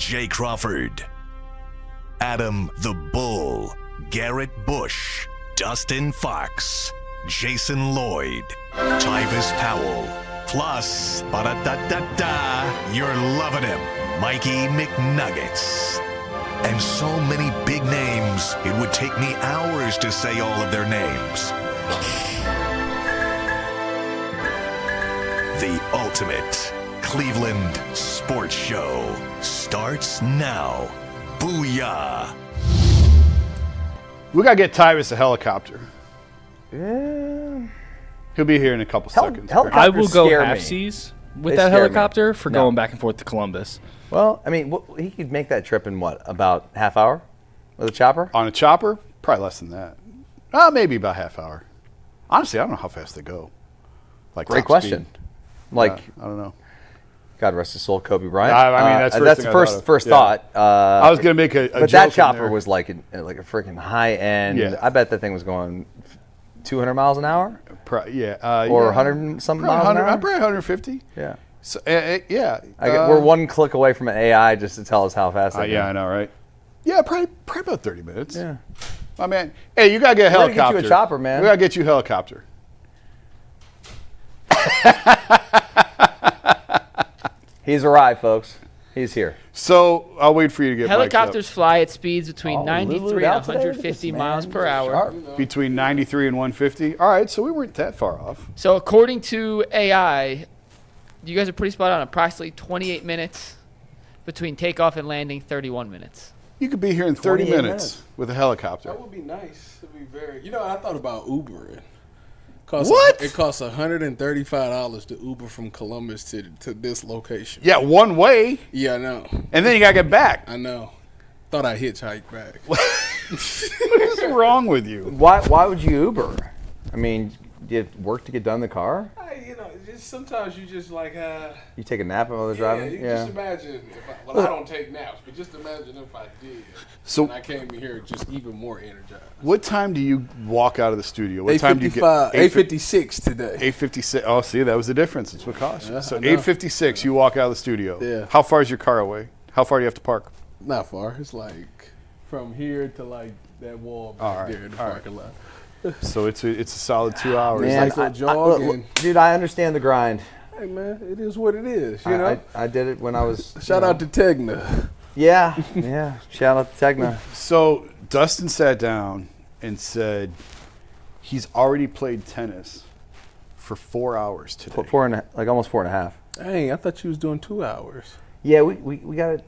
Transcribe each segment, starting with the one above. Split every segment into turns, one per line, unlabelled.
Jay Crawford, Adam the Bull, Garrett Bush, Dustin Fox, Jason Lloyd, Tyvis Powell, plus, ba-da-da-da-da, you're loving him, Mikey McNuggets. And so many big names, it would take me hours to say all of their names. The ultimate Cleveland sports show starts now. Booyah!
We got to get Tyvis a helicopter.
Yeah.
He'll be here in a couple seconds.
I will go
scare me.
half-seas with
They
that
scare
helicopter
me.
for
No.
going back and forth to Columbus.
Well, I mean, he could make that trip in what, about half hour with a chopper?
On a chopper? Probably less than that. Maybe about half hour. Honestly, I don't know how fast they go. Like
Great
top
question.
speed.
Like,
I don't know.
God rest his soul, Kobe Bryant.
I mean, that's the
that's the first thought.
I was going to make a
but
joke
that
in
chopper
there.
was like a freaking high end.
Yeah.
I bet that thing was going 200 miles an hour or 100 something miles an hour.
Probably 150.
Yeah.
So, yeah.
We're one click away from an AI just to tell us how fast.
Yeah, I know, right? Yeah, probably about 30 minutes.
Yeah.
My man, hey, you got to get a
We gotta
helicopter.
get you a chopper, man.
We got to get you a helicopter.
He's arrived, folks. He's here.
So I'll wait for you to get
Helicopters fly at speeds between
Oh,
93
Lulu'd
and
out today?
150
Look at this,
miles
man.
per hour.
Sharp.
between 93 and 150. All right, so we weren't that far off.
So according to AI, you guys are pretty spot on. Approximately 28 minutes between takeoff and landing, 31 minutes.
You could be here in 30
28
minutes with a helicopter.
That would be nice. It'd be very. You know, I thought about Ubering.
What?
It costs $135 to Uber from Columbus to this location.
Yeah, one way,
Yeah, I know.
and then you got to get back.
I know. Thought I hitchhiked back.
What is wrong with you?
Why would you Uber? I mean, do you work to get done in the car?
Just sometimes you just like.
You take a nap while they're driving?
You just imagine. If I don't take naps, but just imagine if I did.
So-
and I came here just even more energized.
What time do you walk out of the studio? What time do you get?
8:56 today.
8:56. Oh, see, that was the difference. It's what cost you.
Yeah,
So
I know.
8:56, you walk out of the studio.
Yeah.
How far is your car away? How far do you have to park?
Not far. It's like from here to like that wall back
All right,
there in the
all right.
parking lot.
So it's a solid 2 hours.
Man,
nice little jog and-
dude, I understand the grind.
Hey man, it is what it is. You know.
I did it when I was.
Shout out to Tegna.
Yeah. Shout out to Tegna.
So Dustin sat down and said he's already played tennis for 4 hours today.
Almost 4.5.
Dang, I thought you was doing 2 hours.
Yeah, we got a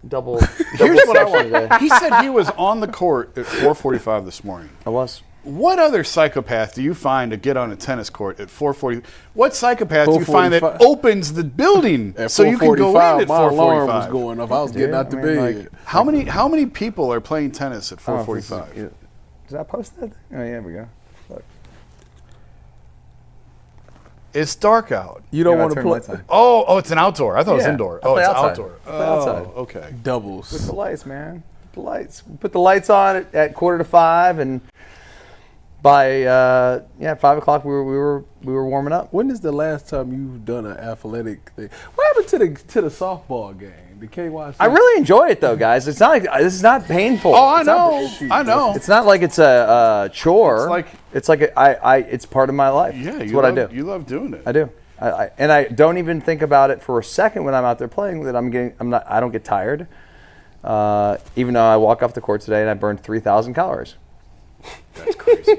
double.
Here's what I
session
want.
today.
He said he was on the court at 4:45 this morning.
I was.
What other psychopath do you find to get on a tennis court at 4:40? What psychopath do you find that
4:45?
opens the building
At
so you can go in at
my alarm
4:45?
was going off. I was getting out the bed.
How many people are playing tennis at
I don't know if
4:45?
this is- Did I post that? Oh, yeah, we go. Look.
It's dark out.
You don't
Yeah, I
want to
turned
play
lights on.
Oh, it's an outdoor. I thought it was
Yeah,
indoor.
I
Oh,
play
it's
outside.
outdoor.
I play outside.
Oh, okay.
Put
doubles.
the lights, man. Put the lights. We put the lights on at 4:45, and by 5 o'clock we were warming up.
When is the last time you've done an athletic thing? What happened to the softball game? The KYC.
I really enjoy it though, guys. It's not like this is not painful.
Oh, I
It's not-
know. I know.
It's not like it's a chore. It's like it's part of my life.
Yeah,
it's
you
what
love,
I do.
You love doing it.
I do. And I don't even think about it for a second when I'm out there playing that I don't get tired. Even though I walk off the court today and I burned 3,000 calories.
That's crazy.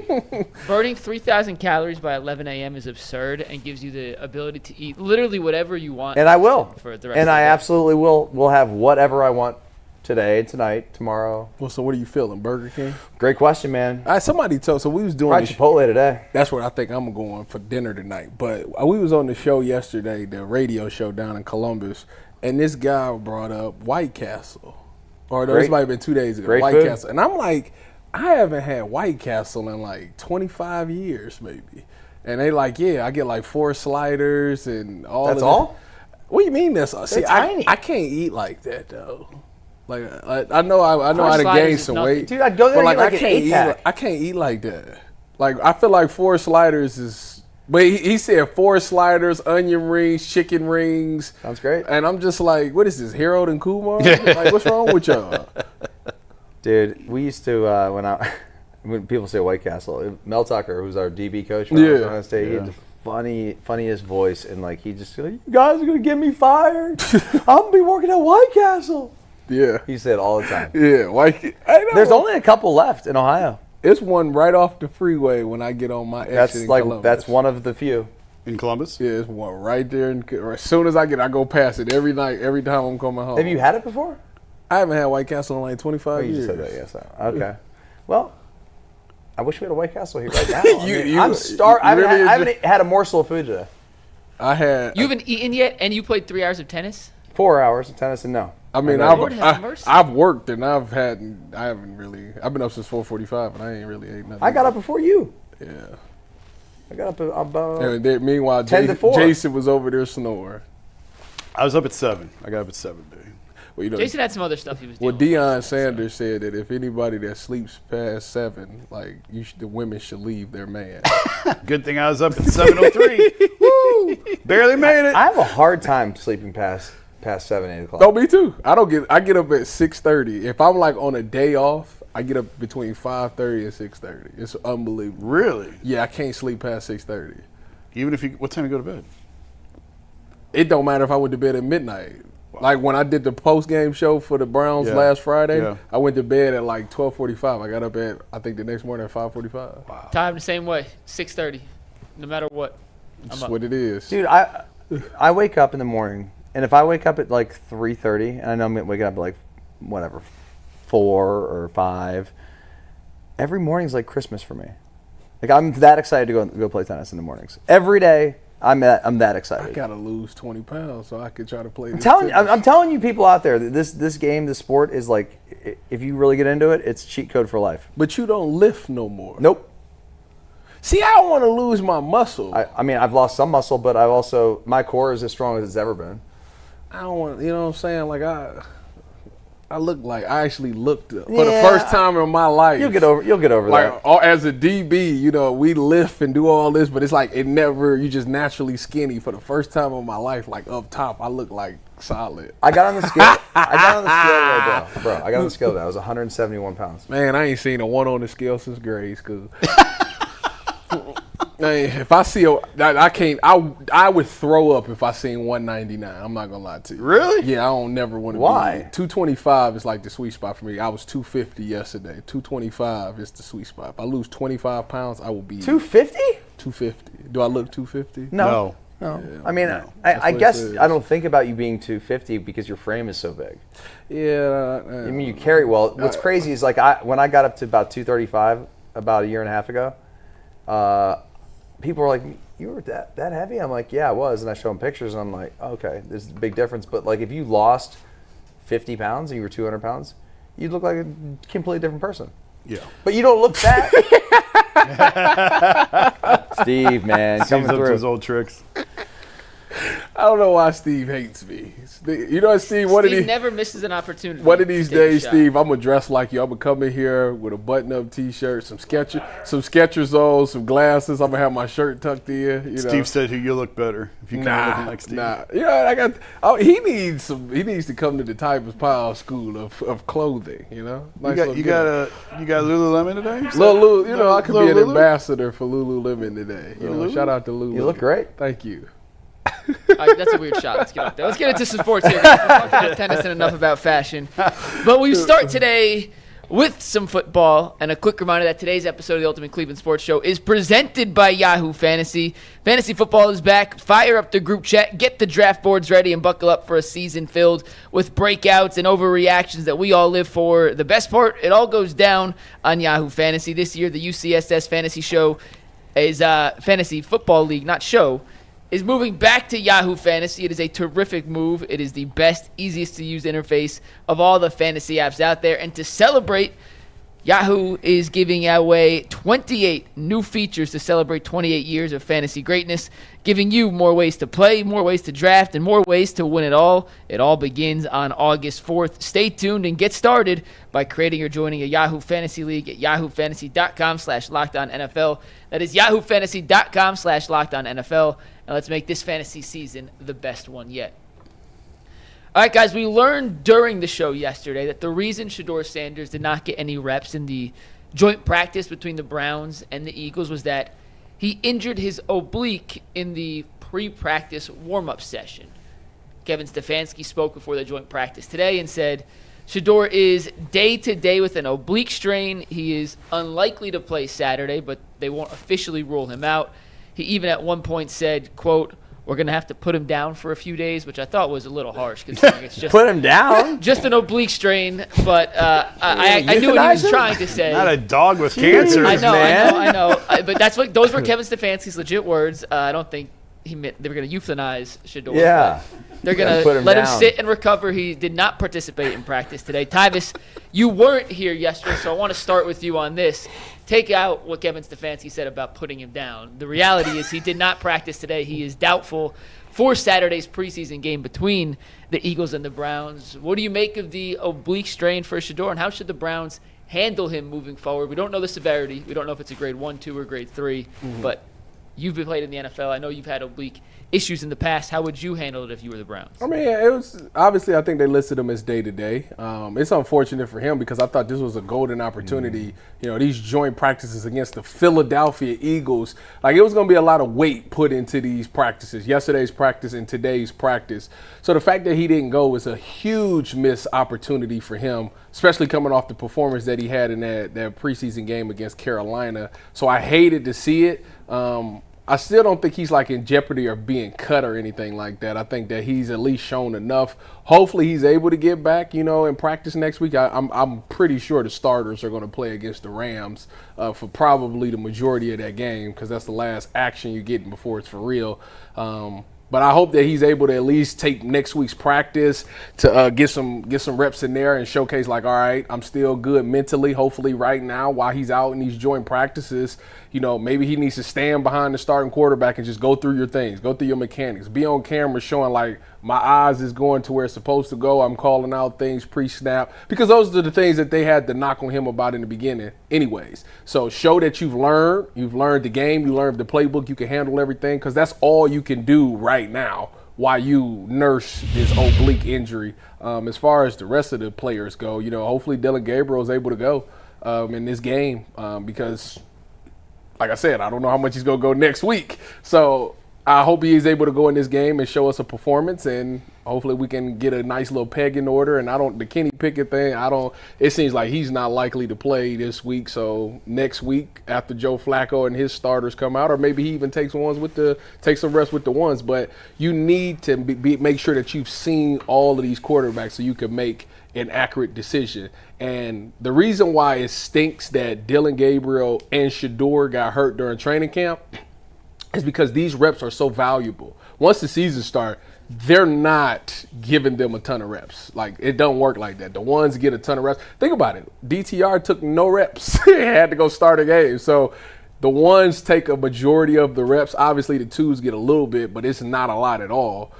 Burning 3,000 calories by 11 a.m. is absurd and gives you the ability to eat literally whatever you want.
And I will.
For the rest
And
of the
I
day.
absolutely will have whatever I want today, tonight, tomorrow.
Well, so what are you feeling? Burger King?
Great question, man.
Somebody told. So we was doing.
Probably Chipotle today.
That's where I think I'm going for dinner tonight. But we was on the show yesterday, the radio show down in Columbus, and this guy brought up White Castle, or this might have been 2 days ago.
Great
White
food.
Castle, and I'm like, I haven't had White Castle in like 25 years, maybe. And they like, yeah, I get like 4 sliders and all.
That's
of
all?
What do you mean that's all? See,
tiny.
I can't eat like that though. Like I know how to
sliders
gain
is
some
nothing.
weight.
Dude, I'd go there
but
and
like
get like
I
an
can't eat.
8-pack.
I can't eat like that. Like I feel like 4 sliders is But he said 4 sliders, onion rings, chicken rings.
Sounds great.
And I'm just like, what is this, Harold and Kumar? Like, what's wrong with y'all?
Dude, we used to when people say White Castle, Mel Tucker, who's our DB coach when I was on stage, he had the funniest voice, and like he just like, you guys are gonna get me fired. I'm gonna be working at White Castle.
Yeah.
He said all the time.
Yeah, I know.
There's only a couple left in Ohio.
It's one right off the freeway when I get on my exit in Columbus.
That's one of the few.
In Columbus?
Yeah, it's one right there. As soon as I go past it every night, every time I'm coming home.
Have you had it before?
I haven't had White Castle in like 25
You
years.
just said that, yes. Okay. Well, I wish we had a White Castle here right now. I haven't had a morsel of food today.
You
haven't eaten yet, and you played 3 hours of tennis?
4 hours of tennis, and no.
I mean,
Lord have mercy.
I've worked and I haven't really. I've been up since 4:45 and I ain't really ate nothing.
I got up before you.
Yeah.
I got up about.
And meanwhile,
10 to 4.
Jason was over there snoring.
I was up at 7. I got up at 7, dude.
Well,
Jason had some other stuff he was doing.
Well, Deion Sanders said that if anybody that sleeps past 7, like the women should leave their man.
Good thing I was up at 7:03. Woo! Barely made it.
I have a hard time sleeping past 7, 8 o'clock.
No, me too. I get up at 6:30. If I'm like on a day off, I get up between 5:30 and 6:30. It's unbelievable.
Really?
Yeah, I can't sleep past 6:30.
Even if what time do you go to bed?
It don't matter if I went to bed at midnight. Wow. Like when I did the post-game show for the Browns last Friday, I went to bed at like 12:45. I got up at, I think the next morning at 5:45.
Wow.
Time the same way, 6:30, no matter what.
That's what it is.
Dude, I wake up in the morning, and if I wake up at like 3:30, and I know I'm waking up at like, 4 or 5, every morning's like Christmas for me. Like I'm that excited to go play tennis in the mornings. Every day, I'm that excited.
I gotta lose 20 pounds so I can try to play.
I'm telling you, people out there, that this game, this sport is like, if you really get into it, it's cheat code for life.
But you don't lift no more.
Nope.
See, I don't want to lose my muscle.
I mean, I've lost some muscle, but my core is as strong as it's ever been.
I don't want, you know what I'm saying? Like I actually looked for the first time in my life.
You'll get over that.
Like as a DB, we lift and do all this, but it's like you just naturally skinny. For the first time in my life, like up top, I look like solid.
I got on the scale. Today, bro. I got on the scale today. I was 171 pounds.
Man, I ain't seen a 1 on the scale since grade school. If I see I would throw up if I seen 199. I'm not gonna lie to you.
Really?
Yeah, I don't never want to.
Why?
225 is like the sweet spot for me. I was 250 yesterday. 225 is the sweet spot. If I lose 25 pounds, I will be
250.
250. Do I look 250?
No.
Yeah,
I mean,
no.
I guess I don't think about you being 250 because your frame is so big.
Yeah.
I mean, you carry well. What's crazy is like when I got up to about 235 about a year and a half ago. People were like, "You were that heavy?" I'm like, "Yeah, I was." And I show them pictures, and I'm like, "Okay, there's a big difference." But like, if you lost 50 pounds and you were 200 pounds, you'd look like a completely different person.
Yeah.
But you don't look fat. Steve, man, coming
Steve's up to
through.
his old tricks.
I don't know why Steve hates me. You know, Steve,
Steve never misses an opportunity.
One of these
to take a
days,
shot.
Steve, I'm gonna dress like you. I'm gonna come in here with a button-up T-shirt, some Skechers on, some glasses. I'm gonna have my shirt tucked in. You know?
Steve said you look better if you come looking like Steve.
Nah. Yeah, he needs to come to the Tyvis Powell school of clothing. You know,
You got Lululemon today?
Lulu, I could be an
Lulu?
ambassador for Lululemon today. You know,
Lulu?
shout out to Lulu.
You look great.
Thank you.
All right, that's a weird shot. Let's get up there. Let's get into some sports here. Guys. We've talked about tennis and enough about fashion. But we start today with some football. And a quick reminder that today's episode of the Ultimate Cleveland Sports Show is presented by Yahoo Fantasy. Fantasy football is back. Fire up the group chat. Get the draft boards ready and buckle up for a season filled with breakouts and overreactions that we all live for. The best part, it all goes down on Yahoo Fantasy. This year, the UCSS Fantasy Show is Fantasy Football League, not show, is moving back to Yahoo Fantasy. It is a terrific move. It is the best, easiest to use interface of all the fantasy apps out there. And to celebrate, Yahoo is giving away 28 new features to celebrate 28 years of fantasy greatness, giving you more ways to play, more ways to draft, and more ways to win it all. It all begins on August 4th. Stay tuned and get started by creating or joining a Yahoo Fantasy League at yahoofantasy.com/LockedOnNFL. That is yahoofantasy.com/LockedOnNFL. And let's make this fantasy season the best one yet. All right, guys, we learned during the show yesterday that the reason Shedeur Sanders did not get any reps in the joint practice between the Browns and the Eagles was that he injured his oblique in the pre-practice warm-up session. Kevin Stefanski spoke before the joint practice today and said Shedeur is day-to-day with an oblique strain. He is unlikely to play Saturday, but they won't officially rule him out. He even at one point said, quote, "We're going to have to put him down for a few days," which I thought was a little harsh because it's just
Put him down?
just an oblique strain. But I knew what he was trying to say.
Not a dog with cancer.
I know,
man.
I know. But those were Kevin Stefanski's legit words. I don't think he meant they were going to euthanize Shedeur.
Yeah.
They're
Put
going to
him
let him
down.
sit and recover. He did not participate in practice today. Tyvis, you weren't here yesterday, so I want to start with you on this. Take out what Kevin Stefanski said about putting him down. The reality is he did not practice today. He is doubtful for Saturday's preseason game between the Eagles and the Browns. What do you make of the oblique strain for Shedeur, and how should the Browns handle him moving forward? We don't know the severity. We don't know if it's a grade 1, 2, or grade 3, but you've been played in the NFL. I know you've had oblique issues in the past. How would you handle it if you were the Browns?
I mean, it was obviously, I think they listed him as day-to-day. It's unfortunate for him because I thought this was a golden opportunity. You know, these joint practices against the Philadelphia Eagles, like it was going to be a lot of weight put into these practices, yesterday's practice and today's practice. So the fact that he didn't go was a huge missed opportunity for him, especially coming off the performance that he had in that preseason game against Carolina. So I hated to see it. I still don't think he's like in jeopardy of being cut or anything like that. I think that he's at least shown enough. Hopefully he's able to get back, you know, and practice next week. I'm pretty sure the starters are going to play against the Rams for probably the majority of that game because that's the last action you're getting before it's for real. But I hope that he's able to at least take next week's practice to get some reps in there and showcase like, all right, I'm still good mentally. Hopefully right now while he's out in these joint practices, you know, maybe he needs to stand behind the starting quarterback and just go through your things, go through your mechanics, be on camera showing like my eyes is going to where it's supposed to go. I'm calling out things pre-snap because those are the things that they had to knock on him about in the beginning anyways. So show that you've learned the game, you learned the playbook, you can handle everything because that's all you can do right now while you nurse this oblique injury. As far as the rest of the players go, you know, hopefully Dillon Gabriel is able to go in this game because like I said, I don't know how much he's going to go next week. So I hope he is able to go in this game and show us a performance, and hopefully we can get a nice little peg in order. And the Kenny Pickett thing, it seems like he's not likely to play this week. So next week after Joe Flacco and his starters come out, or maybe he even takes some reps with the ones. But you need to make sure that you've seen all of these quarterbacks so you can make an accurate decision. And the reason why it stinks that Dillon Gabriel and Shedeur got hurt during training camp is because these reps are so valuable. Once the season starts, they're not giving them a ton of reps. Like, it don't work like that. The ones get a ton of reps. Think about it. DTR took no reps. He had to go start a game. So the ones take a majority of the reps. Obviously, the twos get a little bit, but it's not a lot at all.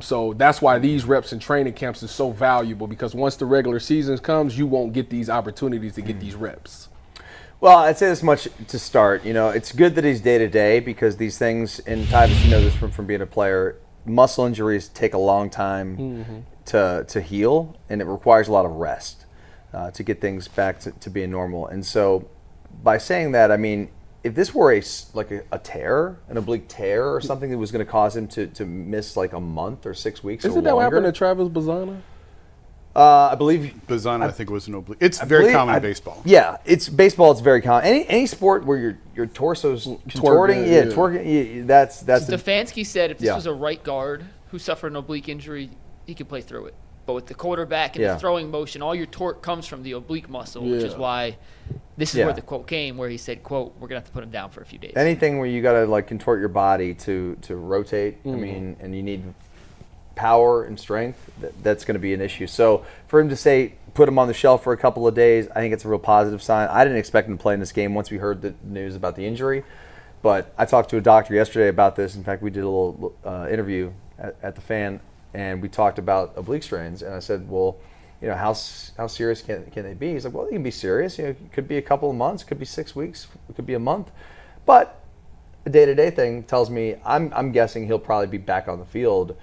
So that's why these reps in training camps is so valuable, because once the regular season comes, you won't get these opportunities to get these reps.
Well, I'd say this much to start. You know, it's good that he's day-to-day because these things, and Tyvis, you know this from being a player, muscle injuries take a long time to heal, and it requires a lot of rest to get things back to being normal. And so by saying that, I mean, if this were a tear, an oblique tear or something that was going to cause him to miss like a month or 6 weeks or longer.
Isn't that what happened to Travis Bazana?
I believe
Bazana, I think, was an oblique. It's very common in baseball.
Yeah, it's baseball. It's very common. Any sport where your torso's contorting, twerking. That's.
Stefanski said if this was a right guard who suffered an oblique injury, he could play through it. But with the quarterback and the throwing motion, all your torque comes from the oblique muscle, which is why this is where the quote came, where he said, "quote We're gonna have to put him down for a few days."
Anything where you got to like contort your body to rotate. I mean, and you need power and strength, that's going to be an issue. So for him to say put him on the shelf for a couple of days. I think it's a real positive sign. I didn't expect him to play in this game once we heard the news about the injury. But I talked to a doctor yesterday about this. In fact, we did a little interview at the Fan, and we talked about oblique strains. And I said, well, how serious can they be? He's like, well, they can be serious. It could be a couple of months, it could be 6 weeks, it could be a month. But a day-to-day thing tells me I'm guessing he'll probably be back on the field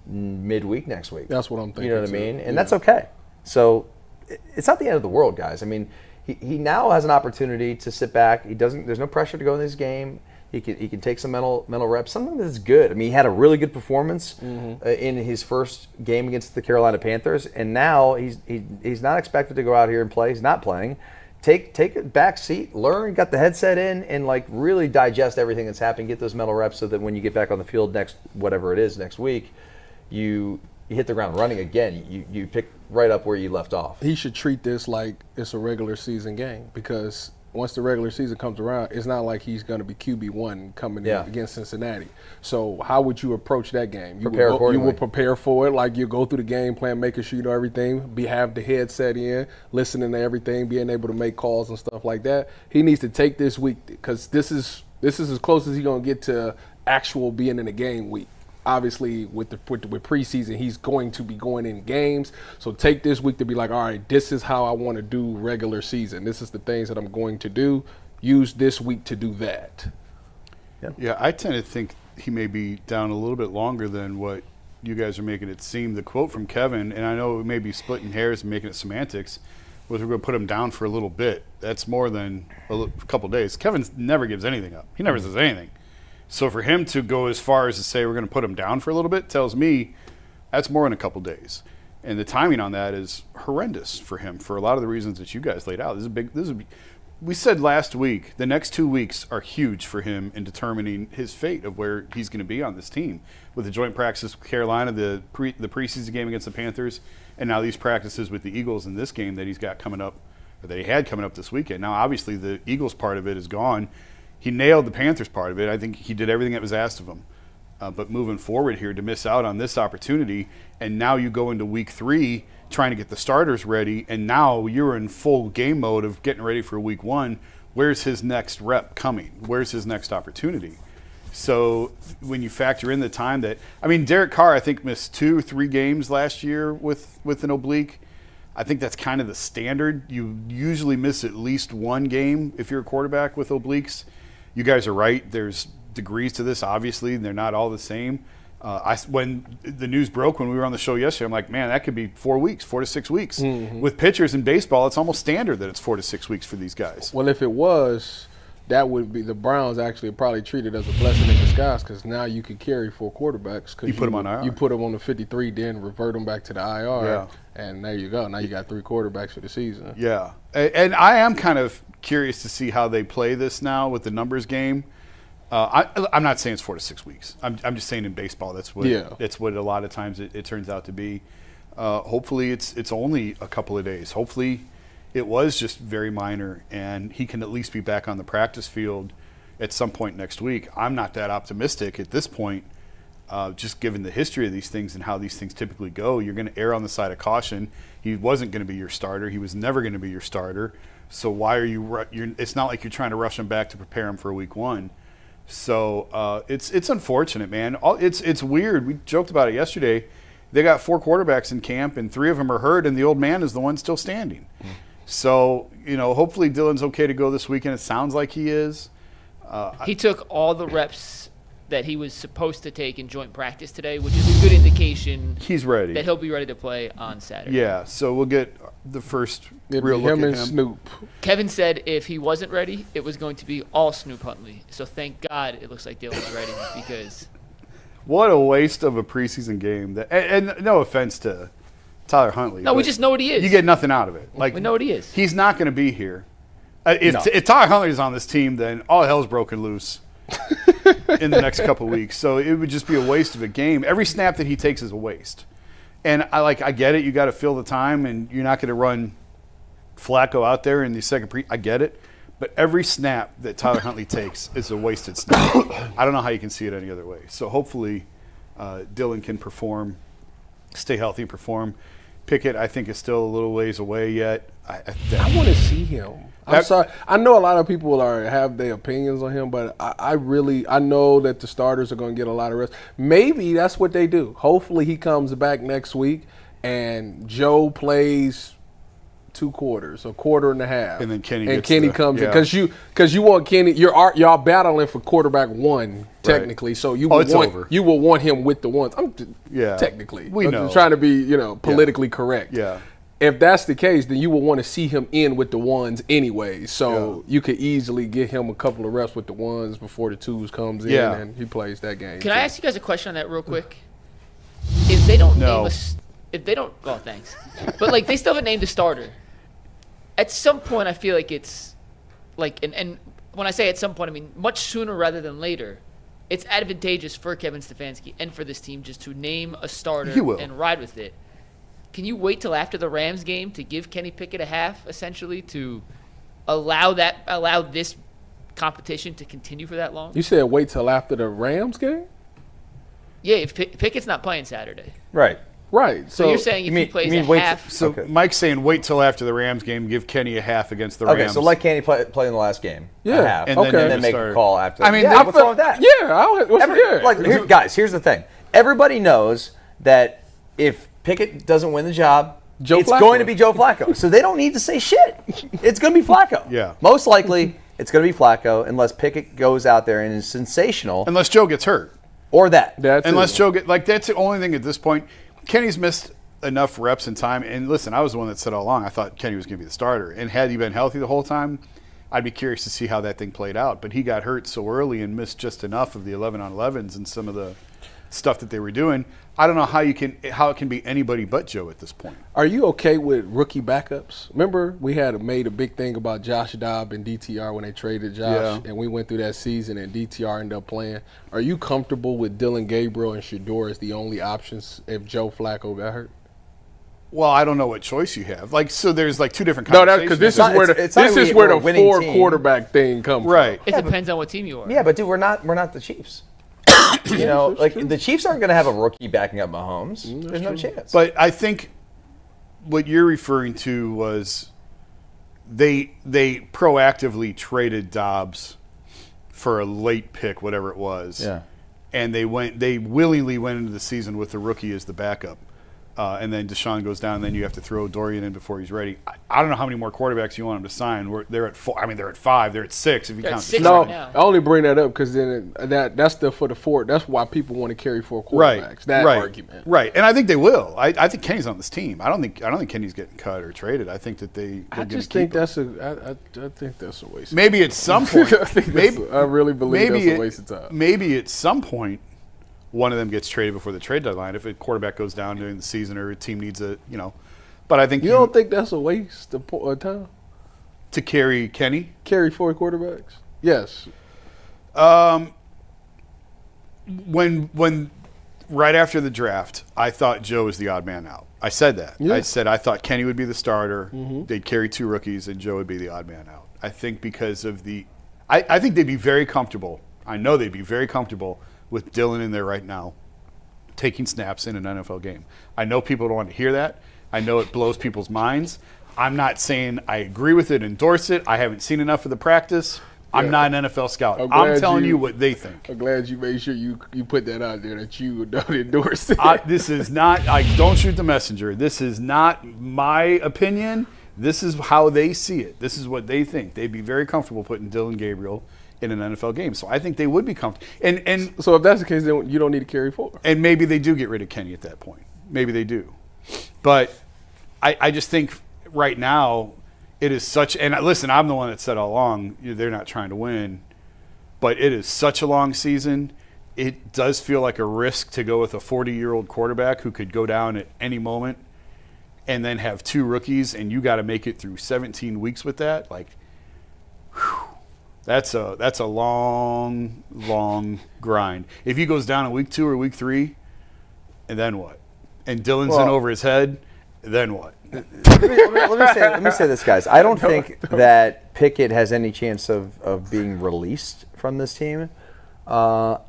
midweek next week.
That's what I'm thinking.
You know what I mean? And that's okay. So it's not the end of the world, guys. I mean, he now has an opportunity to sit back. There's no pressure to go in this game. He can take some mental reps. Something that's good. I mean, he had a really good performance in his first game against the Carolina Panthers, and now he's not expected to go out here and play. He's not playing. Take a back seat, learn, got the headset in, and really digest everything that's happening. Get those mental reps so that when you get back on the field next week, you hit the ground running again. You pick right up where you left off.
He should treat this like it's a regular season game, because once the regular season comes around, it's not like he's going to be QB1 coming in against Cincinnati. So how would you approach that game? You would prepare for it, like you go through the game plan, making sure you know everything, have the headset in, listening to everything, being able to make calls and stuff like that. He needs to take this week, because this is as close as he's going to get to actual being in a game week. Obviously, with preseason, he's going to be going in games. So take this week to be like, all right, this is how I want to do regular season. This is the things that I'm going to do. Use this week to do that.
Yeah, I tend to think he may be down a little bit longer than what you guys are making it seem. The quote from Kevin, and I know it may be splitting hairs and making it semantics, was we're going to put him down for a little bit. That's more than a couple days. Kevin never gives anything up. He never says anything. So for him to go as far as to say we're going to put him down for a little bit tells me that's more than a couple days. And the timing on that is horrendous for him for a lot of the reasons that you guys laid out. We said last week, the next 2 weeks are huge for him in determining his fate of where he's going to be on this team. With the joint practices with Carolina, the preseason game against the Panthers, and now these practices with the Eagles in this game that he's got coming up, or that he had coming up this weekend. Now, obviously, the Eagles part of it is gone. He nailed the Panthers part of it. I think he did everything that was asked of him. But moving forward here, to miss out on this opportunity, and now you go into week 3 trying to get the starters ready, and now you're in full game mode of getting ready for week 1. Where's his next rep coming? Where's his next opportunity? So when you factor in the time that – I mean, Derek Carr, I think, missed 2-3 games last year with an oblique. I think that's kind of the standard. You usually miss at least 1 game if you're a quarterback with obliques. You guys are right. There's degrees to this, obviously, and they're not all the same. When the news broke when we were on the show yesterday, I'm like, man, that could be 4 weeks, 4 to 6 weeks. Mm-hmm. With pitchers in baseball, it's almost standard that it's 4 to 6 weeks for these guys.
Well, if it was, that would be the Browns actually probably treat it as a blessing in disguise, because now you can carry 4 quarterbacks.
You put them on IR.
You put them on the 53, then revert them back to the IR, and there you go. Now you got 3 quarterbacks for the season.
Yeah, and I am kind of curious to see how they play this now with the numbers game. I'm not saying it's 4 to 6 weeks. I'm just saying in baseball that's what a lot of times it turns out to be. Hopefully it's only a couple of days. Hopefully it was just very minor and he can at least be back on the practice field at some point next week. I'm not that optimistic at this point, just given the history of these things and how these things typically go. You're going to err on the side of caution. He wasn't going to be your starter. He was never going to be your starter. So why are you it's not like you're trying to rush him back to prepare him for week 1. So it's unfortunate, man. It's weird. We joked about it yesterday. They got 4 quarterbacks in camp, and 3 of them are hurt, and the old man is the one still standing. So, hopefully Dillon's okay to go this weekend. It sounds like he is.
He took all the reps that he was supposed to take in joint practice today, which is a good indication
he's ready,
that he'll be ready to play on Saturday.
Yeah, so we'll get the first real look
him
at
and
him.
Snoop.
Kevin said if he wasn't ready, it was going to be all Snoop Huntley. So thank God it looks like Dillon's ready, because
what a waste of a preseason game. And no offense to Tyler Huntley.
No, we just know what he is.
You get nothing out of it.
We know what he is.
He's not going to be here. If Tyler Huntley is on this team, then all hell's broken loose in the next couple of weeks. So it would just be a waste of a game. Every snap that he takes is a waste. And I get it. You got to fill the time, and you're not going to run Flacco out there in the second I get it. But every snap that Tyler Huntley takes is a wasted snap. I don't know how you can see it any other way. So hopefully Dillon can perform, stay healthy and perform. Pickett, I think, is still a little ways away yet.
I want to see him. I'm sorry. I know a lot of people have their opinions on him, but I know that the starters are going to get a lot of rest. Maybe that's what they do. Hopefully he comes back next week and Joe plays 2 quarters, a quarter and a half,
and then Kenny
comes in because you want Kenny. Y'all battling for quarterback 1 technically, so you will want him with the ones. Technically, I'm trying to be politically correct.
Yeah.
If that's the case, then you will want to see him in with the ones anyway. So you could easily get him a couple of reps with the ones before the 2s comes in and he plays that game.
Can I ask you guys a question on that real quick? If they don't well, thanks. But like they still haven't named a starter. At some point, I feel like it's like, and when I say at some point, I mean much sooner rather than later. It's advantageous for Kevin Stefanski and for this team just to name a starter and ride with it. Can you wait till after the Rams game to give Kenny Pickett a half, essentially, to allow this competition to continue for that long?
You said wait till after the Rams game?
Yeah, if Pickett's not playing Saturday.
Right.
So you're saying if he plays a half.
Mike's saying wait till after the Rams game, give Kenny a half against the Rams.
Okay, so let Kenny play in the last game.
Yeah.
A half. And then make a call after.
I mean,
what's wrong with that?
Yeah.
Guys, here's the thing. Everybody knows that if Pickett doesn't win the job, it's going to be Joe Flacco. So they don't need to say shit. It's going to be Flacco.
Yeah.
Most likely, it's going to be Flacco unless Pickett goes out there and is sensational.
Unless Joe gets hurt.
Or that.
Unless Joe that's the only thing at this point. Kenny's missed enough reps and time. And listen, I was the one that said all along I thought Kenny was going to be the starter. And had he been healthy the whole time, I'd be curious to see how that thing played out. But he got hurt so early and missed just enough of the 11-on-11s and some of the stuff that they were doing. I don't know how it can be anybody but Joe at this point.
Are you okay with rookie backups? Remember we made a big thing about Josh Dobbs and DTR when they traded Josh, and we went through that season and DTR ended up playing. Are you comfortable with Dillon Gabriel and Shedeur as the only options if Joe Flacco got hurt?
Well, I don't know what choice you have. So there's 2 different conversations.
No, because this is where the 4 quarterback thing comes from.
Right.
It depends on what team you are.
Yeah, but dude, we're not the Chiefs. The Chiefs aren't going to have a rookie backing up Mahomes. There's no chance.
But I think what you're referring to was they proactively traded Dobbs for a late pick, whatever it was.
Yeah.
And they willingly went into the season with the rookie as the backup. And then Deshaun goes down, and then you have to throw Dorian in before he's ready. I don't know how many more quarterbacks you want him to sign. They're at 4. I mean, they're at 5. They're at 6 if you count.
6
no,
right now.
I only bring that up because then that's for the 4. That's why people want to carry 4 quarterbacks. That argument.
Right, and I think they will. I think Kenny's on this team. I don't think Kenny's getting cut or traded. I think that I think
that's a waste.
Maybe at some point.
I really believe that's a waste of time.
Maybe at some point, one of them gets traded before the trade deadline if a quarterback goes down during the season or a team needs But I think
you don't think that's a waste of time
to carry Kenny?
Carry 4 quarterbacks? Yes.
When right after the draft, I thought Joe was the odd man out. I said that. Yeah. I said I thought Kenny would be the starter. Mm-hmm. They'd carry 2 rookies, and Joe would be the odd man out. I think because of I think they'd be very comfortable. I know they'd be very comfortable with Dillon in there right now, taking snaps in an NFL game. I know people don't want to hear that. I know it blows people's minds. I'm not saying I agree with it, endorse it. I haven't seen enough of the practice. I'm not an NFL scout. I'm telling you what they think.
I'm glad you made sure you put that out there that you don't endorse it.
This is not – don't shoot the messenger. This is not my opinion. This is how they see it. This is what they think. They'd be very comfortable putting Dillon Gabriel in an NFL game. So I think they would be comfortable. And
so if that's the case, then you don't need to carry 4.
And maybe they do get rid of Kenny at that point. Maybe they do. But I just think right now it is such – and listen, I'm the one that said all along they're not trying to win. But it is such a long season. It does feel like a risk to go with a 40-year-old quarterback who could go down at any moment and then have 2 rookies, and you got to make it through 17 weeks with that. Whew. That's a long, long grind. If he goes down in week 2 or week 3, and then what? And Dillon's in over his head, then what?
Let me say this, guys. I don't think that Pickett has any chance of being released from this team. I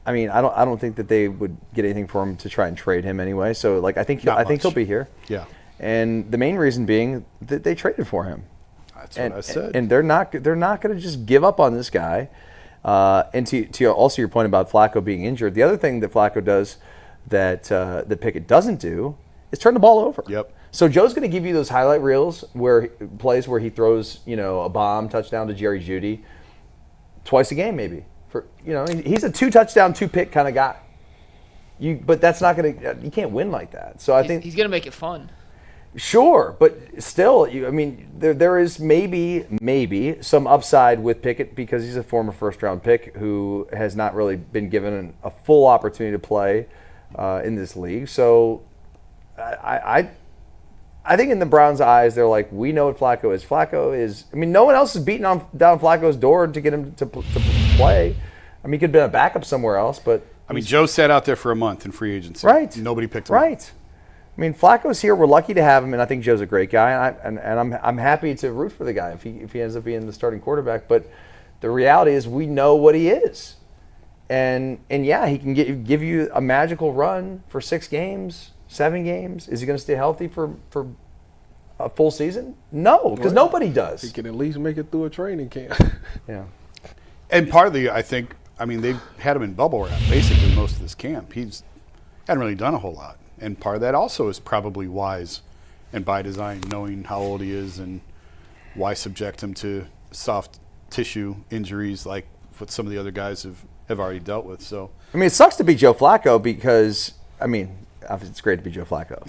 don't think that they would get anything for him to try and trade him anyway. So I think he'll be here.
Yeah.
And the main reason being that they traded for him.
That's what I said.
And they're not going to just give up on this guy. And to also your point about Flacco being injured, the other thing that Flacco does that Pickett doesn't do is turn the ball over.
Yep.
So Joe's going to give you those highlight reels plays where he throws, a bomb touchdown to Jerry Jeudy twice a game maybe. He's a 2-touchdown, 2-pick kind of guy. But that's not going to. You can't win like that. So I think
he's going to make it fun.
Sure, but still, there is maybe some upside with Pickett because he's a former first-round pick who has not really been given a full opportunity to play in this league. So I think in the Browns' eyes, they're like, we know what Flacco is. Flacco is. No one else is beating down Flacco's door to get him to play. He could have been a backup somewhere else, but
Joe sat out there for a month in free agency.
Right.
Nobody picked him up.
Right. Flacco's here. We're lucky to have him, and I think Joe's a great guy, and I'm happy to root for the guy if he ends up being the starting quarterback. But the reality is, we know what he is, and yeah, he can give you a magical run for 6 games, 7 games. Is he going to stay healthy for a full season? No, because nobody does.
He can at least make it through a training camp.
Yeah.
And partly, I think, they've had him in bubble wrap basically most of this camp. He's hadn't really done a whole lot. And part of that also is probably wise and by design, knowing how old he is and why subject him to soft tissue injuries like what some of the other guys have already dealt with. So
it sucks to be Joe Flacco because, it's great to be Joe Flacco.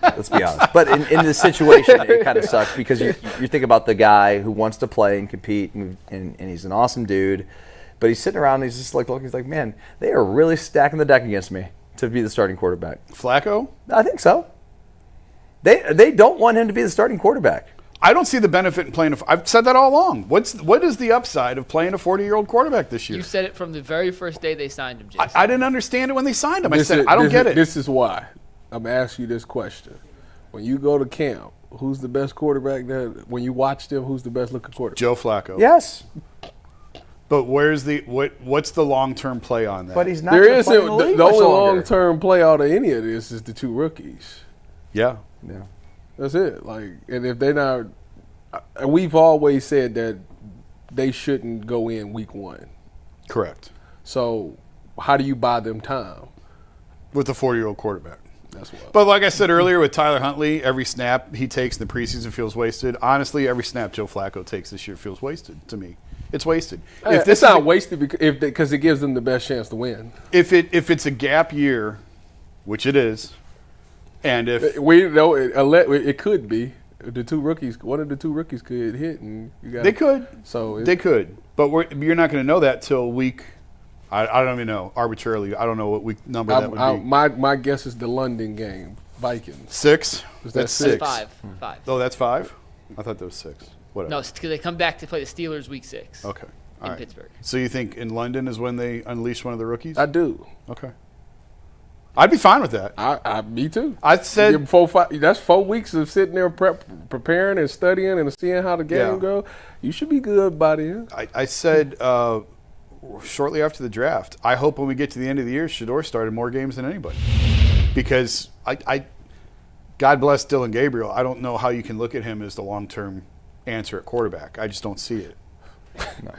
Let's be honest. But in this situation, it kind of sucks because you think about the guy who wants to play and compete, and he's an awesome dude. But he's sitting around and he's just like, looking, he's like, man, they are really stacking the deck against me to be the starting quarterback.
Flacco?
I think so. They don't want him to be the starting quarterback.
I don't see the benefit in playing. I've said that all along. What is the upside of playing a 40-year-old quarterback this year?
You said it from the very first day they signed him, Jason.
I didn't understand it when they signed him. I don't get it.
This is why. I'm going to ask you this question. When you go to camp, who's the best quarterback when you watch them, who's the best looking quarterback?
Joe Flacco.
Yes.
But what's the long-term play on that?
But he's not.
There isn't. The only
longer.
long-term play out of any of this is the 2 rookies.
Yeah.
That's it. And if they're not, we've always said that they shouldn't go in week 1.
Correct.
So how do you buy them time?
With a 40-year-old quarterback.
That's what.
But like I said earlier with Tyler Huntley, every snap he takes in the preseason feels wasted. Honestly, every snap Joe Flacco takes this year feels wasted to me. It's wasted.
It's not wasted because it gives them the best chance to win.
If it's a gap year, which it is, and if
we know it could be the 2 rookies, one of the 2 rookies could hit, and
they could.
So
they could, but you're not going to know that till week. I don't even know arbitrarily. I don't know what week number that would be.
My guess is the London game, Vikings.
6. That's 6.
Five.
Oh, that's 5. I thought that was 6. Whatever.
No, it's because they come back to play the Steelers week 6.
Okay.
In Pittsburgh.
So you think in London is when they unleash one of the rookies?
I do.
Okay. I'd be fine with that.
Me too.
I said
4, 5. That's 4 weeks of sitting there preparing and studying and seeing how the game go. You should be good by then.
I said shortly after the draft, I hope when we get to the end of the year, Shedeur started more games than anybody. Because God bless Dillon Gabriel. I don't know how you can look at him as the long-term answer at quarterback. I just don't see it.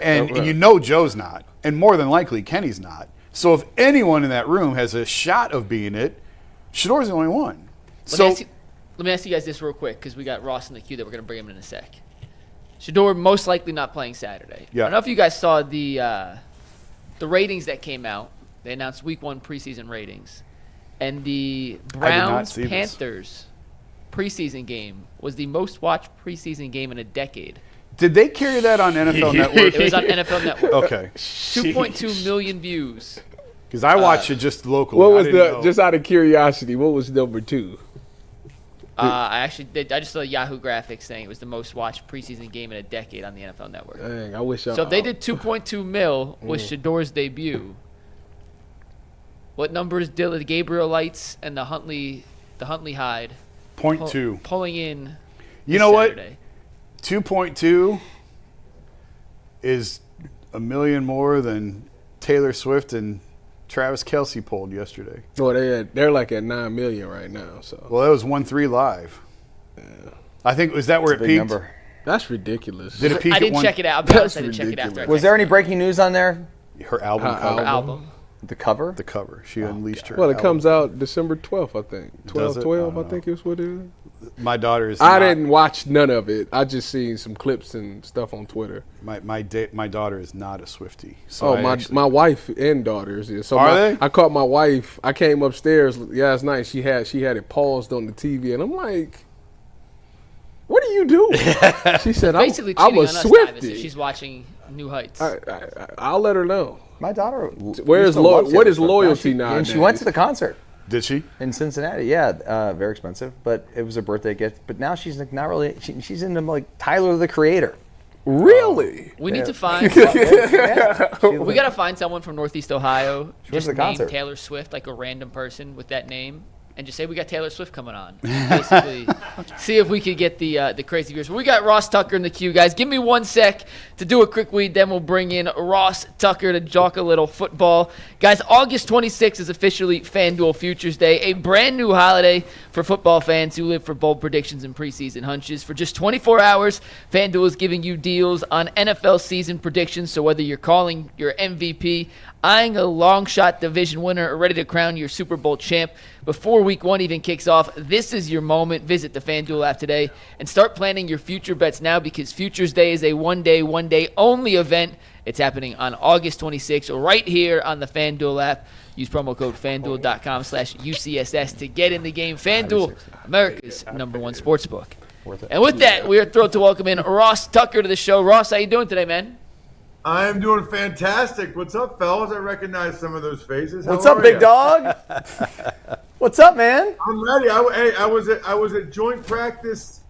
And Joe's not. And more than likely, Kenny's not. So if anyone in that room has a shot of being it, Shedeur's the only one.
Let me ask you guys this real quick because we got Ross in the queue that we're going to bring him in a sec. Shedeur most likely not playing Saturday.
Yeah.
I don't know if you guys saw the ratings that came out. They announced week 1 preseason ratings. And the Browns-Panthers preseason game was the most watched preseason game in a decade.
Did they carry that on NFL Network?
It was on NFL Network.
Okay.
2.2 million views.
Because I watch it just locally.
What was just out of curiosity, what was number 2?
I just saw Yahoo graphics saying it was the most watched preseason game in a decade on the NFL Network.
Dang, I wish.
So if they did 2.2 mil with Shedeur's debut, what numbers Dillon Gabriel lights and the Huntley hide
0.2
pulling in?
You know
Saturday.
what? 2.2 is a million more than Taylor Swift and Travis Kelce pulled yesterday.
Well, they're like at 9 million right now. So
that was 1-3 live. I think, was that where it
Big
peaked?
number.
That's ridiculous.
Did it peak
I
at
didn't
one?
check it out. I'll be honest, I
That's
didn't check it after.
ridiculous.
I
Was there any breaking news on there?
Her album
Her
cover.
album?
The cover?
The cover. She unleashed her.
Well, it
album.
comes out December 12th, I think.
Does it?
12,
I
I
don't
think is what it is.
My daughter is.
I
not-
didn't watch none of it. I just seen some clips and stuff on Twitter.
My daughter is not a Swiftie. So
Oh, my wife and daughters is. So
Are they?
I caught my wife. I came upstairs last night. She had it paused on the TV, and I'm like, "What are you doing?" She said,
Basically
"I'm
cheating
a
on us, Tyvis, if
Swiftie."
she's watching New Heights.
I'll let her know.
My daughter.
Where's what is loyalty
now? And she
nowadays?
went to the concert
Did she?
in Cincinnati. Yeah, very expensive, but it was a birthday gift. But now she's like not really. She's into like Tyler the Creator.
Really?
We need to find. We gotta find someone from Northeast Ohio.
went to
Just
the
name
concert.
Taylor Swift, like a random person with that name, and just say we got Taylor Swift coming on. Basically, see if we could get the crazy viewers. We got Ross Tucker in the queue, guys. Give me 1 sec to do a quick weed, then we'll bring in Ross Tucker to talk a little football. Guys, August 26th is officially FanDuel Futures Day, a brand new holiday for football fans who live for bold predictions and preseason hunches. For just 24 hours, FanDuel is giving you deals on NFL season predictions. So whether you're calling your MVP, eyeing a long shot division winner, or ready to crown your Super Bowl champ before week 1 even kicks off, this is your moment. Visit the FanDuel app today and start planning your future bets now, because Futures Day is a one day only event. It's happening on August 26th right here on the FanDuel app. Use promo code FanDuel.com/UCSS to get in the game. FanDuel, America's #1 sportsbook. And with that, we are thrilled to welcome in Ross Tucker to the show. Ross, how you doing today, man?
I am doing fantastic. What's up, fellas? I recognize some of those faces. How
What's up,
are
big
ya?
dog? What's up, man?
I'm ready. I was at joint practice,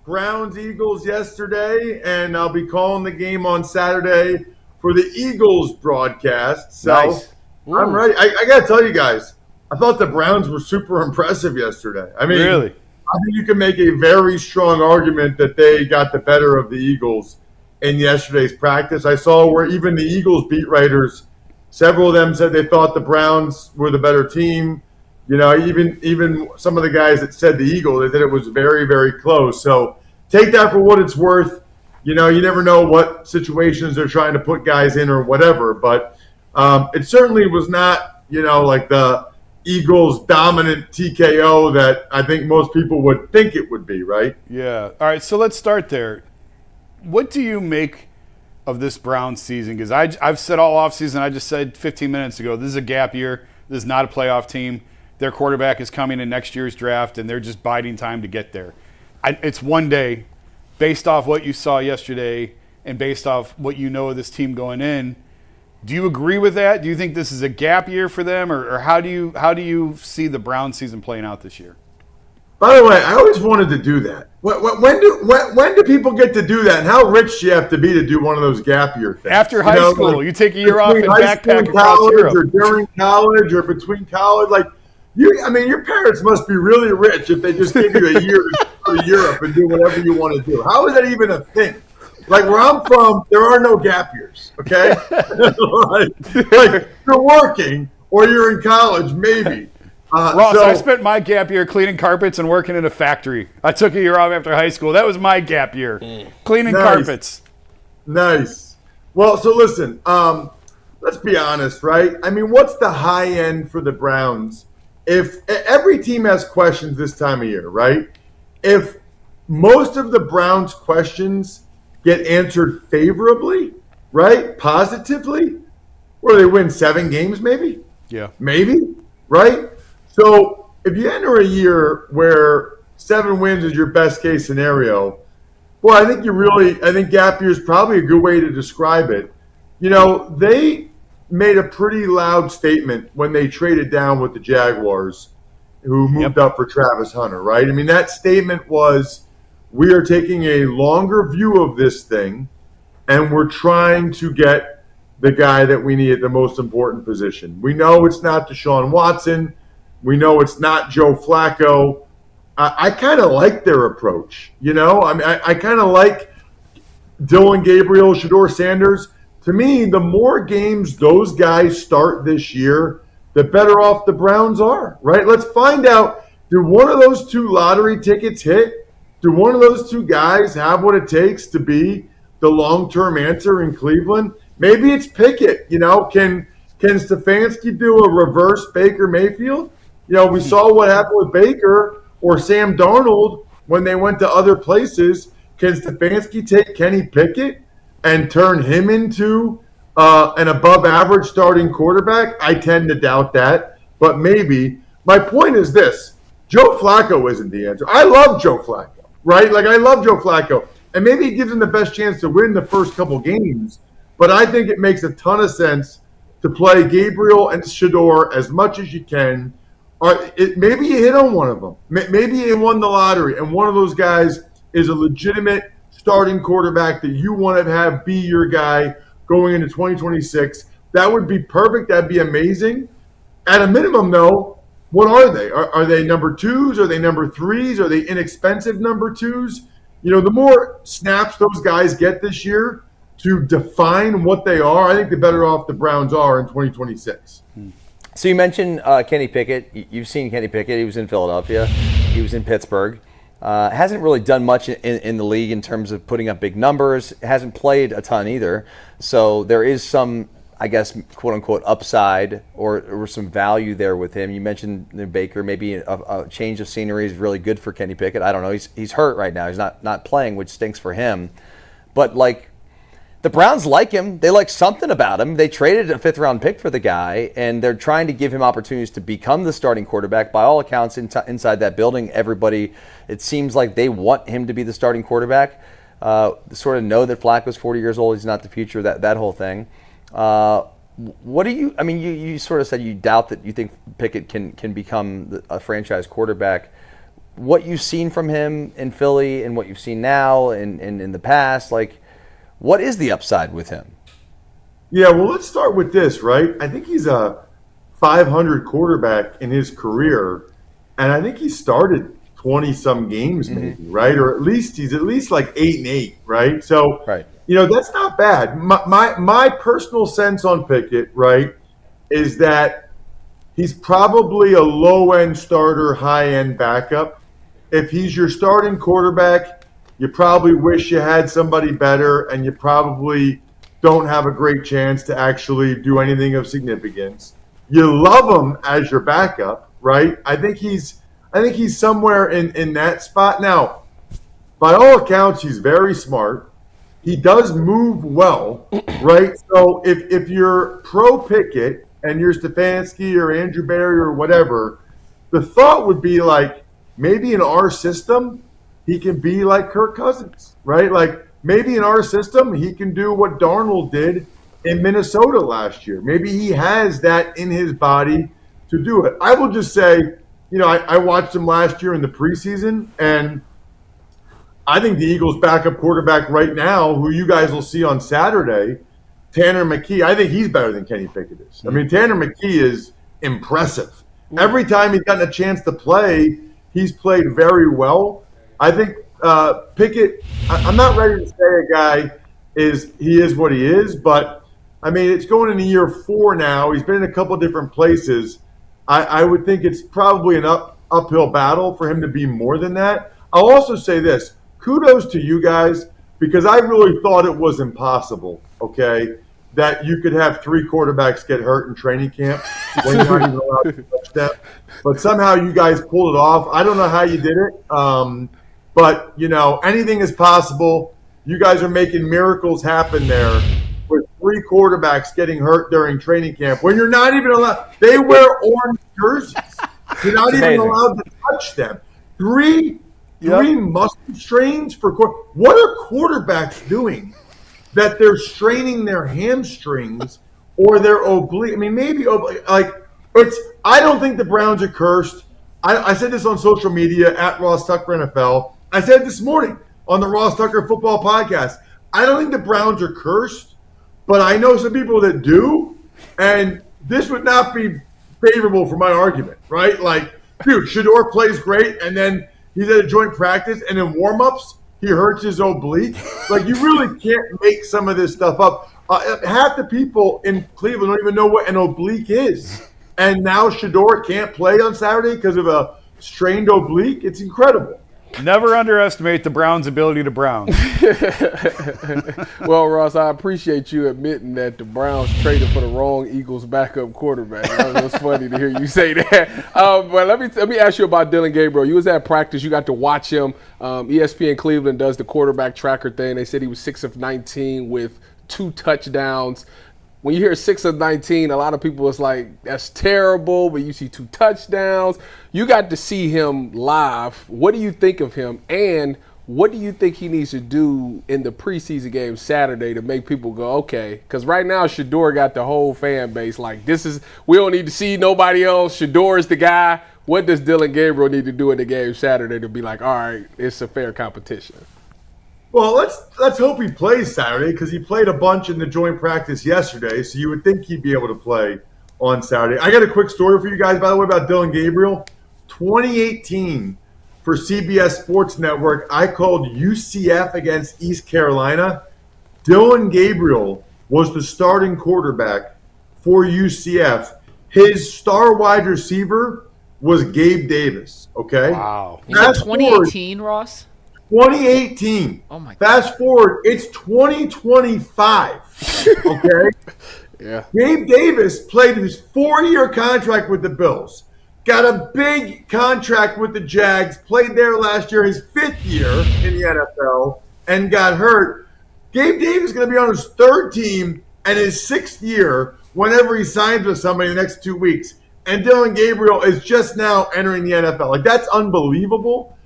Browns Eagles yesterday, and I'll be calling the game on Saturday for the Eagles broadcast. So
Nice.
I'm ready. I got to tell you guys, I thought the Browns were super impressive yesterday. I mean,
Really?
I think you can make a very strong argument that they got the better of the Eagles in yesterday's practice. I saw where even the Eagles beat writers, several of them said they thought the Browns were the better team. You know, even some of the guys that said the Eagles, they said it was very, very close. So take that for what it's worth. You know, you never know what situations they're trying to put guys in or whatever. But it certainly was not, you know, like the Eagles' dominant TKO that I think most people would think it would be, right?
Yeah. All right. So let's start there. What do you make of this Browns season? Because I've said all offseason, I just said 15 minutes ago, this is a gap year. This is not a playoff team. Their quarterback is coming in next year's draft, and they're just biding time to get there. It's one day. Based off what you saw yesterday and based off what you know of this team going in, do you agree with that? Do you think this is a gap year for them, or how do you see the Browns season playing out this year?
By the way, I always wanted to do that. When do people get to do that? And how rich do you have to be to do one of those gap year things?
After high school,
like
you take a year off and
between high school
backpack
and
across
college,
Europe.
or during college, or between college. Like your parents must be really rich if they just give you a year to go to Europe and do whatever you want to do. How is that even a thing? Like where I'm from, there are no gap years. Okay, like you're working or you're in college, maybe.
Ross, I spent my gap year cleaning carpets and working in a factory. I took a year off after high school. That was my gap year, cleaning carpets.
Nice. Well, so listen, let's be honest, right? I mean, what's the high end for the Browns? If every team has questions this time of year, right? If most of the Browns' questions get answered favorably, right? Positively, or they win 7 games, maybe?
Yeah.
Maybe, right? So if you enter a year where 7 wins is your best case scenario, well, I think gap year is probably a good way to describe it. You know, they made a pretty loud statement when they traded down with the Jaguars, who moved up for Travis Hunter, right? I mean, that statement was, we are taking a longer view of this thing, and we're trying to get the guy that we need at the most important position. We know it's not Deshaun Watson. We know it's not Joe Flacco. I kind of like their approach, you know? I mean, I kind of like Dillon Gabriel, Shedeur Sanders. To me, the more games those guys start this year, the better off the Browns are, right? Let's find out, do one of those 2 lottery tickets hit? Do one of those two guys have what it takes to be the long-term answer in Cleveland? Maybe it's Pickett. Can Stefanski do a reverse Baker Mayfield? We saw what happened with Baker or Sam Darnold when they went to other places. Can Stefanski take Kenny Pickett and turn him into an above-average starting quarterback? I tend to doubt that, but maybe. My point is this. Joe Flacco isn't the answer. I love Joe Flacco, right? I love Joe Flacco. And maybe he gives him the best chance to win the first couple games, but I think it makes a ton of sense to play Gabriel and Shedeur as much as you can. Maybe you hit on one of them. Maybe you won the lottery, and one of those guys is a legitimate starting quarterback that you want to have be your guy going into 2026. That would be perfect. That'd be amazing. At a minimum, though, what are they? Are they number twos? Are they number threes? Are they inexpensive number twos? The more snaps those guys get this year to define what they are, I think the better off the Browns are in 2026.
So you mentioned Kenny Pickett. You've seen Kenny Pickett. He was in Philadelphia. He was in Pittsburgh. Hasn't really done much in the league in terms of putting up big numbers. Hasn't played a ton either. So there is some, I guess, quote-unquote upside or some value there with him. You mentioned Baker. Maybe a change of scenery is really good for Kenny Pickett. I don't know. He's hurt right now. He's not playing, which stinks for him. But, the Browns like him. They like something about him. They traded a fifth-round pick for the guy, and they're trying to give him opportunities to become the starting quarterback. By all accounts, inside that building, everybody, it seems like they want him to be the starting quarterback. Sort of know that Flacco's 40 years old. He's not the future, that whole thing. What do you – you sort of said you doubt that you think Pickett can become a franchise quarterback. What you've seen from him in Philly and what you've seen now and in the past, what is the upside with him?
Yeah, well, let's start with this, right? I think he's a 500 quarterback in his career, and I think he started 20-some games maybe, right? Or he's at least 8-8, right? So,
right.
That's not bad. My personal sense on Pickett, right, is that he's probably a low-end starter, high-end backup. If he's your starting quarterback, you probably wish you had somebody better, and you probably don't have a great chance to actually do anything of significance. You love him as your backup, right? I think he's somewhere in that spot. Now, by all accounts, he's very smart. He does move well, right? So if you're pro Pickett and you're Stefanski or Andrew Berry or whatever, the thought would be maybe in our system, he can be like Kirk Cousins, right? Maybe in our system, he can do what Darnold did in Minnesota last year. Maybe he has that in his body to do it. I will just say, I watched him last year in the preseason, and I think the Eagles' backup quarterback right now, who you guys will see on Saturday, Tanner McKee, I think he's better than Kenny Pickett is. Tanner McKee is impressive. Every time he's gotten a chance to play, he's played very well. I think Pickett, I'm not ready to say a guy is what he is, but it's going into year 4 now. He's been in a couple different places. I would think it's probably an uphill battle for him to be more than that. I'll also say this. Kudos to you guys, because I really thought it was impossible, okay, that you could have 3 quarterbacks get hurt in training camp when you're not even allowed to touch them. But somehow you guys pulled it off. I don't know how you did it. But, anything is possible. You guys are making miracles happen there with 3 quarterbacks getting hurt during training camp when you're not even allowed. They wear orange jerseys. You're not even allowed to touch them. 3 muscle strains for what are quarterbacks doing that they're straining their hamstrings or their oblique? Maybe I don't think the Browns are cursed. I said this on social media at Ross Tucker NFL. I said this morning on the Ross Tucker Football Podcast. I don't think the Browns are cursed, but I know some people that do, and this would not be favorable for my argument, right? Dude, Shedeur plays great, and then he's at a joint practice, and in warm-ups, he hurts his oblique. You really can't make some of this stuff up. Half the people in Cleveland don't even know what an oblique is. And now Shedeur can't play on Saturday because of a strained oblique. It's incredible.
Never underestimate the Browns' ability to Brown.
Well, Ross, I appreciate you admitting that the Browns traded for the wrong Eagles backup quarterback. That was funny to hear you say that. But let me ask you about Dillon Gabriel. You was at practice. You got to watch him. ESPN Cleveland does the quarterback tracker thing. They said he was 6 of 19 with 2 touchdowns. When you hear 6 of 19, a lot of people is like, that's terrible, but you see 2 touchdowns. You got to see him live. What do you think of him? And what do you think he needs to do in the preseason game Saturday to make people go, okay? Because right now, Shedeur got the whole fan base like, we don't need to see nobody else. Shedeur is the guy. What does Dillon Gabriel need to do in the game Saturday to be like, all right, it's a fair competition?
Well, let's hope he plays Saturday because he played a bunch in the joint practice yesterday, so you would think he'd be able to play on Saturday. I got a quick story for you guys, by the way, about Dillon Gabriel. 2018 for CBS Sports Network, I called UCF against East Carolina. Dillon Gabriel was the starting quarterback for UCF. His star wide receiver was Gabe Davis, okay?
Wow.
You said 2018, Ross?
2018.
Oh my God.
Fast forward, it's 2025. Okay?
Yeah.
Gabe Davis played his 4-year contract with the Bills. Got a big contract with the Jags. Played there last year, his 5th year in the NFL, and got hurt. Gabe Davis is going to be on his 3rd team and his 6th year whenever he signs with somebody in the next 2 weeks. And Dillon Gabriel is just now entering the NFL. Like, that's unbelievable.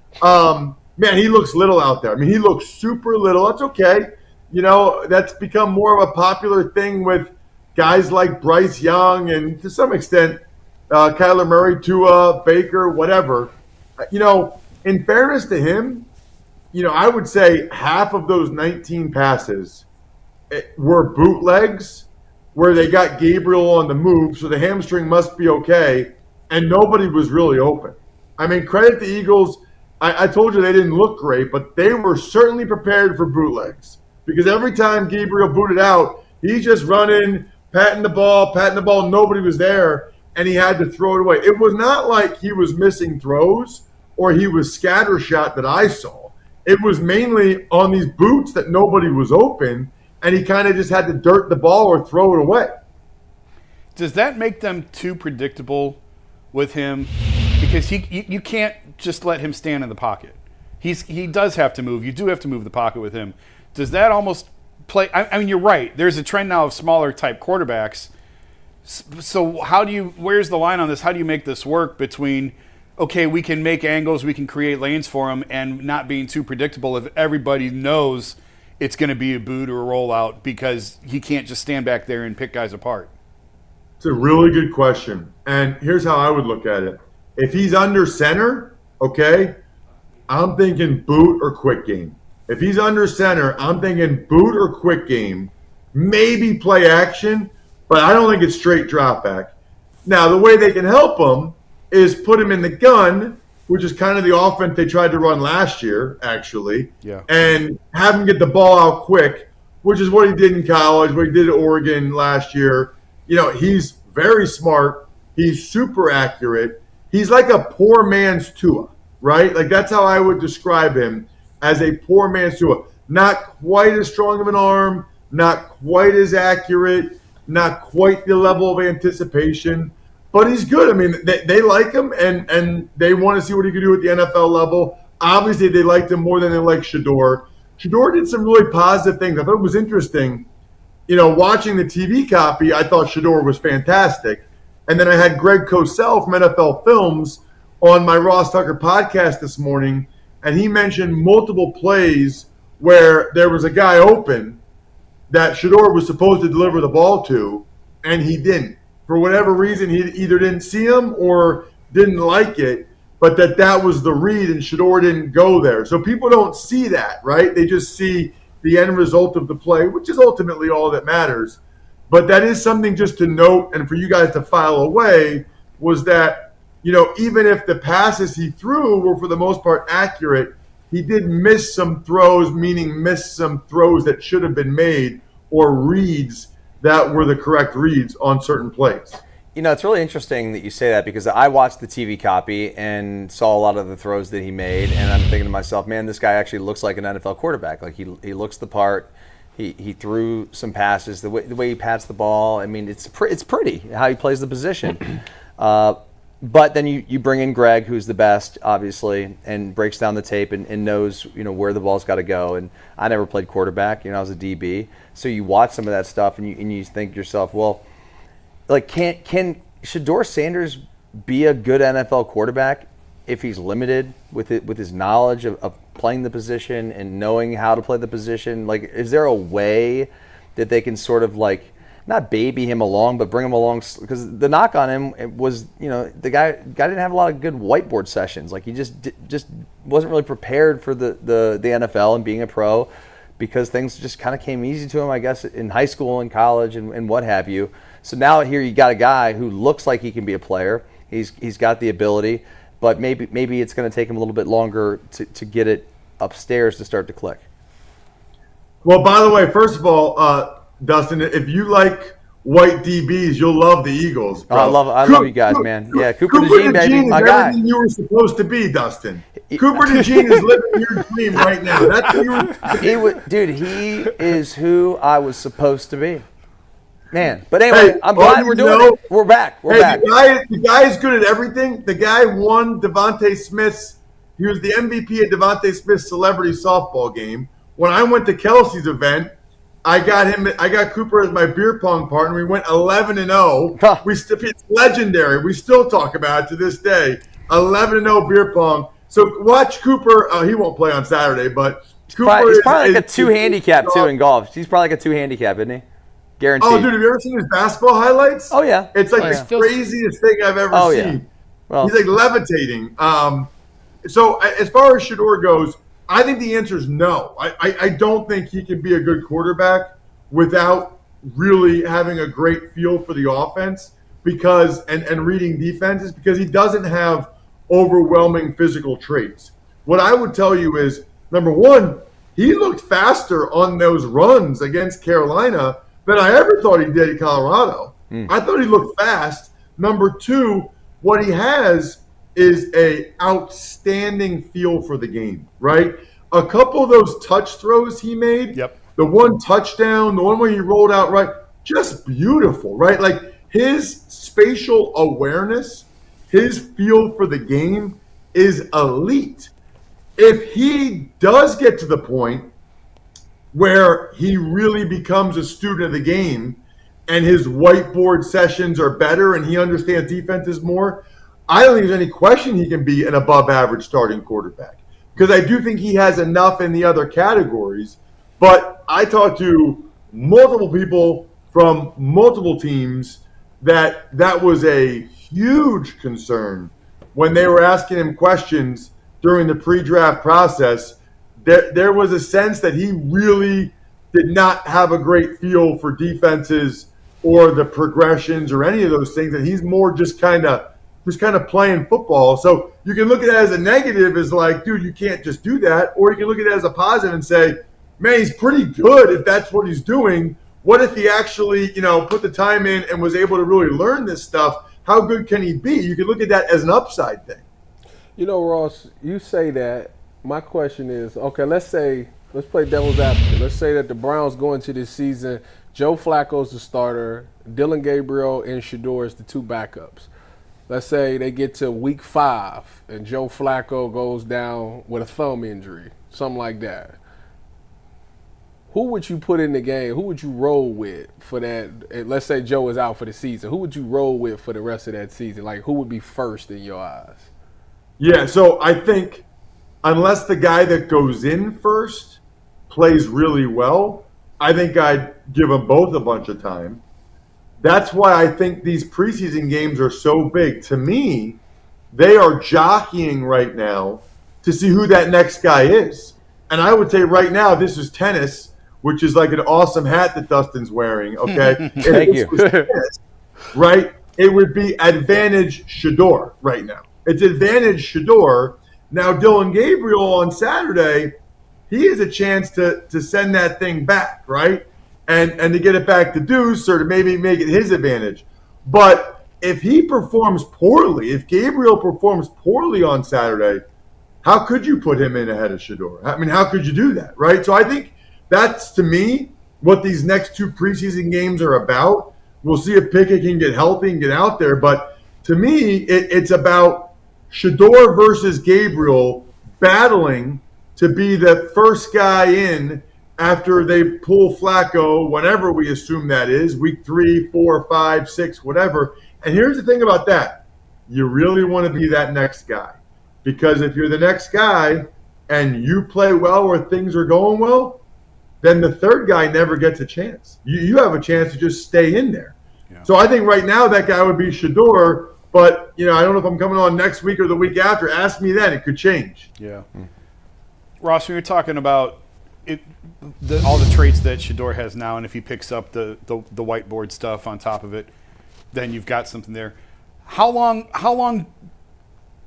Man, he looks little out there. I mean, he looks super little. That's okay. You know, that's become more of a popular thing with guys like Bryce Young and to some extent Kyler Murray, Tua, Baker, whatever. You know, in fairness to him, you know, I would say half of those 19 passes were bootlegs where they got Gabriel on the move, so the hamstring must be okay, and nobody was really open. I mean, credit the Eagles. I told you they didn't look great, but they were certainly prepared for bootlegs because every time Gabriel booted out, he's just running, patting the ball, nobody was there, and he had to throw it away. It was not like he was missing throws or he was scattershot that I saw. It was mainly on these boots that nobody was open, and he kind of just had to dirt the ball or throw it away.
Does that make them too predictable with him? Because you can't just let him stand in the pocket. He does have to move. You do have to move the pocket with him. Does that almost play? I mean, you're right. There's a trend now of smaller type quarterbacks. So where's the line on this? How do you make this work between, okay, we can make angles, we can create lanes for him, and not being too predictable if everybody knows it's going to be a boot or a rollout because he can't just stand back there and pick guys apart?
It's a really good question. And here's how I would look at it. If he's under center, okay, I'm thinking boot or quick game. If he's under center, I'm thinking boot or quick game, maybe play action, but I don't think it's straight drop back. Now, the way they can help him is put him in the gun, which is kind of the offense they tried to run last year, actually, and have him get the ball out quick, which is what he did in college, what he did at Oregon last year. You know, he's very smart. He's super accurate. He's like a poor man's Tua, right? Like that's how I would describe him, as a poor man's Tua. Not quite as strong of an arm, not quite as accurate, not quite the level of anticipation, but he's good. I mean, they like him and they want to see what he can do at the NFL level. Obviously, they liked him more than they liked Shedeur. Shedeur did some really positive things. I thought it was interesting. You know, watching the TV copy, I thought Shedeur was fantastic. And then I had Greg Cosell from NFL Films on my Ross Tucker podcast this morning, and he mentioned multiple plays where there was a guy open that Shedeur was supposed to deliver the ball to, and he didn't. For whatever reason, he either didn't see him or didn't like it, but that was the read, and Shedeur didn't go there. So people don't see that, right? They just see the end result of the play, which is ultimately all that matters. But that is something just to note and for you guys to file away, was that, you know, even if the passes he threw were for the most part accurate, he did miss some throws, meaning miss some throws that should have been made or reads that were the correct reads on certain plays.
It's really interesting that you say that because I watched the TV copy and saw a lot of the throws that he made, and I'm thinking to myself, man, this guy actually looks like an NFL quarterback. Like he looks the part. He threw some passes. The way he pats the ball. I mean, it's pretty how he plays the position. But then you bring in Greg, who's the best, obviously, and breaks down the tape and knows where the ball's got to go. And I never played quarterback. I was a DB, so you watch some of that stuff and you think to yourself, well, like can Shedeur Sanders be a good NFL quarterback if he's limited with his knowledge of playing the position and knowing how to play the position? Like, is there a way that they can sort of like not baby him along, but bring him along? Because the knock on him was, the guy didn't have a lot of good whiteboard sessions. Like he just wasn't really prepared for the NFL and being a pro, because things just kind of came easy to him, I guess, in high school and college and what have you. So now here you got a guy who looks like he can be a player. He's got the ability, but maybe it's going to take him a little bit longer to get it upstairs to start to click.
Well, by the way, first of all, Dustin, if you like white DBs, you'll love the Eagles, bro.
I love you guys, man. Yeah, Cooper DeJean, baby, my
is
guy.
everything you were supposed to be, Dustin. Cooper DeJean is living your dream right now. That's who you were.
Dude, he is who I was supposed to be. Man, but anyway,
Hey,
I'm glad we're doing it. We're back. We're back.
The guy is good at everything. The guy won Devontae Smith's. He was the MVP at Devontae Smith's celebrity softball game. When I went to Kelsey's event, I got Cooper as my beer pong partner. We went 11-0.
Huh.
It's legendary. We still talk about it to this day. 11-0 beer pong. So watch Cooper. He won't play on Saturday, but Cooper
he's probably like a 2 handicap too in golf. He's probably like a 2 handicap, isn't he? Guaranteed.
Oh, dude, have you ever seen his basketball highlights?
Oh, yeah.
It's like
yeah.
the craziest thing I've ever seen.
Yeah. Well,
he's like levitating. So as far as Shedeur goes, I think the answer is no. I don't think he can be a good quarterback without really having a great feel for the offense and reading defenses, because he doesn't have overwhelming physical traits. What I would tell you is, number one, he looked faster on those runs against Carolina than I ever thought he did at Colorado. I thought he looked fast. Number two, what he has is a outstanding feel for the game, right? A couple of those touch throws he made,
Yep.
the one touchdown, the one where he rolled out right, just beautiful, right? Like his spatial awareness, his feel for the game is elite. If he does get to the point where he really becomes a student of the game and his whiteboard sessions are better and he understands defenses more, I don't think there's any question he can be an above average starting quarterback, because I do think he has enough in the other categories. But I talked to multiple people from multiple teams that was a huge concern when they were asking him questions during the pre-draft process. There was a sense that he really did not have a great feel for defenses or the progressions or any of those things, and he's more just kind of playing football. So you can look at it as a negative, as like, dude, you can't just do that. Or you can look at it as a positive and say, man, he's pretty good if that's what he's doing. What if he actually, put the time in and was able to really learn this stuff? How good can he be? You can look at that as an upside thing.
Ross, you say that. My question is, okay, let's play devil's advocate. Let's say that the Browns go into this season, Joe Flacco's the starter, Dillon Gabriel and Shedeur is the 2 backups. Let's say they get to week 5 and Joe Flacco goes down with a thumb injury, something like that. Who would you put in the game? Who would you roll with for that? Let's say Joe is out for the season. Who would you roll with for the rest of that season? Like, who would be first in your eyes?
Yeah, so I think unless the guy that goes in first plays really well, I think I'd give them both a bunch of time. That's why I think these preseason games are so big. To me, they are jockeying right now to see who that next guy is. And I would say right now, this is tennis, which is like an awesome hat that Dustin's wearing, okay?
Thank you.
Tennis, right? It would be advantage Shedeur right now. It's advantage Shedeur. Now, Dillon Gabriel on Saturday, he has a chance to send that thing back, right? And to get it back to Deuce, or to maybe make it his advantage. But if he performs poorly, if Gabriel performs poorly on Saturday, how could you put him in ahead of Shedeur? I mean, how could you do that, right? So I think that's, to me, what these next 2 preseason games are about. We'll see if Pickett can get healthy and get out there. But to me, it's about Shedeur versus Gabriel battling to be the first guy in after they pull Flacco, whenever we assume that is, week 3, 4, 5, 6, whatever. And here's the thing about that. You really want to be that next guy. Because if you're the next guy and you play well or things are going well, then the third guy never gets a chance. You have a chance to just stay in there. Yeah. So I think right now that guy would be Shedeur, but I don't know if I'm coming on next week or the week after. Ask me then. It could change.
Yeah. Ross, when you're talking about all the traits that Shedeur has now, and if he picks up the whiteboard stuff on top of it, then you've got something there. How long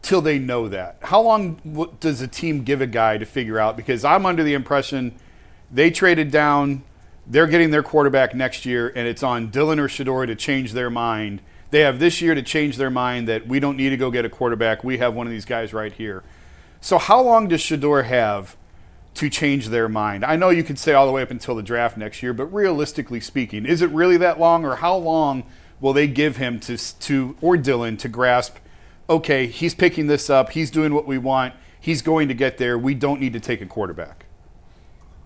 till they know that? How long does a team give a guy to figure out? Because I'm under the impression they traded down, they're getting their quarterback next year, and it's on Dillon or Shedeur to change their mind. They have this year to change their mind that we don't need to go get a quarterback. We have one of these guys right here. So how long does Shedeur have to change their mind? I know you could say all the way up until the draft next year, but realistically speaking, is it really that long, or how long will they give him or Dillon to grasp, okay, he's picking this up, he's doing what we want, he's going to get there, we don't need to take a quarterback?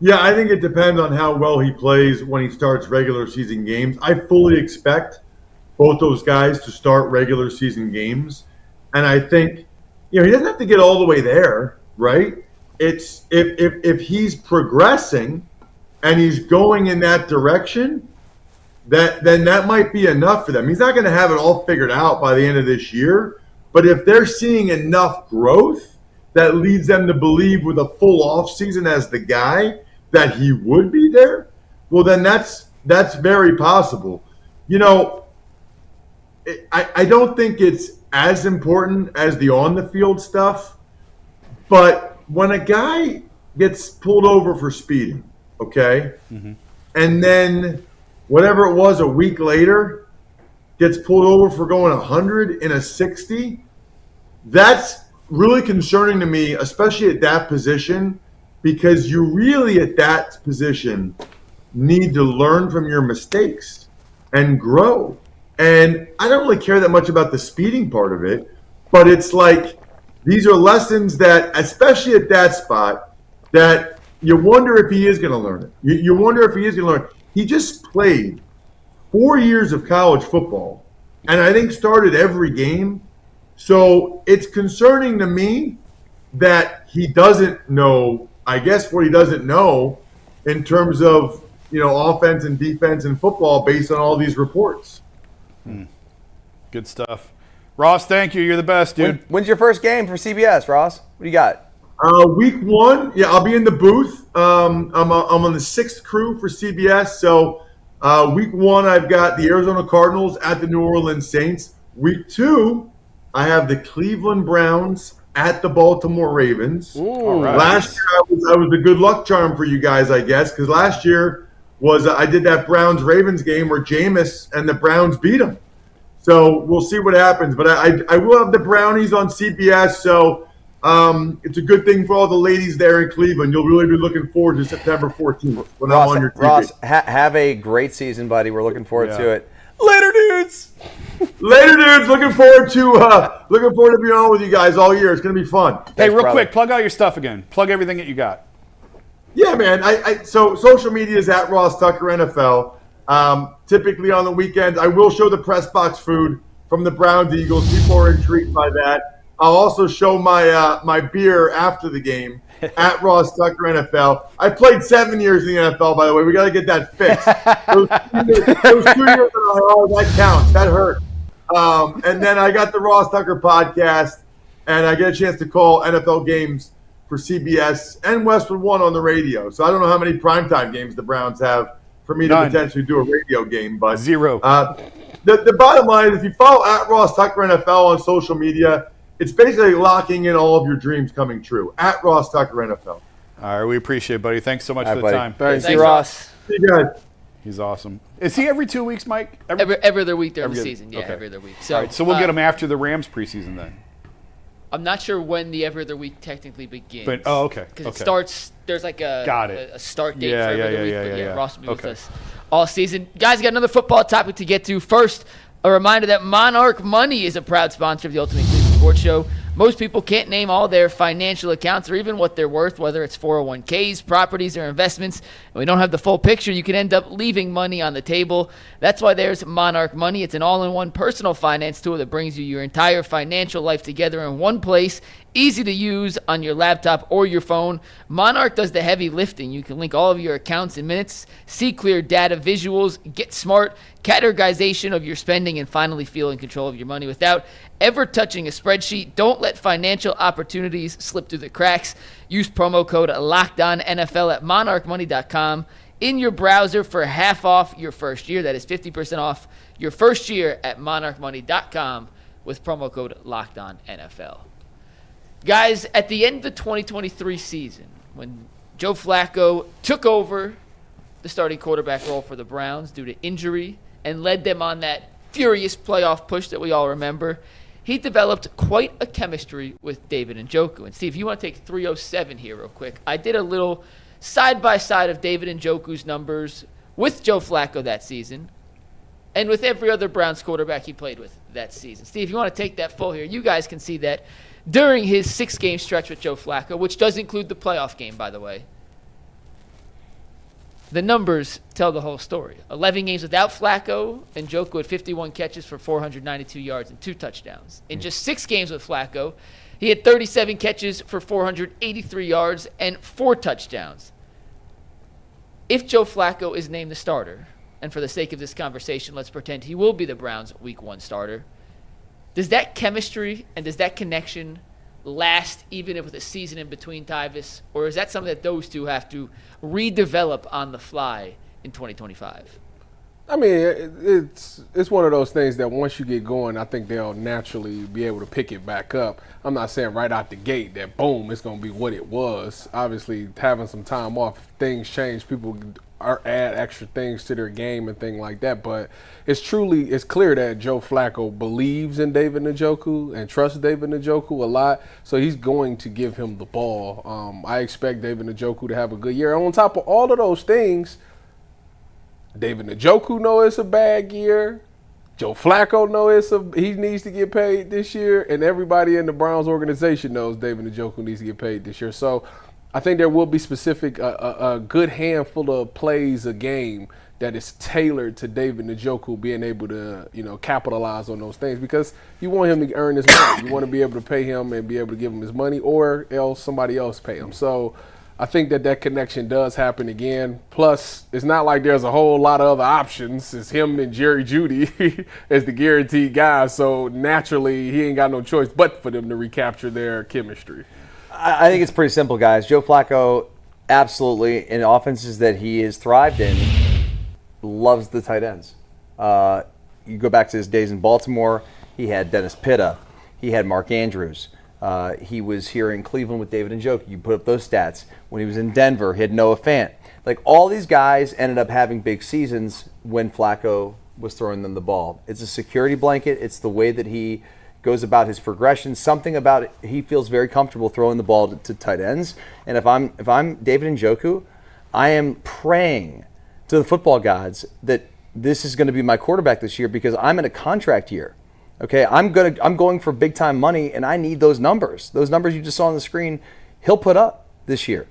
Yeah, I think it depends on how well he plays when he starts regular season games. I fully expect both those guys to start regular season games. And I think, he doesn't have to get all the way there, right? It's if he's progressing and he's going in that direction, then that might be enough for them. He's not going to have it all figured out by the end of this year, but if they're seeing enough growth that leads them to believe with a full offseason as the guy that he would be there, well, then that's very possible. I don't think it's as important as the on-the-field stuff, but when a guy gets pulled over for speeding, okay, and then whatever it was a week later gets pulled over for going 100 in a 60, that's really concerning to me, especially at that position, because you really at that position need to learn from your mistakes and grow. And I don't really care that much about the speeding part of it, but it's like these are lessons that, especially at that spot, that you wonder if he is going to learn it. You wonder if he is going to learn it. He just played 4 years of college football, and I think started every game. So it's concerning to me that he doesn't know, I guess, what he doesn't know in terms of, offense and defense and football based on all these reports.
Good stuff. Ross, thank you. You're the best, dude.
When's your first game for CBS, Ross? What do you got?
Week 1, yeah, I'll be in the booth. I'm on the 6th crew for CBS. So week 1, I've got the Arizona Cardinals at the New Orleans Saints. Week 2, I have the Cleveland Browns at the Baltimore Ravens.
Ooh, all right.
Last year, I was the good luck charm for you guys, I guess, because last year was I did that Browns-Ravens game where Jameis and the Browns beat them. So we'll see what happens. But I will have the Brownies on CBS, so it's a good thing for all the ladies there in Cleveland. You'll really be looking forward to September 14th when I'm on your TV.
Ross, have a great season, buddy. We're looking forward to it. Later, dudes.
Later, dudes. Looking forward to being on with you guys all year. It's going to be fun.
Hey, real quick, plug out your stuff again. Plug everything that you got.
Yeah, man. So social media is at Ross Tucker NFL. Typically on the weekends, I will show the press box food from the Browns Eagles. People are intrigued by that. I'll also show my beer after the game at Ross Tucker NFL. I played 7 years in the NFL, by the way. We got to get that fixed. Those 2 years, that counts. That hurt. And then I got the Ross Tucker podcast, and I get a chance to call NFL games for CBS and Westwood One on the radio. So I don't know how many primetime games the Browns have for me to potentially do a radio game, but
0.
The bottom line is if you follow at Ross Tucker NFL on social media, it's basically locking in all of your dreams coming true. At Ross Tucker NFL.
All right, we appreciate it, buddy. Thanks so much for the
buddy.
time.
Thanks, Ross.
See you guys.
He's awesome. Is he every 2 weeks, Mike?
Every other week during the season. Yeah,
okay.
every other week. So,
All right, so we'll get him after the Rams preseason then.
I'm not sure when the every other week technically begins.
But okay.
Because it starts. There's like a start date for every other week. But yeah, Ross will be with us all season. Guys, got another football topic to get to. First, a reminder that Monarch Money is a proud sponsor of the Ultimate Cleveland Sports Show. Most people can't name all their financial accounts or even what they're worth, whether it's 401ks, properties, or investments. And we don't have the full picture. You can end up leaving money on the table. That's why there's Monarch Money. It's an all-in-one personal finance tool that brings you your entire financial life together in one place. Easy to use on your laptop or your phone. Monarch does the heavy lifting. You can link all of your accounts in minutes, see clear data visuals, get smart categorization of your spending, and finally feel in control of your money without ever touching a spreadsheet. Don't let financial opportunities slip through the cracks. Use promo code LOCKEDONNFL at monarchmoney.com in your browser for half off your first year. That is 50% off your first year at monarchmoney.com with promo code LOCKEDONNFL. Guys, at the end of the 2023 season, when Joe Flacco took over the starting quarterback role for the Browns due to injury and led them on that furious playoff push that we all remember, he developed quite a chemistry with David Njoku. And Steve, you want to take 307 here real quick. I did a little side-by-side of David Njoku's numbers with Joe Flacco that season and with every other Browns quarterback he played with that season. Steve, you want to take that full here. You guys can see that during his 6-game stretch with Joe Flacco, which does include the playoff game, by the way. The numbers tell the whole story. 11 games without Flacco, and Njoku had 51 catches for 492 yards and 2 touchdowns. In just 6 games with Flacco, he had 37 catches for 483 yards and 4 touchdowns. If Joe Flacco is named the starter, and for the sake of this conversation, let's pretend he will be the Browns' Week 1 starter, does that chemistry and does that connection last even if with a season in between, Tyvis? Or is that something that those two have to redevelop on the fly in 2025?
I mean, it's one of those things that once you get going, I think they'll naturally be able to pick it back up. I'm not saying right out the gate that, boom, it's going to be what it was. Obviously, having some time off, things change. People add extra things to their game and things like that. But it's clear that Joe Flacco believes in David Njoku and trusts David Njoku a lot. So he's going to give him the ball. I expect David Njoku to have a good year. On top of all of those things, David Njoku knows it's a bad year. Joe Flacco knows he needs to get paid this year. And everybody in the Browns organization knows David Njoku needs to get paid this year. So I think there will be a good handful of plays a game that is tailored to David Njoku being able to, capitalize on those things, because you want him to earn his money. You want to be able to pay him and be able to give him his money, or else somebody else pay him. So I think that connection does happen again. Plus, it's not like there's a whole lot of other options. It's him and Jerry Jeudy as the guaranteed guy. So naturally, he ain't got no choice but for them to recapture their chemistry.
I think it's pretty simple, guys. Joe Flacco, absolutely, in offenses that he has thrived in, loves the tight ends. You go back to his days in Baltimore, he had Dennis Pitta. He had Mark Andrews. He was here in Cleveland with David Njoku. You put up those stats. When he was in Denver, he had Noah Fant. Like, all these guys ended up having big seasons when Flacco was throwing them the ball. It's a security blanket. It's the way that he goes about his progression. Something about it, he feels very comfortable throwing the ball to tight ends. And if I'm David Njoku, I am praying to the football gods that this is going to be my quarterback this year, because I'm in a contract year. Okay, I'm going for big time money, and I need those numbers. Those numbers you just saw on the screen, he'll put up this year.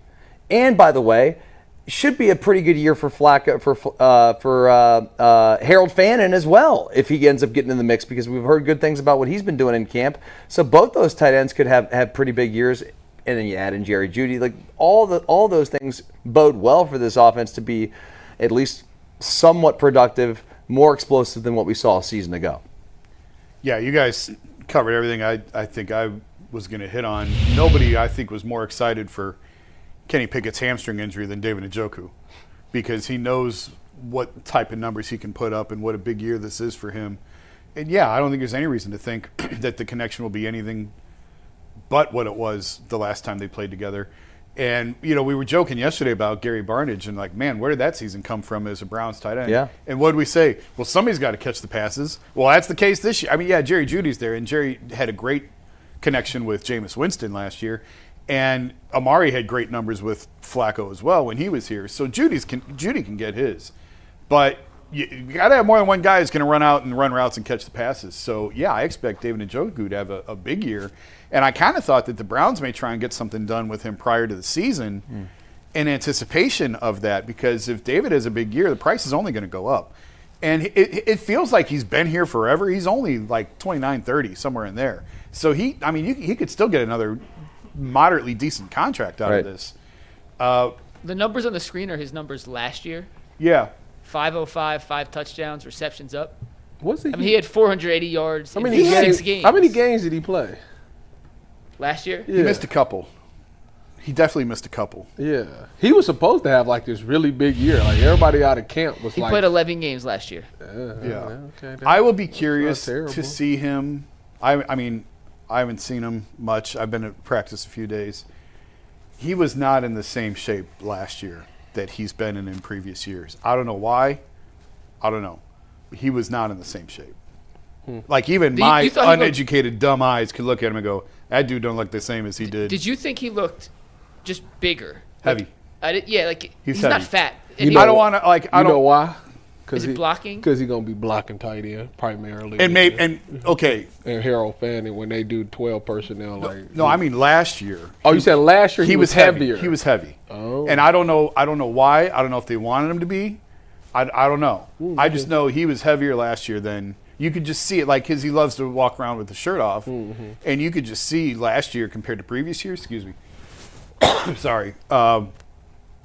And by the way, should be a pretty good year for Flacco, for Harold Fannin as well, if he ends up getting in the mix, because we've heard good things about what he's been doing in camp. So both those tight ends could have pretty big years. And then you add in Jerry Jeudy. Like, all those things bode well for this offense to be at least somewhat productive, more explosive than what we saw a season ago.
Yeah, you guys covered everything I think I was going to hit on. Nobody, I think, was more excited for Kenny Pickett's hamstring injury than David Njoku, because he knows what type of numbers he can put up and what a big year this is for him. And, yeah, I don't think there's any reason to think that the connection will be anything but what it was the last time they played together. And, we were joking yesterday about Gary Barnidge and like, man, where did that season come from as a Browns tight end?
Yeah.
And what did we say? Well, somebody's got to catch the passes. Well, that's the case this year. I mean, yeah, Jerry Jeudy's there, and Jerry had a great connection with Jameis Winston last year. And Amari had great numbers with Flacco as well when he was here. So Judy can get his. But you got to have more than one guy who's going to run out and run routes and catch the passes. So, yeah, I expect David Njoku to have a big year. And I kind of thought that the Browns may try and get something done with him prior to the season in anticipation of that, because if David has a big year, the price is only going to go up. And it feels like he's been here forever. He's only like 29, 30, somewhere in there. So, he could still get another moderately decent contract out of this.
The numbers on the screen are his numbers last year.
Yeah.
505, 5 touchdowns, receptions up.
Was he?
I mean, he had 480 yards in 6 games.
How many games did he play?
Last year?
He missed a couple. He definitely missed a couple.
Yeah. He was supposed to have like this really big year. Like everybody out of camp was
He played 11 games last year.
Yeah.
Okay,
I will be curious
terrible.
to see him. I mean, I haven't seen him much. I've been at practice a few days. He was not in the same shape last year that he's been in previous years. I don't know why. I don't know. He was not in the same shape. Like even my uneducated dumb eyes could look at him and go, that dude don't look the same as he did.
Did you think he looked just bigger?
Heavy.
He's
heavy.
not fat.
I don't want to like. I
You
don't
know why?
Is it blocking?
Because he's gonna be blocking tight end primarily.
And okay.
And Harold Fanning when they do 12 personnel.
No, I mean last year.
Oh, you said last year he was heavier.
He was heavy.
Oh.
And I don't know why. I don't know if they wanted him to be. I don't know. I just know he was heavier last year than you could just see it, like, because he loves to walk around with the shirt off, and you could just see last year compared to previous years. Excuse me. Sorry.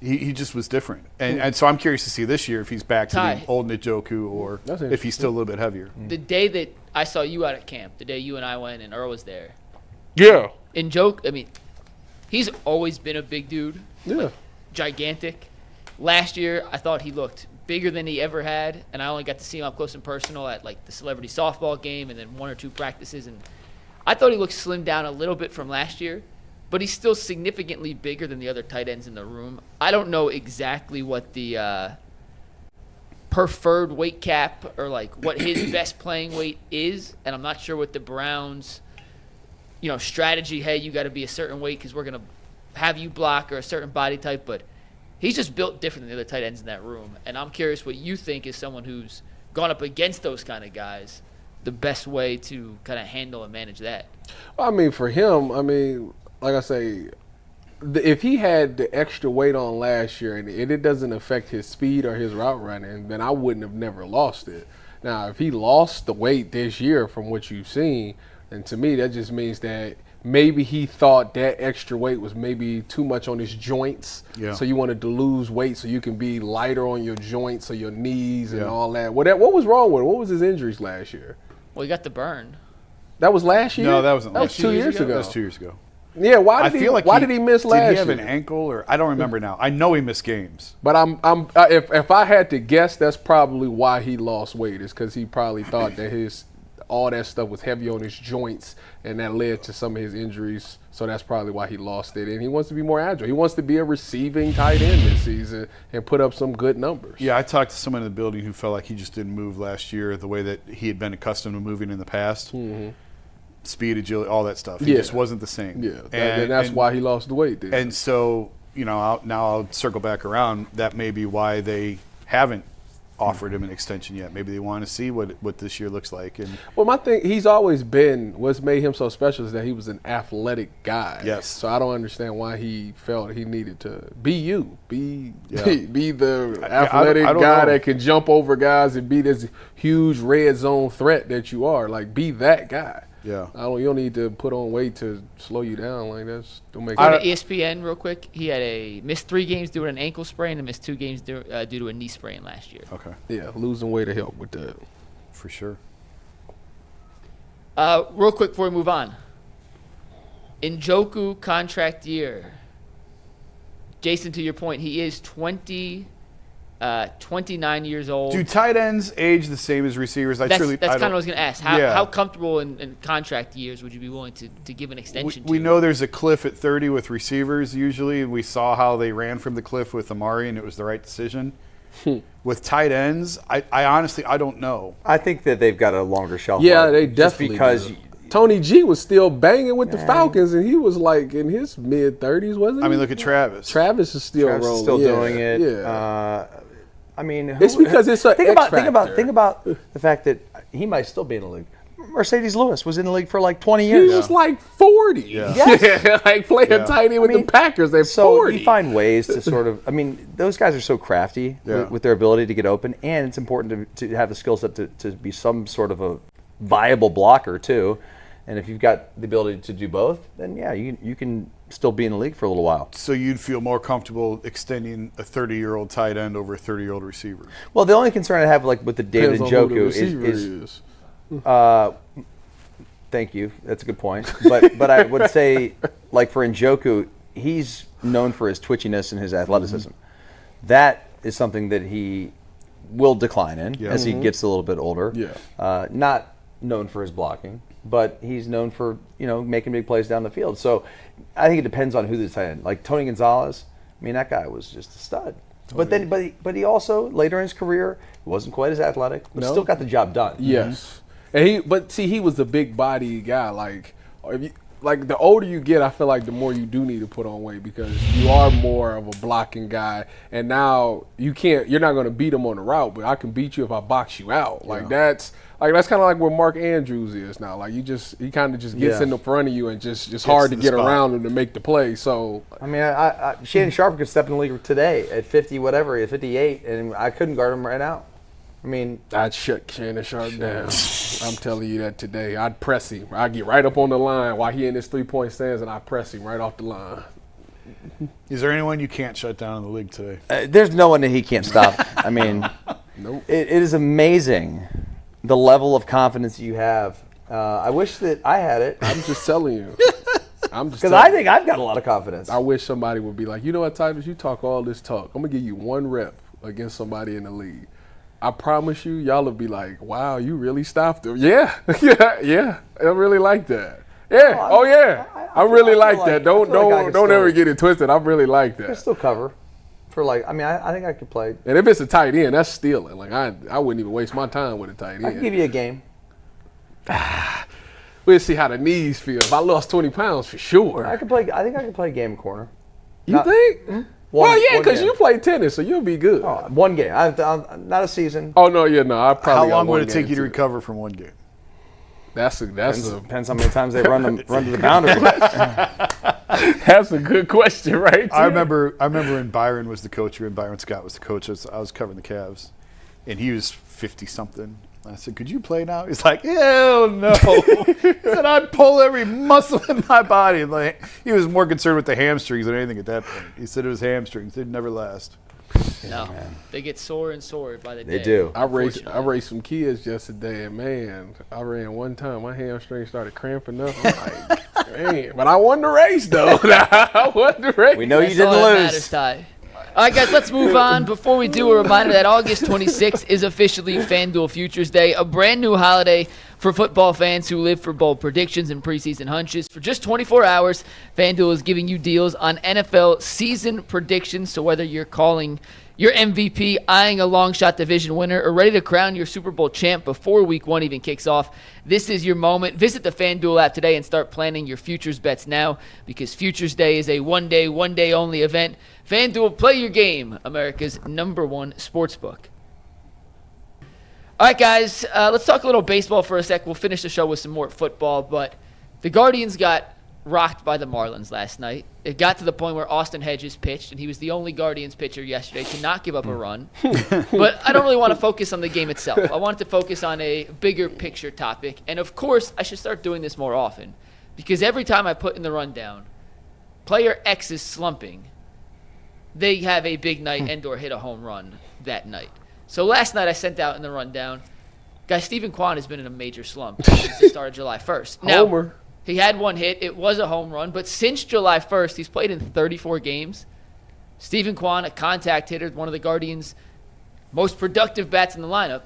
He just was different, and so I'm curious to see this year if he's back to the old Njoku or if he's still a little bit heavier.
The day that I saw you out at camp, the day you and I went and Earl was there.
Yeah.
Njoku, I mean, he's always been a big dude.
Yeah.
Like, gigantic. Last year, I thought he looked bigger than he ever had, and I only got to see him up close and personal at like the celebrity softball game and then 1 or 2 practices, and I thought he looked slimmed down a little bit from last year, but he's still significantly bigger than the other tight ends in the room. I don't know exactly what the preferred weight cap or like what his best playing weight is, and I'm not sure what the Browns strategy, hey, you got to be a certain weight because we're going to have you block or a certain body type, but he's just built different than the other tight ends in that room. And I'm curious what you think is someone who's gone up against those kind of guys, the best way to kind of handle and manage that.
Well, I mean, for him, like I say, if he had the extra weight on last year and it doesn't affect his speed or his route running, then I wouldn't have never lost it. Now, if he lost the weight this year from what you've seen, then to me that just means that maybe he thought that extra weight was maybe too much on his joints. Yeah. So you wanted to lose weight so you can be lighter on your joints or your knees and all that. What was wrong with him? What was his injuries last year?
Well, he got the burn.
That was last year?
No, that wasn't last year.
That was 2 years ago.
That was 2 years ago.
Yeah, why did he miss last year?
Did he have an ankle or I don't remember now. I know he missed games.
But if I had to guess, that's probably why he lost weight. Is because he probably thought that all that stuff was heavy on his joints, and that led to some of his injuries. So that's probably why he lost it. And he wants to be more agile. He wants to be a receiving tight end this season and put up some good numbers.
Yeah, I talked to someone in the building who felt like he just didn't move last year the way that he had been accustomed to moving in the past. Mm-hmm. Speed, agility, all that stuff. He just wasn't the same.
Yeah, and that's why he lost the weight then.
And so, now I'll circle back around. That may be why they haven't offered him an extension yet. Maybe they want to see what this year looks like. And
well, my thing, he's always been, what's made him so special is that he was an athletic guy.
Yes.
So I don't understand why he felt he needed to be the athletic guy that can jump over guys and be this huge red zone threat that you are. Like, be that guy.
Yeah.
You don't need to put on weight to slow you down. Like, don't make
sense. On ESPN real quick, he had missed 3 games due to an ankle sprain and missed 2 games due to a knee sprain last year.
Okay.
Yeah, losing weight to help with that.
For sure.
Real quick before we move on. Njoku contract year. Jason, to your point, he is 20 29 years old.
Do tight ends age the same as receivers?
That's kind of what I was going to ask.
Yeah.
How comfortable in contract years would you be willing to give an extension to?
We know there's a cliff at 30 with receivers usually, and we saw how they ran from the cliff with Amari, and it was the right decision. With tight ends, I honestly don't know.
I think that they've got a longer shelf
Yeah,
life.
they
just
definitely
because
do. Tony G was still banging with the Falcons, and he was like in his mid-30s, wasn't he?
I mean, look at Travis.
Travis is still
Travis is
rolling.
still
Yeah,
doing it.
Yeah.
I mean,
It's because it's a
think
X
about
factor.
the fact that he might still be in the league. Mercedes Lewis was in the league for like 20 years.
He was like 40.
Yeah.
Yes.
Like playing tight end with the Packers. They're
So
40.
you find ways to sort of, I mean, those guys are so crafty with their ability to get open, and it's important to have the skill set to be some sort of a viable blocker too. And if you've got the ability to do both, then yeah, you can still be in the league for a little while.
So you'd feel more comfortable extending a 30-year-old tight end over a 30-year-old receiver?
Well, the only concern I have like with the David
Depends on who the
Njoku
receiver
is thank you. That's a good point. But I would say, like for Njoku, he's known for his twitchiness and his athleticism. That is something that he will decline in as he gets a little bit older.
Yeah.
Not known for his blocking, but he's known for making big plays down the field. So I think it depends on who the tight end. Like Tony Gonzalez, I mean that guy was just a stud. But he also later in his career wasn't quite as athletic, but still got the job done.
Yes. And he was a big body guy. Like the older you get, I feel like the more you do need to put on weight because you are more of a blocking guy. And now you're not going to beat him on the route, but I can beat you if I box you out. That's kind of like where Mark Andrews is now. Like he kind of just gets in the front of you and just hard to get around him to make the play. So
I mean, Shannon Sharp could step in the league today at 50 whatever, at 58, and I couldn't guard him right now. I mean,
I'd shut Shannon Sharp down. I'm telling you that today. I'd press him. I'd get right up on the line while he in his 3-point stands, and I'd press him right off the line.
Is there anyone you can't shut down in the league today?
there's no one that he can't stop. I mean,
Nope.
it is amazing the level of confidence you have. I wish that I had it
I'm just telling you.
because I think I've got a lot of confidence.
I wish somebody would be like, you know what, Tyvis, you talk all this talk. I'm going to give you one rep against somebody in the league. I promise you, y'all will be like, wow, you really stopped him. Yeah. Yeah. I really like that. Yeah. I really like that. Don't ever get it twisted. I really like
I can
that.
still cover for I think I could play.
And if it's a tight end, that's stealing. Like I wouldn't even waste my time with a tight end.
I can give you a game.
We'll see how the knees feel. If I lost 20 pounds, for sure.
I think I could play a game corner.
You think?
One
because
game.
you play tennis, so you'll be good.
Oh, one game. Not a season.
Oh no, yeah, no. I probably.
How
got
long
one
would it take
game
you to
too.
recover from one game?
Depends how many times they run to the boundary.
That's a good question, right?
I remember when Byron was the coach, or Byron Scott was the coach. I was covering the Cavs, and he was 50-something. I said, "Could you play now?" He's like, "Hell no!" He said, "I'd pull every muscle in my body." Like, he was more concerned with the hamstrings than anything at that point. He said it was hamstrings; they'd never last.
No, they get sore and sore by the day.
They do.
I raced some kids yesterday, and man, I ran one time. My hamstring started cramping up. I'm like, man, but I won the race though. I won the race.
We know you
That's
didn't
all that
lose.
matters, Ty. All right, guys, let's move on. Before we do, a reminder that August 26th is officially FanDuel Futures Day, a brand new holiday for football fans who live for bold predictions and preseason hunches. For just 24 hours, FanDuel is giving you deals on NFL season predictions. So whether you're calling your MVP, eyeing a long shot division winner, or ready to crown your Super Bowl champ before Week 1 even kicks off, this is your moment. Visit the FanDuel app today and start planning your futures bets now, because Futures Day is a one day only event. FanDuel, play your game, America's #1 sportsbook. All right, guys, let's talk a little baseball for a sec. We'll finish the show with some more football, but the Guardians got rocked by the Marlins last night. It got to the point where Austin Hedges pitched, and he was the only Guardians pitcher yesterday to not give up a run. But I don't really want to focus on the game itself. I wanted to focus on a bigger picture topic. And, of course, I should start doing this more often, because every time I put in the rundown, player X is slumping, they have a big night and or hit a home run that night. So last night I sent out in the rundown, guys, Steven Kwan has been in a major slump since the start of July 1st. Now,
Homer.
he had one hit. It was a home run. But since July 1st, he's played in 34 games. Steven Kwan, a contact hitter, one of the Guardians' most productive bats in the lineup,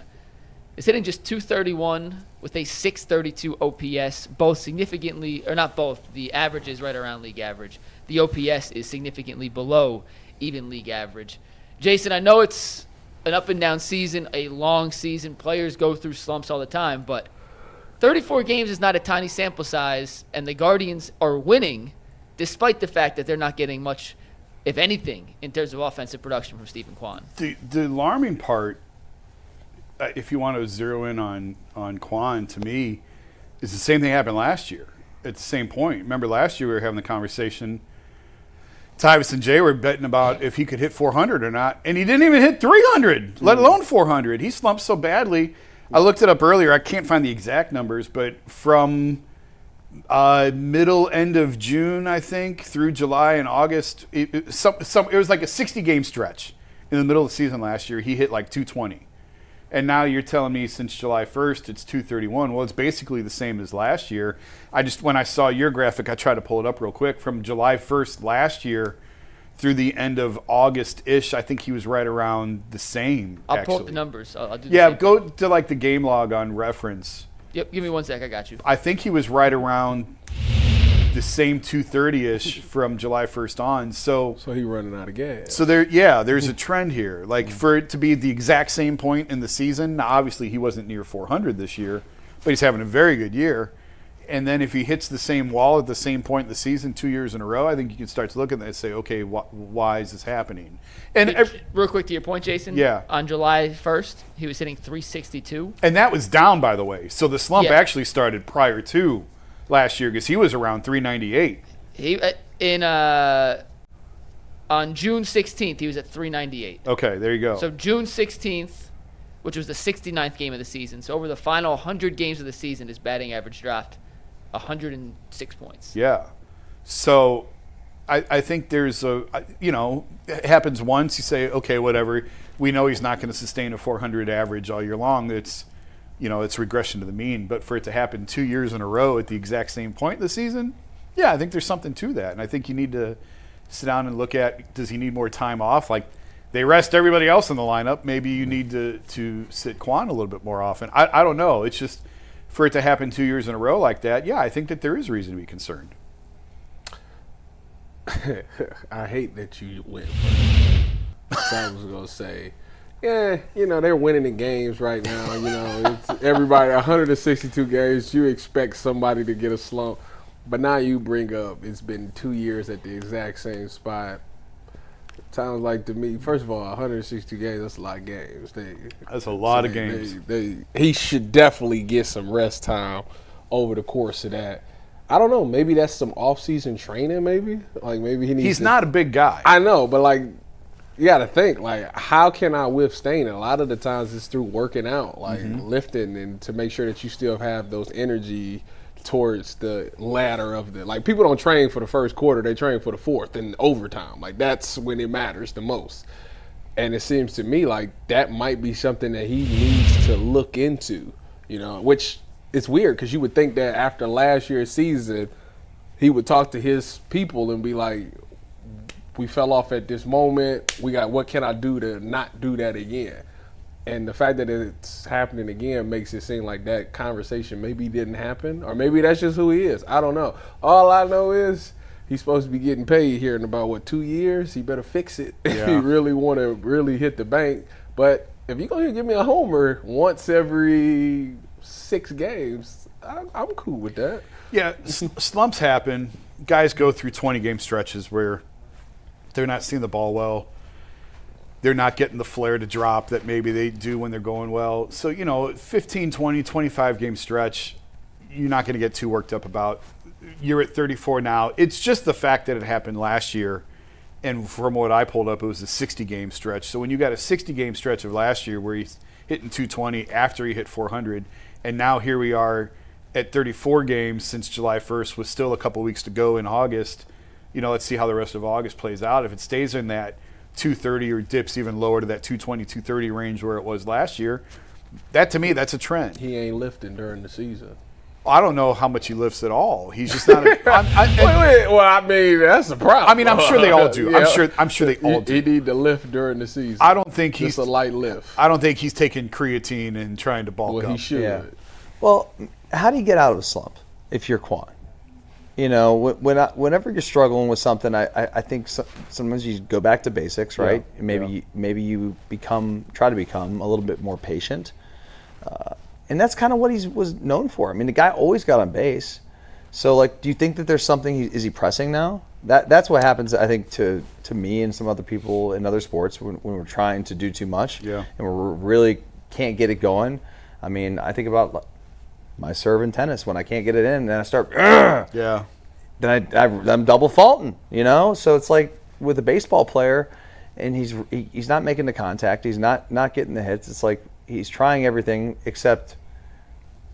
is hitting just 231 with a 632 OPS, both significantly, or not both, the average is right around league average. The OPS is significantly below even league average. Jason, I know it's an up and down season, a long season. Players go through slumps all the time, but 34 games is not a tiny sample size, and the Guardians are winning despite the fact that they're not getting much, if anything, in terms of offensive production from Steven Kwan.
The alarming part, if you want to zero in on Kwan, to me, is the same thing happened last year. At the same point. Remember last year we were having the conversation, Tyvis and Jay were betting about if he could hit 400 or not, and he didn't even hit 300, let alone 400. He slumped so badly. I looked it up earlier. I can't find the exact numbers, but from end of June, I think, through July and August, it was like a 60-game stretch in the middle of the season last year. He hit like 220. And now you're telling me since July 1st it's 231. Well, it's basically the same as last year. When I saw your graphic, I tried to pull it up real quick. From July 1st last year through the end of August-ish, I think he was right around the same.
I'll pull up the numbers. I'll do the
yeah,
same
go
thing.
to like the game log on reference.
Yep, give me 1 sec. I got you.
I think he was right around the same 230-ish from July 1st on. So
he running out of gas.
So there's a trend here. Like for it to be the exact same point in the season, now obviously he wasn't near 400 this year, but he's having a very good year. And then if he hits the same wall at the same point in the season 2 years in a row, I think you can start to look at that and say, okay, why is this happening? And
real quick to your point, Jason.
Yeah.
On July 1st, he was hitting 362.
And that was down, by the way. So the slump actually started prior to last year because he was around 398.
On June 16th, he was at 398.
Okay, there you go.
So June 16th, which was the 69th game of the season. So over the final 100 games of the season, his batting average dropped 106 points.
Yeah. So I think there's it happens once. You say, okay, whatever. We know he's not going to sustain a 400 average all year long. It's regression to the mean. But for it to happen 2 years in a row at the exact same point in the season, yeah, I think there's something to that. And I think you need to sit down and look at, does he need more time off? Like, they rest everybody else in the lineup. Maybe you need to sit Kwan a little bit more often. I don't know. It's just for it to happen 2 years in a row like that, yeah, I think that there is reason to be concerned.
I hate that you went first. I was going to say, yeah, they're winning in games right now. It's everybody, 162 games, you expect somebody to get a slump. But now you bring up it's been 2 years at the exact same spot. Sounds like to me, first of all, 162 games, that's a lot of games.
That's a lot of games.
He should definitely get some rest time over the course of that. I don't know. Maybe that's some off-season training, maybe? Like, maybe he needs
He's not a big guy.
I know, but, like, you got to think, like, how can I withstand it? A lot of the times it's through working out, like lifting, and to make sure that you still have those energy towards the latter of the, like, people don't train for the first quarter, they train for the fourth and overtime. Like, that's when it matters the most. And it seems to me like that might be something that he needs to look into, which it's weird because you would think that after last year's season, he would talk to his people and be like, we fell off at this moment. What can I do to not do that again? And the fact that it's happening again makes it seem like that conversation maybe didn't happen, or maybe that's just who he is. I don't know. All I know is he's supposed to be getting paid here in about, 2 years? He better fix it if he really want to really hit the bank. But if you're going to give me a homer once every 6 games, I'm cool with that.
Yeah, slumps happen. Guys go through 20-game stretches where they're not seeing the ball well. They're not getting the flare to drop that maybe they do when they're going well. So, 15, 20, 25-game stretch, you're not going to get too worked up about. You're at 34 now. It's just the fact that it happened last year, and from what I pulled up, it was a 60-game stretch. So when you got a 60-game stretch of last year where he's hitting 220 after he hit 400, and now here we are at 34 games since July 1st with still a couple weeks to go in August, let's see how the rest of August plays out. If it stays in that 230 or dips even lower to that 220, 230 range where it was last year, that to me, that's a trend.
He ain't lifting during the season.
I don't know how much he lifts at all. He's just not.
Wait. Well, I mean, that's the problem.
I mean, I'm sure they all do.
Yeah.
I'm sure they all do.
He need to lift during the season.
I don't think he's
just a light lift.
I don't think he's taking creatine and trying to bulk
Well,
up.
he should.
Yeah. Well, how do you get out of a slump if you're Kwan? You know, whenever you're struggling with something, I think sometimes you go back to basics, right?
Yeah.
Maybe you try to become a little bit more patient, and that's kind of what he was known for. I mean, the guy always got on base. So, like, do you think that there's something? Is he pressing now? That's what happens, I think, to me and some other people in other sports when we're trying to do too much, and we really can't get it going. I mean, I think about my serve in tennis. When I can't get it in, then I start,
Yeah.
then I'm double faulting, you know? So it's like with a baseball player, and he's not making the contact, he's not getting the hits. It's like he's trying everything except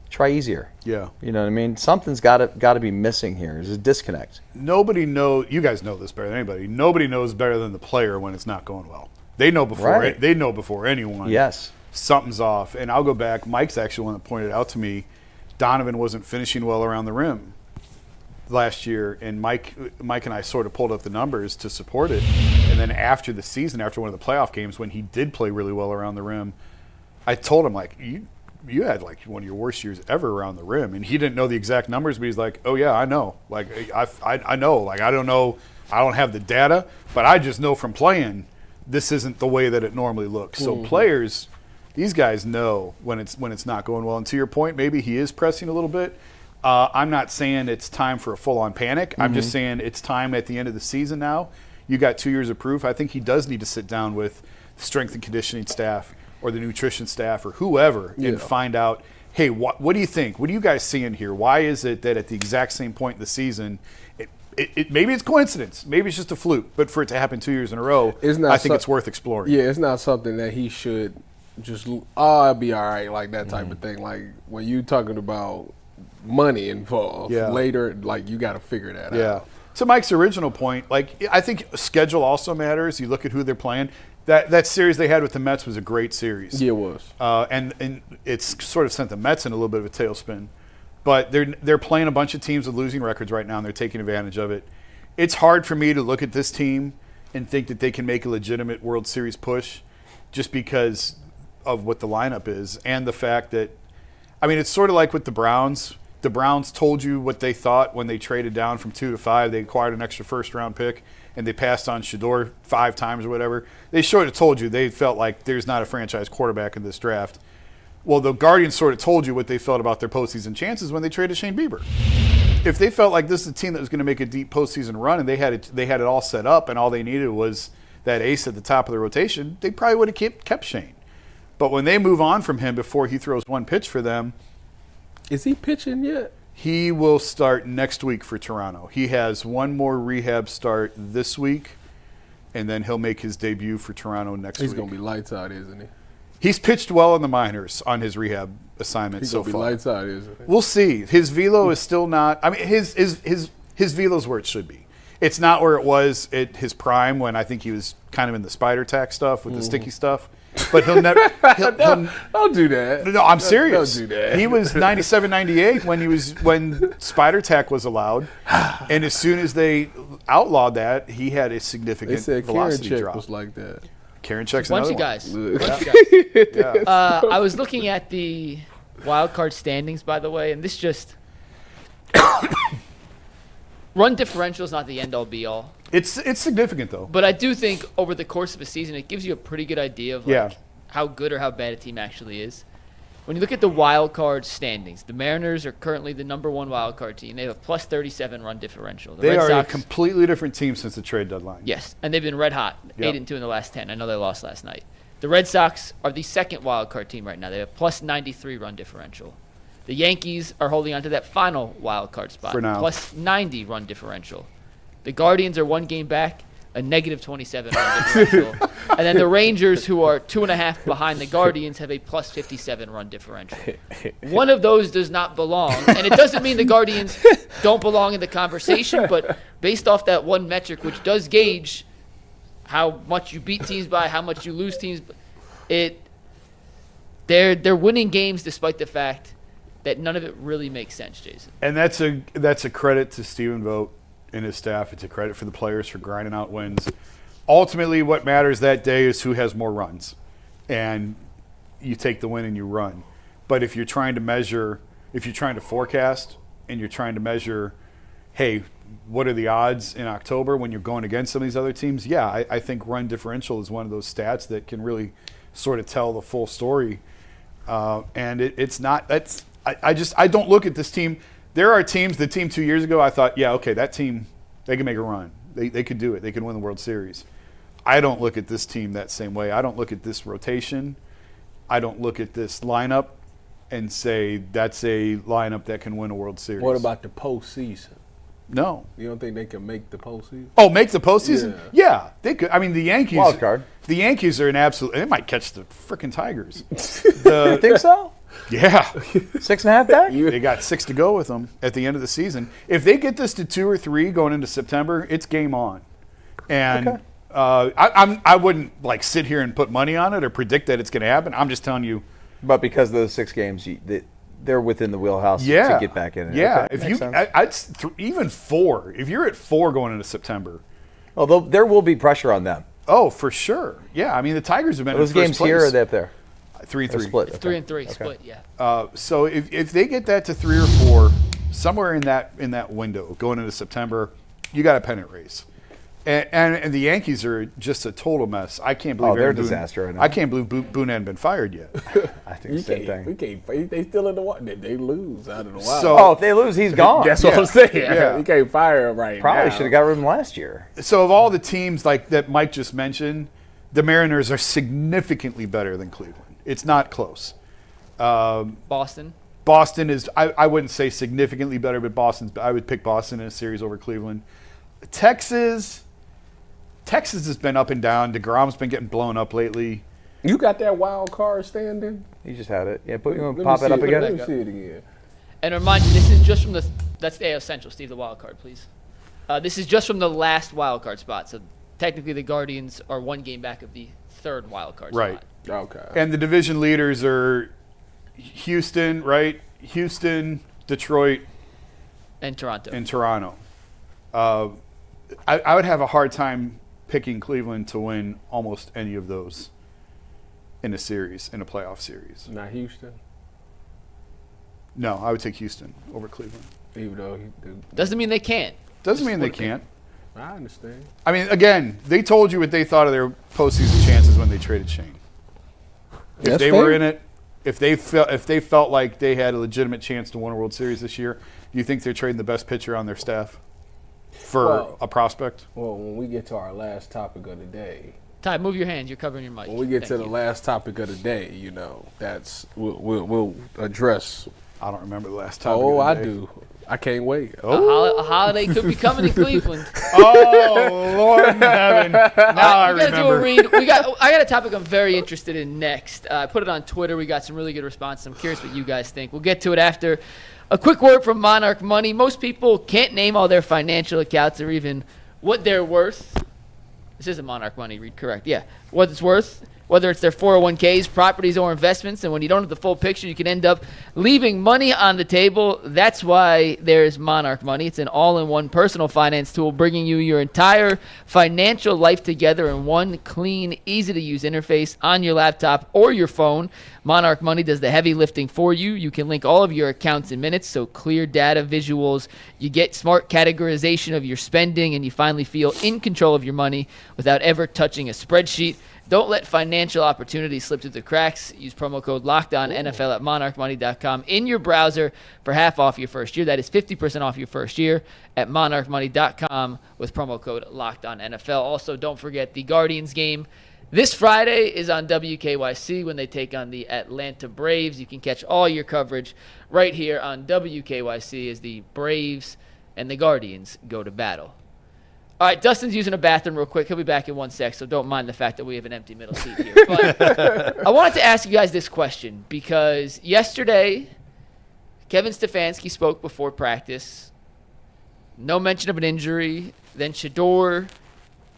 try easier.
Yeah.
You know what I mean? Something's got to be missing here. There's a disconnect.
Nobody knows. You guys know this better than anybody. Nobody knows better than the player when it's not going well. They know before.
Right.
They know before anyone.
Yes.
Something's off. And I'll go back. Mike's actually one that pointed out to me Donovan wasn't finishing well around the rim last year, and Mike and I sort of pulled up the numbers to support it. And then after the season, after one of the playoff games, when he did play really well around the rim, I told him, like, you had like one of your worst years ever around the rim. And he didn't know the exact numbers, but he's like, oh yeah, I know. Like I know. Like, I don't know. I don't have the data, but I just know from playing this isn't the way that it normally looks. So players, these guys know when it's not going well. And to your point, maybe he is pressing a little bit. I'm not saying it's time for a full-on panic. I'm just saying it's time at the end of the season now. You got 2 years of proof. I think he does need to sit down with the strength and conditioning staff or the nutrition staff or whoever and find out, hey, what do you think? What are you guys seeing here? Why is it that at the exact same point in the season, it maybe it's coincidence, maybe it's just a fluke, but for it to happen 2 years in a row, I think it's worth exploring.
Yeah, it's not something that he should just, I'll be all right, like that type of thing. Like when you talking about money involved later, like you got to figure that out.
To Mike's original point, like I think schedule also matters. You look at who they're playing. That series they had with the Mets was a great series.
Yeah, it was.
And it's sort of sent the Mets in a little bit of a tailspin. But they're playing a bunch of teams with losing records right now, and they're taking advantage of it. It's hard for me to look at this team and think that they can make a legitimate World Series push just because of what the lineup is and the fact that, I mean, it's sort of like with the Browns. The Browns told you what they thought when they traded down from 2 to 5. They acquired an extra first-round pick, and they passed on Shedeur 5 times or whatever. They sort of told you they felt like there's not a franchise quarterback in this draft. Well, the Guardians sort of told you what they felt about their postseason chances when they traded Shane Bieber. If they felt like this is a team that was going to make a deep postseason run and they had it all set up and all they needed was that ace at the top of the rotation, they probably would have kept Shane. But when they move on from him before he throws one pitch for them,
is he pitching yet?
He will start next week for Toronto. He has one more rehab start this week, and then he'll make his debut for Toronto next week.
He's going to be lights out, isn't he?
He's pitched well in the minors on his rehab assignment so far.
He's going to be lights out, isn't he?
We'll see. His velo is still not – I mean, his velo's where it should be. It's not where it was at his prime when I think he was kind of in the spider tack stuff with the sticky stuff. But he'll never
don't do that.
No, I'm serious.
Don't do that.
He was 97, 98 when spider tack was allowed. And as soon as they outlawed that, he had a significant velocity drop.
Was like that.
Karen checks
Bunch
another
of guys.
one.
Bunch of guys. I was looking at the wild card standings, by the way, and this just run differential is not the end all be all.
It's significant though.
But I do think over the course of a season, it gives you a pretty good idea of how good or how bad a team actually is. When you look at the wild card standings, the Mariners are currently the number 1 wild card team. They have a plus 37 run differential. The
They
Red
are
Sox,
a completely different team since the trade deadline.
yes, and they've been red hot, 8-2 in the last 10. I know they lost last night. The Red Sox are the 2nd wild card team right now. They have plus 93 run differential. The Yankees are holding on to that final wild card spot,
For now.
plus 90 run differential. The Guardians are 1 game back, a negative 27 run differential. And then the Rangers, who are 2.5 behind the Guardians, have a plus 57 run differential. One of those does not belong. And it doesn't mean the Guardians don't belong in the conversation, but based off that one metric, which does gauge how much you beat teams by, how much you lose teams, they're winning games despite the fact that none of it really makes sense, Jason.
And that's a credit to Steven Vogt and his staff. It's a credit for the players for grinding out wins. Ultimately, what matters that day is who has more runs. And you take the win and you run. But if you're trying to forecast and you're trying to measure, hey, what are the odds in October when you're going against some of these other teams? Yeah, I think run differential is one of those stats that can really sort of tell the full story. And it's not – that's – I don't look at this team. There are teams, the team 2 years ago, I thought, yeah, okay, that team, they can make a run. They could do it. They could win the World Series. I don't look at this team that same way. I don't look at this rotation. I don't look at this lineup and say that's a lineup that can win a World Series.
What about the postseason?
No.
You don't think they can make the postseason?
Oh, make the postseason? Yeah, they could. I mean, the Yankees.
Wild card.
The Yankees are an absolute. They might catch the freaking Tigers.
You think so?
Yeah.
6.5 back?
They got 6 to go with them at the end of the season. If they get this to 2 or 3 going into September, it's game on. And
Okay.
I wouldn't like sit here and put money on it or predict that it's going to happen. I'm just telling you.
But because of those 6 games, they're within the wheelhouse
Yeah.
to get back in it.
Yeah.
Okay,
If
makes
you,
sense.
even 4. If you're at 4 going into September.
Although there will be pressure on them.
Oh, for sure. Yeah. I mean, the Tigers have been
Those
in first
games
place.
here or are they up there?
3 and
They're
3.
split.
3
okay.
and 3
Okay.
split, yeah.
So if they get that to 3 or 4, somewhere in that window going into September, you got a pennant race. And the Yankees are just a total mess. I can't believe
they're a
Aaron Boone-
disaster right now.
I can't believe Boone hadn't been fired yet.
I think the same thing.
We can't. They still in the water. They lose out of the wild.
So-
Oh, if they lose, he's gone.
That's what I'm saying.
Yeah.
We can't fire him right
Probably
now.
should have got rid of him last year.
So of all the teams like that Mike just mentioned, the Mariners are significantly better than Cleveland. It's not close.
Boston.
Boston is, I wouldn't say significantly better, but I would pick Boston in a series over Cleveland. Texas has been up and down. DeGrom's been getting blown up lately.
You got that wild card standing?
He just had it. Yeah, you want
Let
to
me
pop
see
it up again?
Let me see it again.
And remind you, this is just from that's the AL Central, Steve, the wild card, please. This is just from the last wild card spot. So technically the Guardians are 1 game back of the 3rd wild card
Right.
spot.
Okay.
And the division leaders are Houston, right? Houston, Detroit,
And Toronto.
and Toronto. I would have a hard time picking Cleveland to win almost any of those in a series, in a playoff series.
Not Houston,
No, I would take Houston over Cleveland.
even though
Doesn't mean they can't.
Doesn't mean they can't.
I understand.
I mean, again, they told you what they thought of their postseason chances when they traded Shane. If
That's
they
fair.
were in it, if they felt like they had a legitimate chance to win a World Series this year, do you think they're trading the best pitcher on their staff for
Well-
a prospect?
Well, when we get to our last topic of the day,
Ty, move your hands. You're covering your mic.
when we get to
Thank
the
you.
last topic of the day, that's we'll address.
I don't remember the last time.
Oh, I do. I can't wait.
A holiday could be coming in Cleveland.
Oh, Lord in heaven. Now I
we gotta do a
remember.
read. I got a topic I'm very interested in next. I put it on Twitter. We got some really good responses. I'm curious what you guys think. We'll get to it after a quick word from Monarch Money. Most people can't name all their financial accounts or even what they're worth. This isn't Monarch Money, read correct. Yeah, what it's worth, whether it's their 401ks, properties, or investments. And when you don't have the full picture, you can end up leaving money on the table. That's why there's Monarch Money. It's an all-in-one personal finance tool bringing you your entire financial life together in one clean, easy-to-use interface on your laptop or your phone. Monarch Money does the heavy lifting for you. You can link all of your accounts in minutes, so clear data visuals. You get smart categorization of your spending, and you finally feel in control of your money without ever touching a spreadsheet. Don't let financial opportunities slip through the cracks. Use promo code LOCKEDONNFL at monarchmoney.com in your browser for half off your first year. That is 50% off your first year at monarchmoney.com with promo code LOCKEDONNFL. Also, don't forget the Guardians game this Friday is on WKYC when they take on the Atlanta Braves. You can catch all your coverage right here on WKYC as the Braves and the Guardians go to battle. All right, Dustin's using a bathroom real quick. He'll be back in 1 sec, so don't mind the fact that we have an empty middle seat here. But I wanted to ask you guys this question because yesterday, Kevin Stefanski spoke before practice. No mention of an injury. Then Shedeur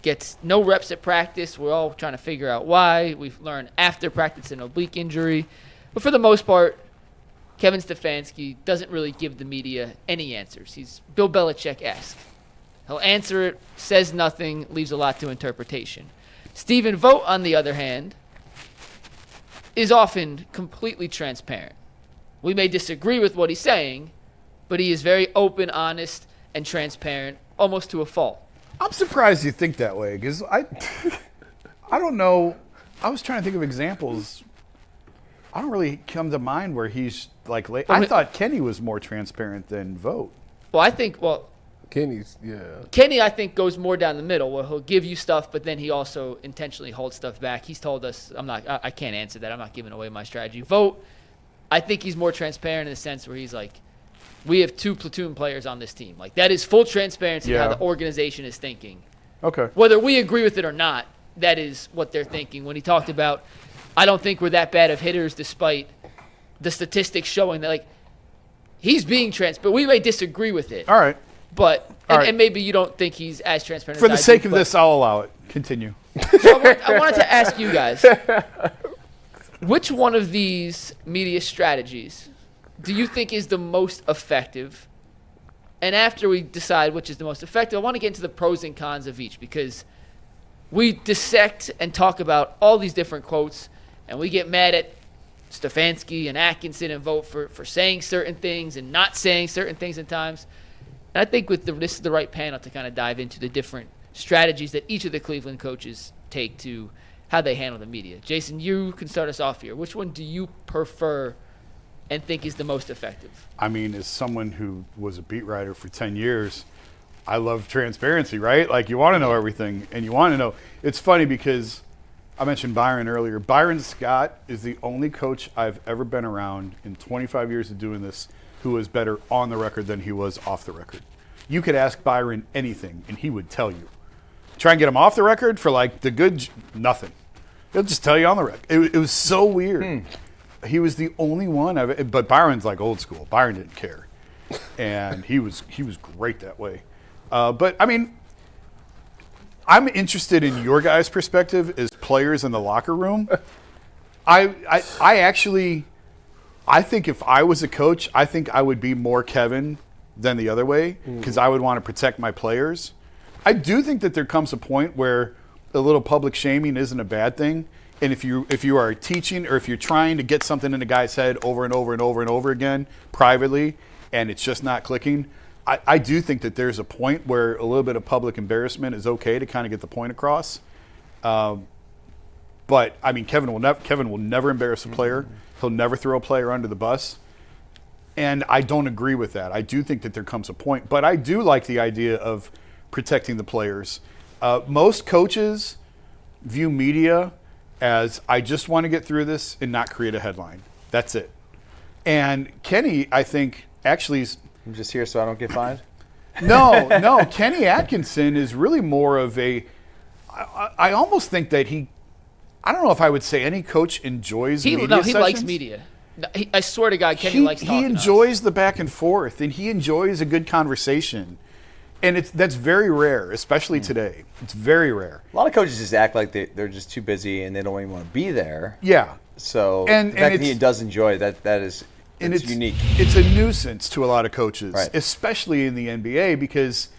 gets no reps at practice. We're all trying to figure out why. We've learned after practice an oblique injury. But for the most part, Kevin Stefanski doesn't really give the media any answers. He's Bill Belichick-esque. He'll answer it, says nothing, leaves a lot to interpretation. Stephen Vogt, on the other hand, is often completely transparent. We may disagree with what he's saying, but he is very open, honest, and transparent, almost to a fault.
I'm surprised you think that way, because I don't know. I was trying to think of examples. I don't really come to mind where he's like. I thought Kenny was more transparent than Vogt.
Well, I think
Kenny,
I think, goes more down the middle, where he'll give you stuff, but then he also intentionally holds stuff back. He's told us, I can't answer that. I'm not giving away my strategy. Vogt, I think he's more transparent in the sense where he's like, we have 2 platoon players on this team. Like, that is full transparency how the organization is thinking.
Okay.
Whether we agree with it or not, that is what they're thinking. When he talked about, I don't think we're that bad of hitters despite the statistics showing that, like, he's being transparent. We may disagree with it.
All right.
But,
right.
and maybe you don't think he's as transparent
For
as
the
I do,
sake of
but-
this, I'll allow it. Continue.
So I wanted to ask you guys, which one of these media strategies do you think is the most effective? And after we decide which is the most effective, I want to get into the pros and cons of each, because we dissect and talk about all these different quotes, and we get mad at Stefanski and Atkinson and Vogt for saying certain things and not saying certain things at times. And I think this is the right panel to kind of dive into the different strategies that each of the Cleveland coaches take to how they handle the media. Jason, you can start us off here. Which one do you prefer and think is the most effective?
I mean, as someone who was a beat writer for 10 years, I love transparency, right? Like, you want to know everything, and you want to know. It's funny because I mentioned Byron earlier. Byron Scott is the only coach I've ever been around in 25 years of doing this who was better on the record than he was off the record. You could ask Byron anything, and he would tell you. Try and get him off the record for, like, the good, nothing. He'll just tell you on the record. It was so weird. He was the only one. But Byron's like old school. Byron didn't care. And he was great that way. But, I mean, I'm interested in your guys' perspective as players in the locker room. I think if I was a coach, I think I would be more Kevin than the other way, because I would want to protect my players. I do think that there comes a point where a little public shaming isn't a bad thing. And if you are teaching, or if you're trying to get something in a guy's head over and over and over and over again privately, and it's just not clicking, I do think that there's a point where a little bit of public embarrassment is okay to kind of get the point across. But I mean, Kevin will never embarrass a player. He'll never throw a player under the bus. And I don't agree with that. I do think that there comes a point, but I do like the idea of protecting the players. Most coaches view media as, I just want to get through this and not create a headline. That's it. And Kenny, I think, actually is...
I'm just here so I don't get fined?
No. Kenny Atkinson is really more of a... I almost think that I don't know if I would say any coach enjoys media sessions.
He likes media. I swear to God, Kenny likes talking.
He enjoys the back and forth, and he enjoys a good conversation. And that's very rare, especially today. It's very rare.
A lot of coaches just act like they're just too busy and they don't even want to be there.
Yeah.
So the fact that he does enjoy that is unique.
It's a nuisance to a lot of coaches,
right,
especially in the NBA, because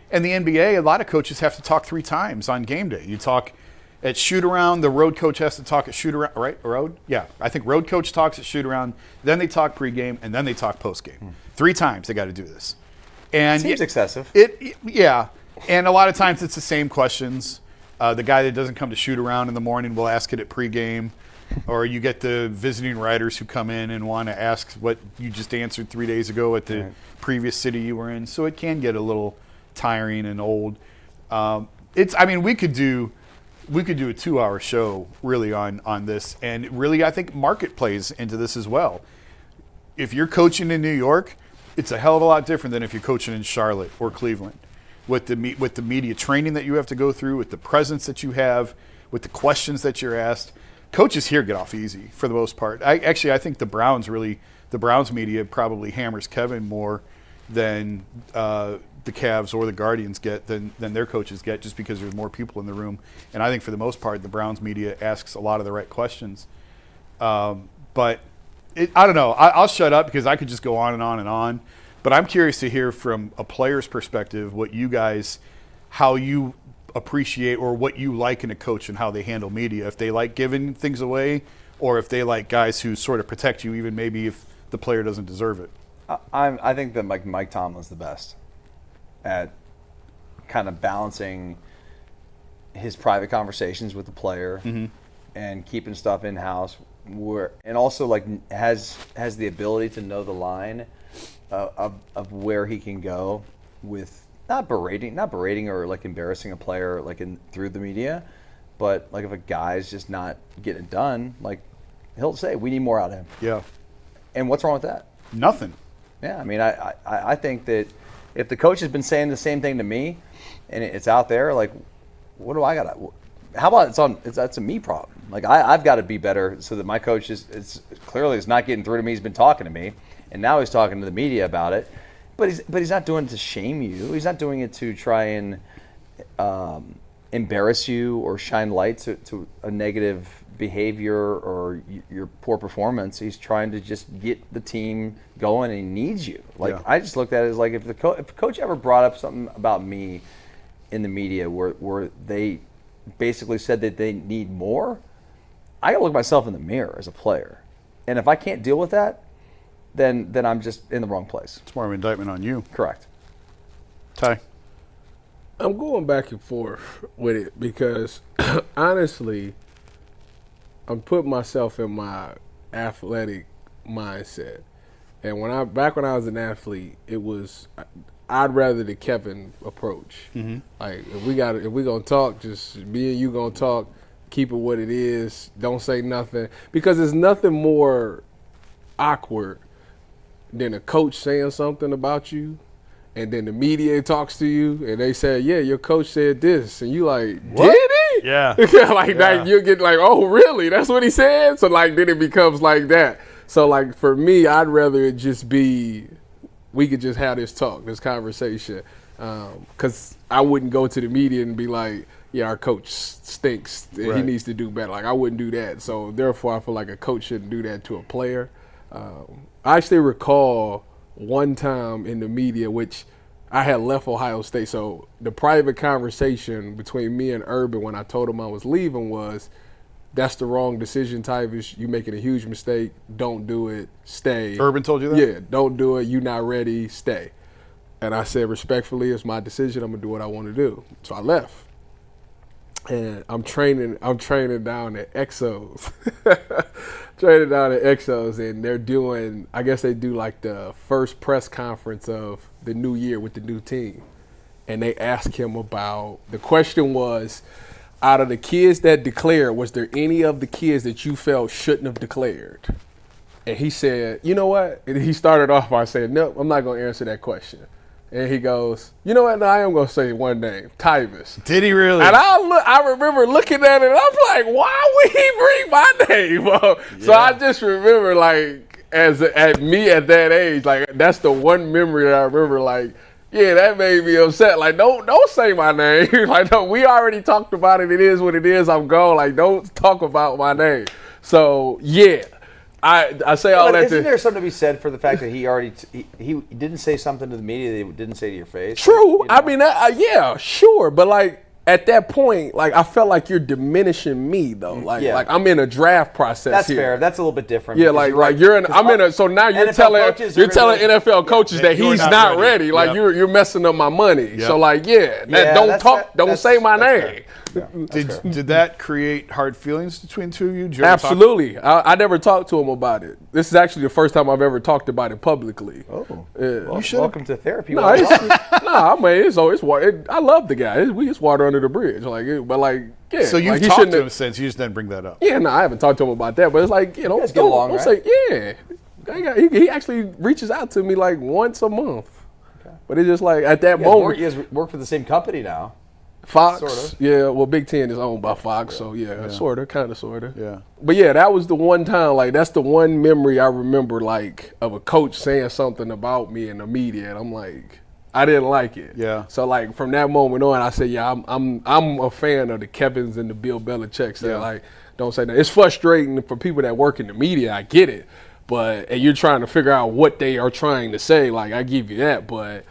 in the NBA, a lot of coaches have to talk 3 times on game day. You talk at shoot-around, the road coach has to talk at shoot-around, right? Road? Yeah. I think road coach talks at shoot-around, then they talk pregame, and then they talk postgame. 3 times they got to do this. And
seems excessive.
Yeah. And a lot of times it's the same questions. The guy that doesn't come to shoot-around in the morning will ask it at pregame. Or you get the visiting writers who come in and want to ask what you just answered 3 days ago at the previous city you were in. So it can get a little tiring and old. We could do a 2-hour show really on this, and really I think market plays into this as well. If you're coaching in New York, it's a hell of a lot different than if you're coaching in Charlotte or Cleveland. With the media training that you have to go through, with the presence that you have, with the questions that you're asked, coaches here get off easy for the most part. I think the Browns media probably hammers Kevin more than the Cavs or the Guardians get than their coaches get, just because there's more people in the room. And I think for the most part, the Browns media asks a lot of the right questions. But I don't know. I'll shut up because I could just go on and on and on. But I'm curious to hear from a player's perspective what you guys, how you appreciate or what you like in a coach and how they handle media. If they like giving things away or if they like guys who sort of protect you even maybe if the player doesn't deserve it.
I think that Mike Tomlin's the best at kind of balancing his private conversations with the player and keeping stuff in-house and also like has the ability to know the line of where he can go with not berating or like embarrassing a player like through the media, but like if a guy's just not getting it done, like he'll say we need more out of him.
Yeah.
And what's wrong with that?
Nothing.
Yeah, I mean I think that if the coach has been saying the same thing to me and it's out there, like what do I got to how about that's a me problem. Like I've got to be better so that my coach is clearly not getting through to me. He's been talking to me, and now he's talking to the media about it. But he's not doing it to shame you. He's not doing it to try and embarrass you or shine light to a negative behavior or your poor performance. He's trying to just get the team going, and he needs you. Like I just looked at it as like if the coach ever brought up something about me in the media where they basically said that they need more, I gotta look myself in the mirror as a player, and if I can't deal with that, then I'm just in the wrong place.
It's more of an indictment on you.
Correct.
Ty?
I'm going back and forth with it because honestly, I'm putting myself in my athletic mindset, and when I was an athlete, it was I'd rather the Kevin approach. Like if we gonna talk, just me and you gonna talk. Keep it what it is. Don't say nothing because there's nothing more awkward than a coach saying something about you, and then the media talks to you and they say, "Yeah, your coach said this," and you like, "What? Did he?"
Yeah.
That you get like, "Oh, really? That's what he said?" So like then it becomes like that. So like for me, I'd rather it just be. We could just have this talk, this conversation, because I wouldn't go to the media and be like, yeah, our coach stinks. Right. He needs to do better. Like, I wouldn't do that. So, therefore, I feel like a coach shouldn't do that to a player. I actually recall one time in the media, which I had left Ohio State. So, the private conversation between me and Urban when I told him I was leaving was, that's the wrong decision, Tyvis. You're making a huge mistake. Don't do it. Stay.
Urban told you that?
Yeah, don't do it. You're not ready. Stay. And I said, respectfully, it's my decision. I'm going to do what I want to do. So I left. And I'm training down at Exos. And they're doing, I guess they do like the first press conference of the new year with the new team. And they asked him about, the question was, out of the kids that declared, was there any of the kids that you felt shouldn't have declared? And he said, you know what? And he started off by saying, no, I'm not going to answer that question. And he goes, you know what? No, I am going to say one name, Tyvis.
Did he really?
And I remember looking at it, and I'm like, why would he bring my name up? Yeah. So I just remember, like, at me at that age, like, that's the one memory that I remember, like, yeah, that made me upset. Like, don't say my name. Like, no, we already talked about it. It is what it is. I'm gone. Like, don't talk about my name. So, yeah. I say all that.
Isn't there something to be said for the fact that he already he didn't say something to the media that he didn't say to your face?
True. Like, I mean, yeah, sure. But, like, at that point, like, I felt like you're diminishing me, though. Like, like I'm in a draft process.
That's
here.
fair. That's a little bit different.
Yeah, like so now you're telling NFL coaches that he's not ready. Like you're messing up my money. So like don't say my name.
Yeah. Did that create hard feelings between the two of you? Did you
Absolutely. I never talked to him about it. This is actually the first time I've ever talked about it publicly.
Oh, well, you should. Welcome to therapy.
No, I mean it's water. I love the guy. It's water under the bridge. Yeah.
So you've talked to him since you just didn't bring that up.
Yeah, no, I haven't talked to him about that. But it's like don't say He actually reaches out to me like once a month. Okay. But it's just like at that moment.
He has worked for the same company now.
Fox,
sort of.
Yeah. Well, Big Ten is owned by Fox, so sort of.
Yeah.
But yeah, that was the one time. Like that's the one memory I remember, like of a coach saying something about me in the media, and I'm like, I didn't like it.
Yeah.
So like from that moment on, I said, yeah, I'm a fan of the Kevins and the Bill Belichick's. That like don't say that. It's frustrating for people that work in the media. I get it. and you're trying to figure out what they are trying to say. Like, I give you that, but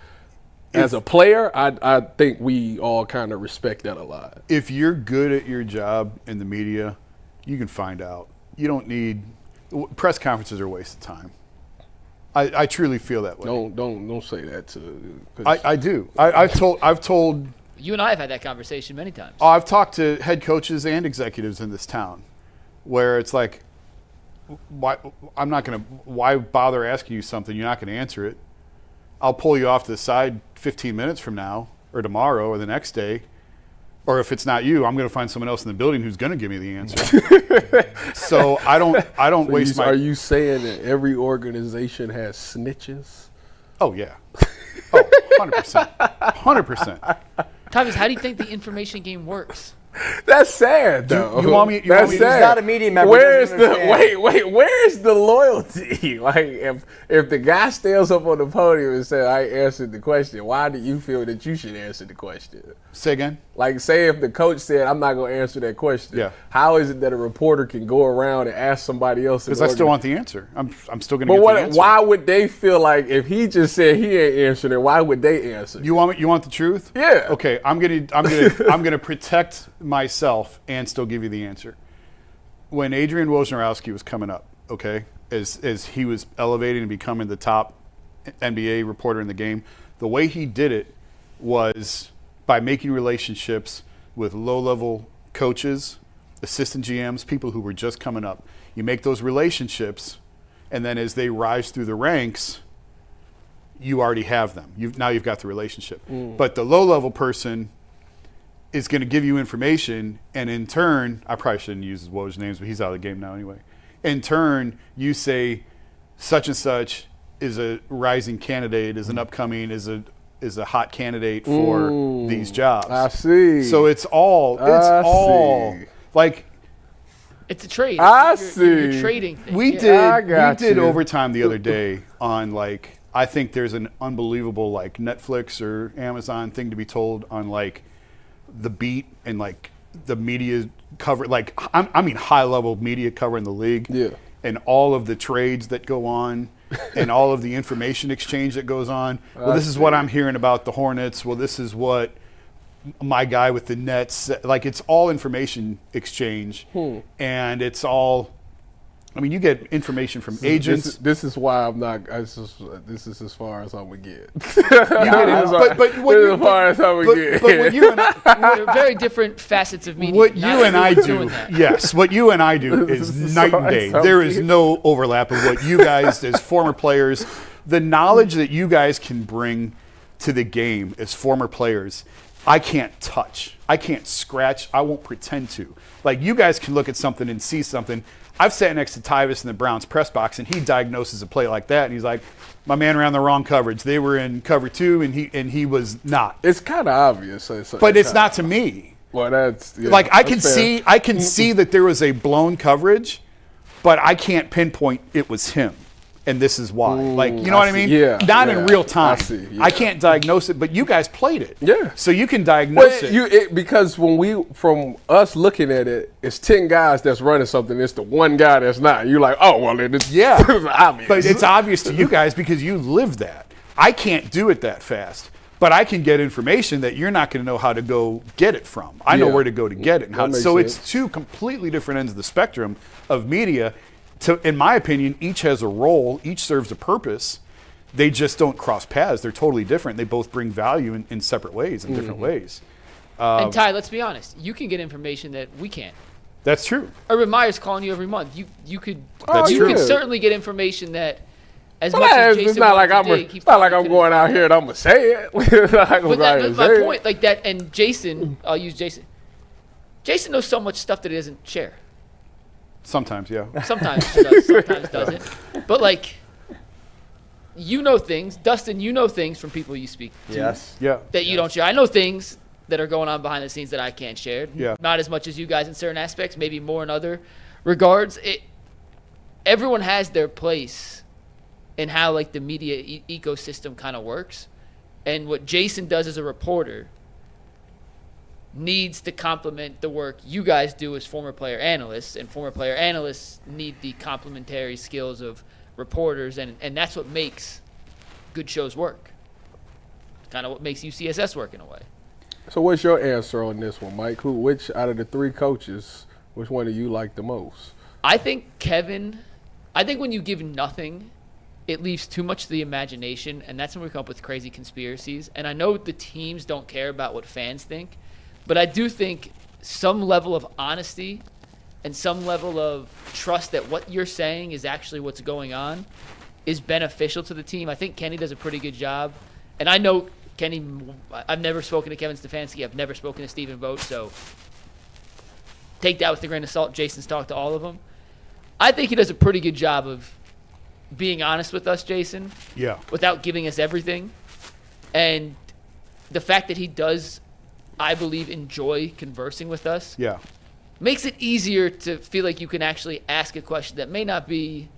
as a player, I think we all kind of respect that a lot.
If you're good at your job in the media, you can find out. You don't need press conferences are a waste of time. I truly feel that way.
Don't say that to.
I do. I've told.
You and I have had that conversation many times.
I've talked to head coaches and executives in this town, where it's like, why bother asking you something you're not going to answer it? I'll pull you off to the side 15 minutes from now, or tomorrow, or the next day. Or if it's not you, I'm going to find someone else in the building who's going to give me the answer. So I don't waste my.
Are you saying that every organization has snitches?
Oh yeah. Oh, 100%. 100%.
Tyvis, how do you think the information game works?
That's sad, though.
You want me?
That's sad.
He's not a media member.
Where's Where's the loyalty? Like, if the guy stands up on the podium and says, "I answered the question," why do you feel that you should answer the question?
Say again.
Like, say if the coach said, "I'm not going to answer that question,"
yeah.
How is it that a reporter can go around and ask somebody else?
Because I still want the answer. I'm still going to get the answer.
Why would they feel like if he just said he ain't answering it? Why would they answer?
You want the truth?
Yeah.
Okay. I'm gonna protect myself and still give you the answer. When Adrian Wojnarowski was coming up, okay, as he was elevating and becoming the top NBA reporter in the game, the way he did it was by making relationships with low-level coaches, assistant GMs, people who were just coming up. You make those relationships, and then as they rise through the ranks, you already have them. Now you've got the relationship. But the low-level person is going to give you information, and in turn, I probably shouldn't use Woj's names, but he's out of the game now anyway. In turn, you say such and such is a rising candidate, is an upcoming, is a hot candidate for these jobs.
I see.
So it's all like
it's a trade.
See.
You're trading things.
we did overtime the other day on like I think there's an unbelievable like Netflix or Amazon thing to be told on like the beat and like the media cover, like I mean high level media covering the league, and all of the trades that go on, and all of the information exchange that goes on. Well, this is what I'm hearing about the Hornets. Well, this is what my guy with the Nets. Like it's all information exchange, and it's all. I mean, you get information from agents.
This is why I'm not. This is as far as I'm gonna get.
But what you and
They're very different facets of media.
What you and I do,
that.
yes, what you and I do is night and day. There is no overlap of what you guys, as former players, the knowledge that you guys can bring to the game as former players. I can't touch. I can't scratch. I won't pretend to. Like you guys can look at something and see something. I've sat next to Tyvis in the Browns press box, and he diagnoses a play like that, and he's like, "My man ran the wrong coverage. They were in cover 2, and he was not."
It's kind of obvious,
but it's not to me.
Well, that's
like I can see that there was a blown coverage, but I can't pinpoint it was him. And this is why. Like, you know what I mean?
Yeah.
Not in real time.
I
can't diagnose it, but you guys played it.
Yeah.
So you can diagnose it.
Because from us looking at it, it's 10 guys that's running something. It's the one guy that's not. You're like, oh, well, it's obvious.
But it's obvious to you guys because you live that. I can't do it that fast. But I can get information that you're not going to know how to go get it from. I know where to go to get it. And how, so it's two completely different ends of the spectrum of media. In my opinion, each has a role, each serves a purpose. They just don't cross paths. They're totally different. They both bring value in separate ways, in different ways.
And Ty, let's be honest. You can get information that we can't.
That's true.
Urban Meyer's calling you every month. You could certainly get information that as much as Jason
it's not like I'm going out here and I'm gonna say it.
But that's my point. Like that, and Jason, I'll use Jason. Jason knows so much stuff that he doesn't share.
Sometimes, yeah.
Sometimes he does, sometimes doesn't. But like, you know things, Dustin. You know things from people you speak to.
Yes.
Yeah.
That you don't share. I know things that are going on behind the scenes that I can't share.
Yeah.
Not as much as you guys in certain aspects, maybe more in other regards. Everyone has their place in how like the media ecosystem kind of works, and what Jason does as a reporter needs to complement the work you guys do as former player analysts, and former player analysts need the complementary skills of reporters, and that's what makes good shows work. Kind of what makes UCSS work in a way.
So what's your answer on this one, Mike? Which out of the three coaches, which one do you like the most?
I think Kevin, when you give nothing, it leaves too much to the imagination, and that's when we come up with crazy conspiracies. And I know the teams don't care about what fans think, but I do think some level of honesty and some level of trust that what you're saying is actually what's going on is beneficial to the team. I think Kenny does a pretty good job. And I know Kenny, I've never spoken to Kevin Stefanski. I've never spoken to Stephen Vogt, so take that with a grain of salt. Jason's talked to all of them. I think he does a pretty good job of being honest with us, Jason.
Yeah.
Without giving us everything. And the fact that he does, I believe, enjoy conversing with us.
Yeah.
Makes it easier to feel like you can actually ask a question that may not be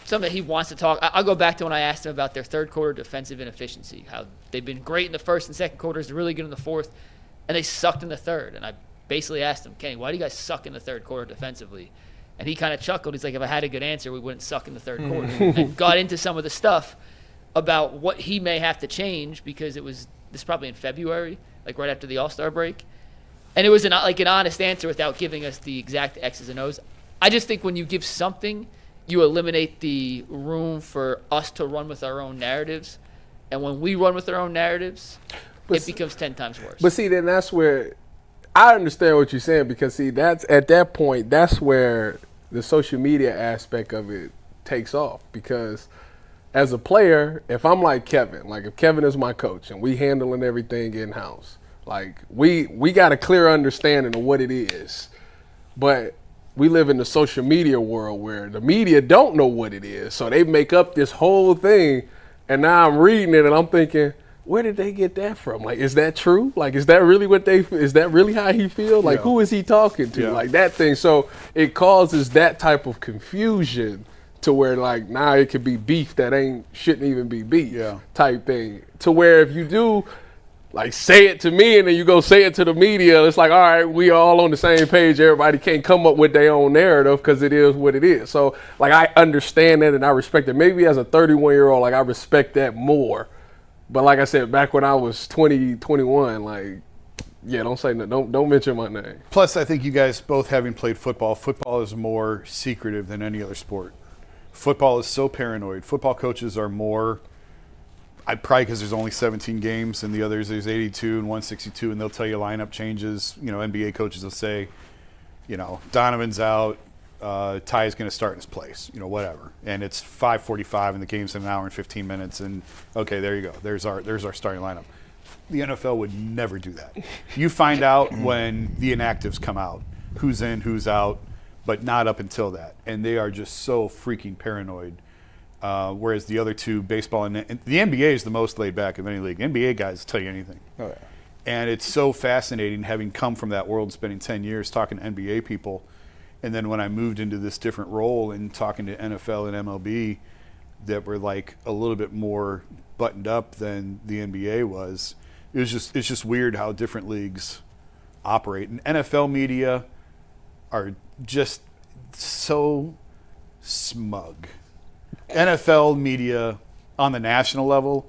something that he wants to talk. I'll go back to when I asked him about their third quarter defensive inefficiency, how they've been great in the first and second quarters, they're really good in the fourth, and they sucked in the third. And I basically asked him, Kenny, why do you guys suck in the third quarter defensively? And he kind of chuckled. He's like, if I had a good answer, we wouldn't suck in the third quarter. And got into some of the stuff about what he may have to change, because this is probably in February, like right after the All-Star break. And it was an honest answer without giving us the exact X's and O's. I just think when you give something, you eliminate the room for us to run with our own narratives. And when we run with our own narratives, it becomes 10 times worse.
But see, then that's where I understand what you're saying, because see, that's at that point, that's where the social media aspect of it takes off. Because as a player, if I'm like Kevin, like if Kevin is my coach and we handling everything in-house, like we got a clear understanding of what it is. But we live in the social media world where the media don't know what it is. So they make up this whole thing, and now I'm reading it and I'm thinking, where did they get that from? Like, is that true? Like, is that really how he feels? Like, who is he talking to? Like that thing. So it causes that type of confusion to where, like, now it could be beef that shouldn't even be beef type thing. To where if you do, like, say it to me and then you go say it to the media, it's like, all right, we all on the same page. Everybody can't come up with their own narrative because it is what it is. So, like, I understand that and I respect it. Maybe as a 31-year-old, like, I respect that more. But like I said, back when I was 20, 21, like, yeah, don't mention my name.
Plus, I think you guys both having played football is more secretive than any other sport. Football is so paranoid. Football coaches are more, probably because there's only 17 games, and the others there's 82 and 162, and they'll tell you lineup changes. You know, NBA coaches will say, you know, Donovan's out, Ty is going to start in his place, you know, whatever. And it's 5:45 and the game's in an hour and 15 minutes, and okay, there you go. There's our starting lineup. The NFL would never do that. You find out when the inactives come out, who's in, who's out, but not up until that. And they are just so freaking paranoid. Whereas the other two, baseball and the NBA is the most laid back of any league. NBA guys tell you anything.
Oh, yeah.
And it's so fascinating having come from that world, spending 10 years talking to NBA people. And then when I moved into this different role and talking to NFL and MLB that were like a little bit more buttoned up than the NBA was, it's just weird how different leagues operate. And NFL media are just so smug. NFL media on the national level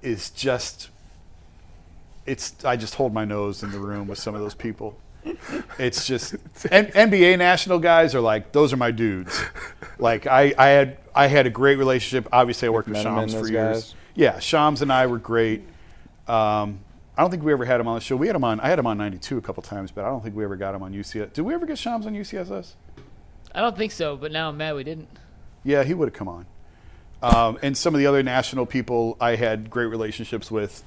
is just, I just hold my nose in the room with some of those people. It's just NBA national guys are like, those are my dudes. Like I had a great relationship. Obviously, I worked with Shams for years.
Guys.
Yeah, Shams and I were great. I don't think we ever had him on the show. I had him on 92 a couple times, but I don't think we ever got him on UCSS. Did we ever get Shams on UCSS?
I don't think so, but now I'm mad we didn't.
Yeah, he would have come on. And some of the other national people I had great relationships with.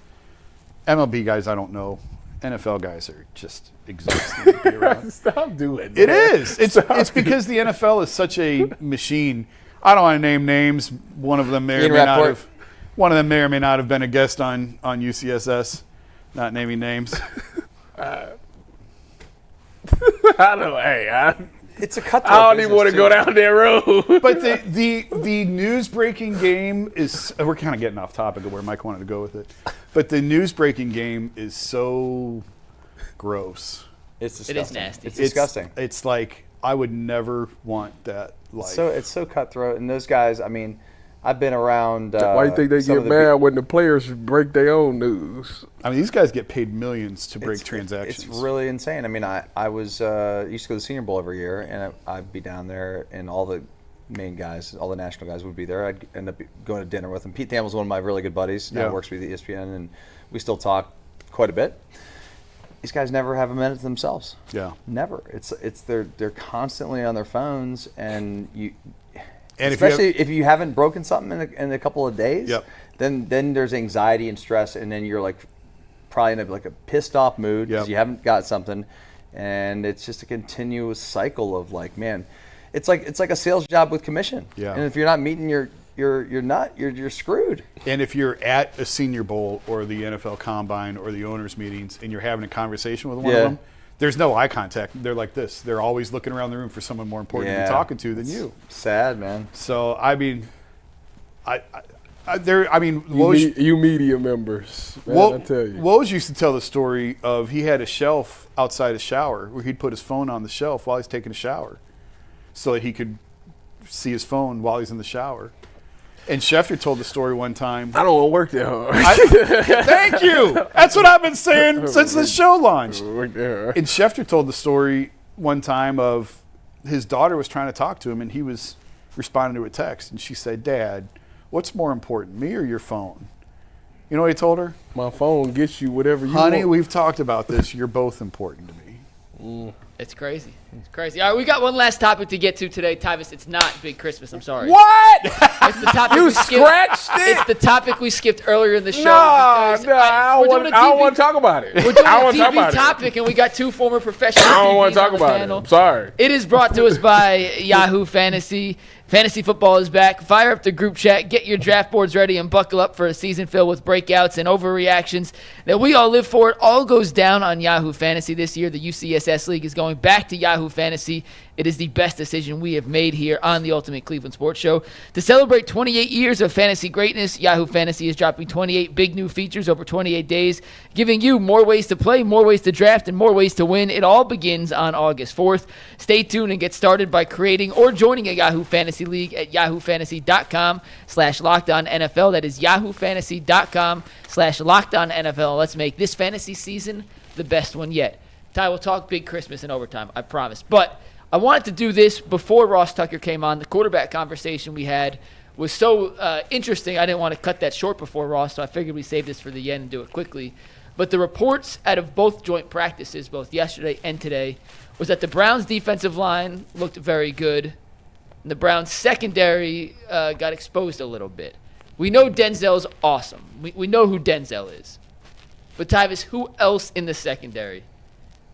MLB guys, I don't know. NFL guys are just exhausting to be around.
Stop doing that.
It is. It's because the NFL is such a machine. I don't want to name names. One of them may or may not have been a guest on UCSS. Not naming names.
It's a cutthroat.
I don't even want to go down that road.
But the news breaking game is, we're kind of getting off topic of where Mike wanted to go with it. But the news breaking game is so gross.
It's disgusting.
It is nasty.
It's disgusting.
It's like, I would never want that life.
So it's so cutthroat, and those guys. I mean, I've been around.
Why do you think they
some
get
of the
mad when the players break their own news?
I mean, these guys get paid millions to break transactions.
It's really insane. I mean, I was used to go to the Senior Bowl every year, and I'd be down there, and all the main guys, all the national guys would be there. I'd end up going to dinner with them. Pete Thamel's one of my really good buddies. Now works with ESPN, and we still talk quite a bit. These guys never have a minute to themselves.
Yeah,
never. It's they're constantly on their phones, and you.
And
especially if you haven't broken something in a couple of days,
Yep.
then there's anxiety and stress, and then you're like probably in a pissed off mood because you haven't got something, and it's just a continuous cycle of like, man, it's like a sales job with commission.
Yeah.
And if you're not meeting you're screwed.
And if you're at a Senior Bowl or the NFL Combine or the owners' meetings and you're having a conversation with one of them, there's no eye contact. They're like this. They're always looking around the room for someone more important to be talking to than you.
Sad, man.
So I mean,
You media members, man, I tell you.
Woj used to tell the story of he had a shelf outside his shower where he'd put his phone on the shelf while he's taking a shower, so that he could see his phone while he's in the shower. And Schefter told the story one time.
I don't want to work that hard.
Thank you. That's what I've been saying since the show launched.
Work that hard.
And Schefter told the story one time of his daughter was trying to talk to him, and he was responding to a text. And she said, "Dad, what's more important, me or your phone?" You know what he told her?
My phone gets you whatever you
Honey,
want.
we've talked about this. You're both important to me.
It's crazy. It's crazy. All right, we got one last topic to get to today, Tyvis. It's not Big Christmas. I'm sorry.
What?
It's the topic
You
we skipped.
scratched it?
It's the topic we skipped earlier in the show.
No,
because
I
we're
don't
doing a TV
want to talk about it.
We're doing
I
a
don't want to talk
TV
about it.
topic, and we got two former professional
I don't want
TVs
to talk
on the
about it.
panel.
I'm sorry.
It is brought to us by Yahoo Fantasy. Fantasy football is back. Fire up the group chat, get your draft boards ready, and buckle up for a season filled with breakouts and overreactions that we all live for. It all goes down on Yahoo Fantasy this year. The UCSS League is going back to Yahoo Fantasy. It is the best decision we have made here on the Ultimate Cleveland Sports Show. To celebrate 28 years of fantasy greatness, Yahoo Fantasy is dropping 28 big new features over 28 days, giving you more ways to play, more ways to draft, and more ways to win. It all begins on August 4th. Stay tuned and get started by creating or joining a Yahoo Fantasy League at yahoofantasy.com/LockedOnNFL. That is yahoofantasy.com/LockedOnNFL. Let's make this fantasy season the best one yet. Ty, we'll talk Big Christmas in overtime, I promise. But I wanted to do this before Ross Tucker came on. The quarterback conversation we had was so interesting, I didn't want to cut that short before Ross, so I figured we'd save this for the end and do it quickly. But the reports out of both joint practices, both yesterday and today, was that the Browns' defensive line looked very good, and the Browns' secondary got exposed a little bit. We know Denzel's awesome. We know who Denzel is. But, Tyvis, who else in the secondary,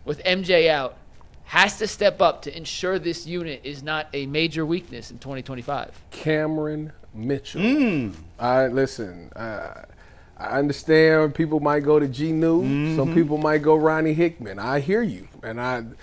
with MJ out, has to step up to ensure this unit is not a major weakness in 2025?
Cameron Mitchell. I understand people might go to G New. Some people might go Ronnie Hickman. I hear you. And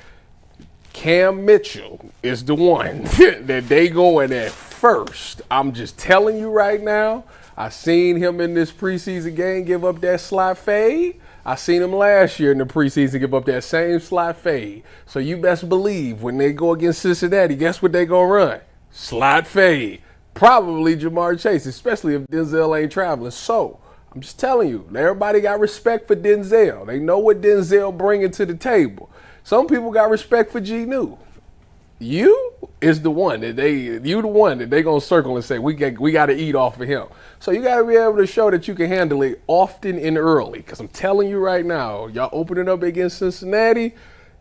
Cam Mitchell is the one that they going at first. I'm just telling you right now. I seen him in this preseason game give up that slot fade. I seen him last year in the preseason give up that same slot fade. So you best believe when they go against Cincinnati, guess what they gonna run? Slot fade. Probably Jamar Chase, especially if Denzel ain't traveling. So I'm just telling you, everybody got respect for Denzel. They know what Denzel bringing to the table. Some people got respect for G New. You is the one that they gonna circle and say we got to eat off of him. So you got to be able to show that you can handle it often and early. Because I'm telling you right now, y'all opening up against Cincinnati,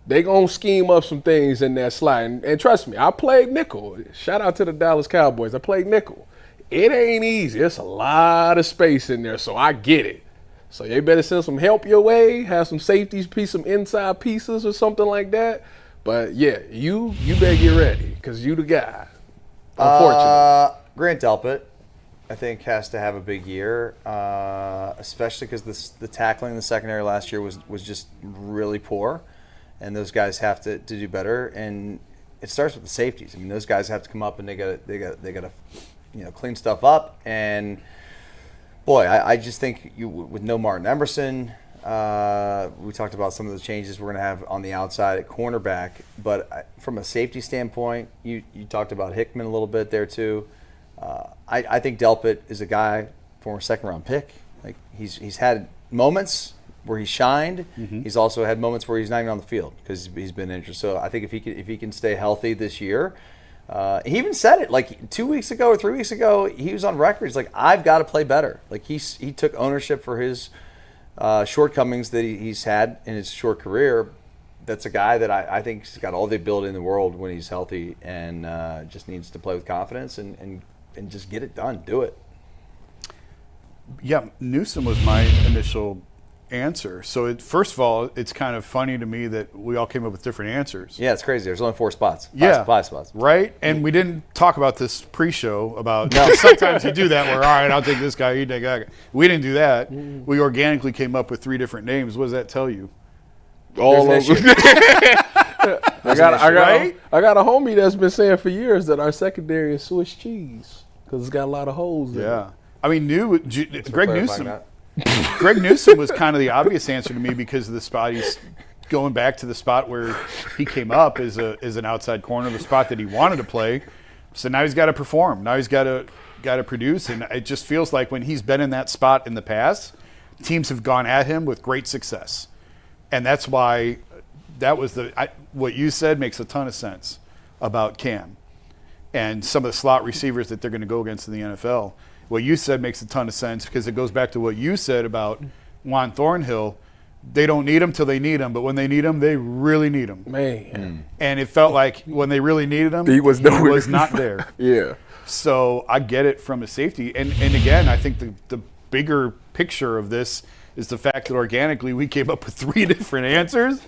they gonna scheme up some things in that slot. And trust me, I played nickel. Shout out to the Dallas Cowboys. I played nickel. It ain't easy. It's a lot of space in there, so I get it. So you better send some help your way, have some safeties, some inside pieces or something like that. But yeah, you better get ready because you the guy. Unfortunately.
Grant Delpit, I think, has to have a big year, especially because the tackling in the secondary last year was just really poor, and those guys have to do better. And it starts with the safeties. I mean, those guys have to come up and they got to clean stuff up. And boy, I just think with no Martin Emerson, We talked about some of the changes we're going to have on the outside at cornerback. But from a safety standpoint, you talked about Hickman a little bit there too. I think Delpit is a guy, former second-round pick. Like he's had moments where he shined. Mm-hmm. He's also had moments where he's not even on the field because he's been injured. So I think if he can stay healthy this year, he even said it like 2 weeks ago or 3 weeks ago. He was on record. He's like, I've got to play better. Like he took ownership for his shortcomings that he's had in his short career. That's a guy that I think has got all the ability in the world when he's healthy and just needs to play with confidence and just get it done. Do it.
Yeah, Newsome was my initial answer. So first of all, it's kind of funny to me that we all came up with different answers.
Yeah, it's crazy. There's only 4 spots. Five spots.
Right? And we didn't talk about this pre-show about sometimes you do that where, all right, I'll take this guy, you take that guy. We didn't do that. We organically came up with 3 different names. What does that tell you?
All over. I got a homie that's been saying for years that our secondary is Swiss cheese because it's got a lot of holes in it.
Yeah. I mean, Greg Newsome was kind of the obvious answer to me because of the spot he's going back to the spot where he came up as an outside corner, the spot that he wanted to play. So now he's got to perform. Now he's got to produce, and it just feels like when he's been in that spot in the past, teams have gone at him with great success, and that's why that was what you said makes a ton of sense about Cam and some of the slot receivers that they're going to go against in the NFL. What you said makes a ton of sense because it goes back to what you said about Juan Thornhill. They don't need him till they need him, but when they need him, they really need him.
Man.
And it felt like when they really needed him, he was not there.
Yeah.
So I get it from a safety. And again, I think the bigger picture of this is the fact that organically we came up with 3 different answers.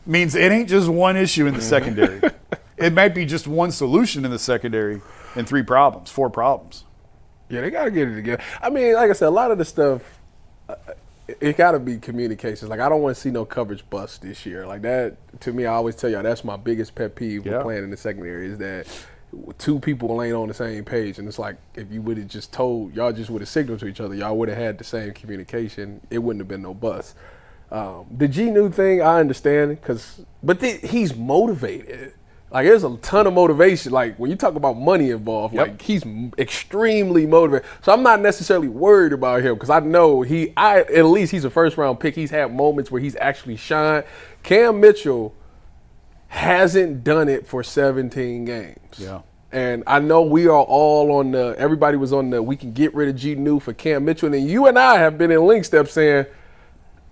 Means it ain't just one issue in the secondary. It might be just one solution in the secondary and 4 problems.
Yeah, they got to get it together. I mean, like I said, a lot of the stuff, it got to be communications. Like, I don't want to see no coverage bust this year. Like, that, to me, I always tell y'all, that's my biggest pet peeve with playing in the secondary is that 2 people ain't on the same page. And it's like, if you would have just told, y'all just would have signaled to each other, y'all would have had the same communication. It wouldn't have been no bust. The G-New thing, I understand, but he's motivated. Like, there's a ton of motivation. Like, when you talk about money involved, like, he's extremely motivated. So I'm not necessarily worried about him because I know at least he's a first-round pick. He's had moments where he's actually shined. Cam Mitchell hasn't done it for 17 games.
Yeah.
And I know we are all everybody was on we can get rid of G-New for Cam Mitchell. And you and I have been in link step saying,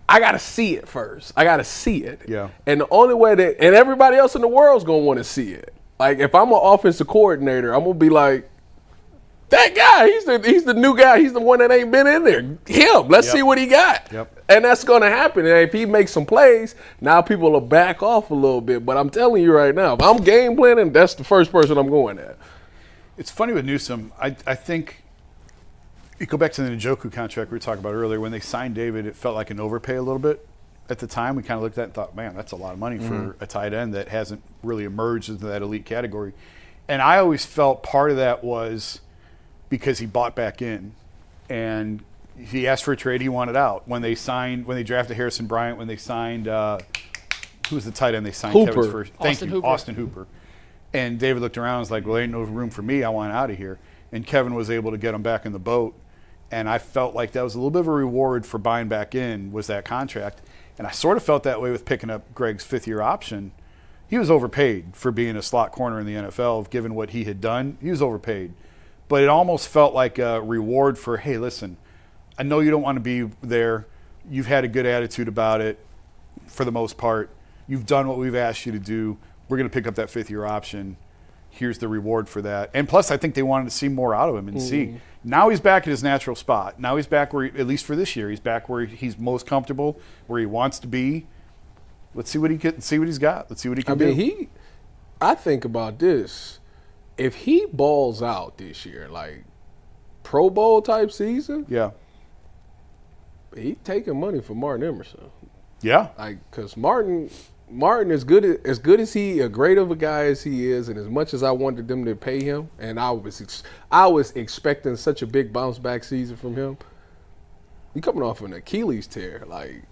I got to see it first. I got to see it.
Yeah.
And the only way and everybody else in the world is going to want to see it. Like, if I'm an offensive coordinator, I'm going to be like, that guy, he's the new guy. He's the one that ain't been in there. Him. Let's see what he got.
Yep.
And that's going to happen. And if he makes some plays, now people will back off a little bit. But I'm telling you right now, if I'm game planning, that's the first person I'm going at.
It's funny with Newsome. I think you go back to the Njoku contract we were talking about earlier. When they signed David, it felt like an overpay a little bit. At the time, we kind of looked at it and thought, man, that's a lot of money for a tight end that hasn't really emerged into that elite category. And I always felt part of that was because he bought back in and he asked for a trade, he wanted out. When they drafted Harrison Bryant, when they signed, who was the tight end they signed?
Hooper.
Kevin's first. Thank you, Austin Hooper. And David looked around and was like, well, there ain't no room for me. I want out of here. And Kevin was able to get him back in the boat. And I felt like that was a little bit of a reward for buying back in was that contract. And I sort of felt that way with picking up Greg's 5th-year option. He was overpaid for being a slot corner in the NFL, given what he had done. He was overpaid. But it almost felt like a reward for, hey, listen, I know you don't want to be there. You've had a good attitude about it for the most part. You've done what we've asked you to do. We're going to pick up that 5th-year option. Here's the reward for that. And plus, I think they wanted to see more out of him and see. Now he's back at his natural spot. Now he's back where, at least for this year, he's back where he's most comfortable, where he wants to be. Let's see what he's got. Let's see what he can do.
I think about this. If he balls out this year, like Pro Bowl type season, he's taking money for Martin Emerson.
Yeah.
Like, because Martin as good as he, as great of a guy as he is, and as much as I wanted them to pay him, and I was expecting such a big bounce back season from him. He coming off an Achilles tear. Like,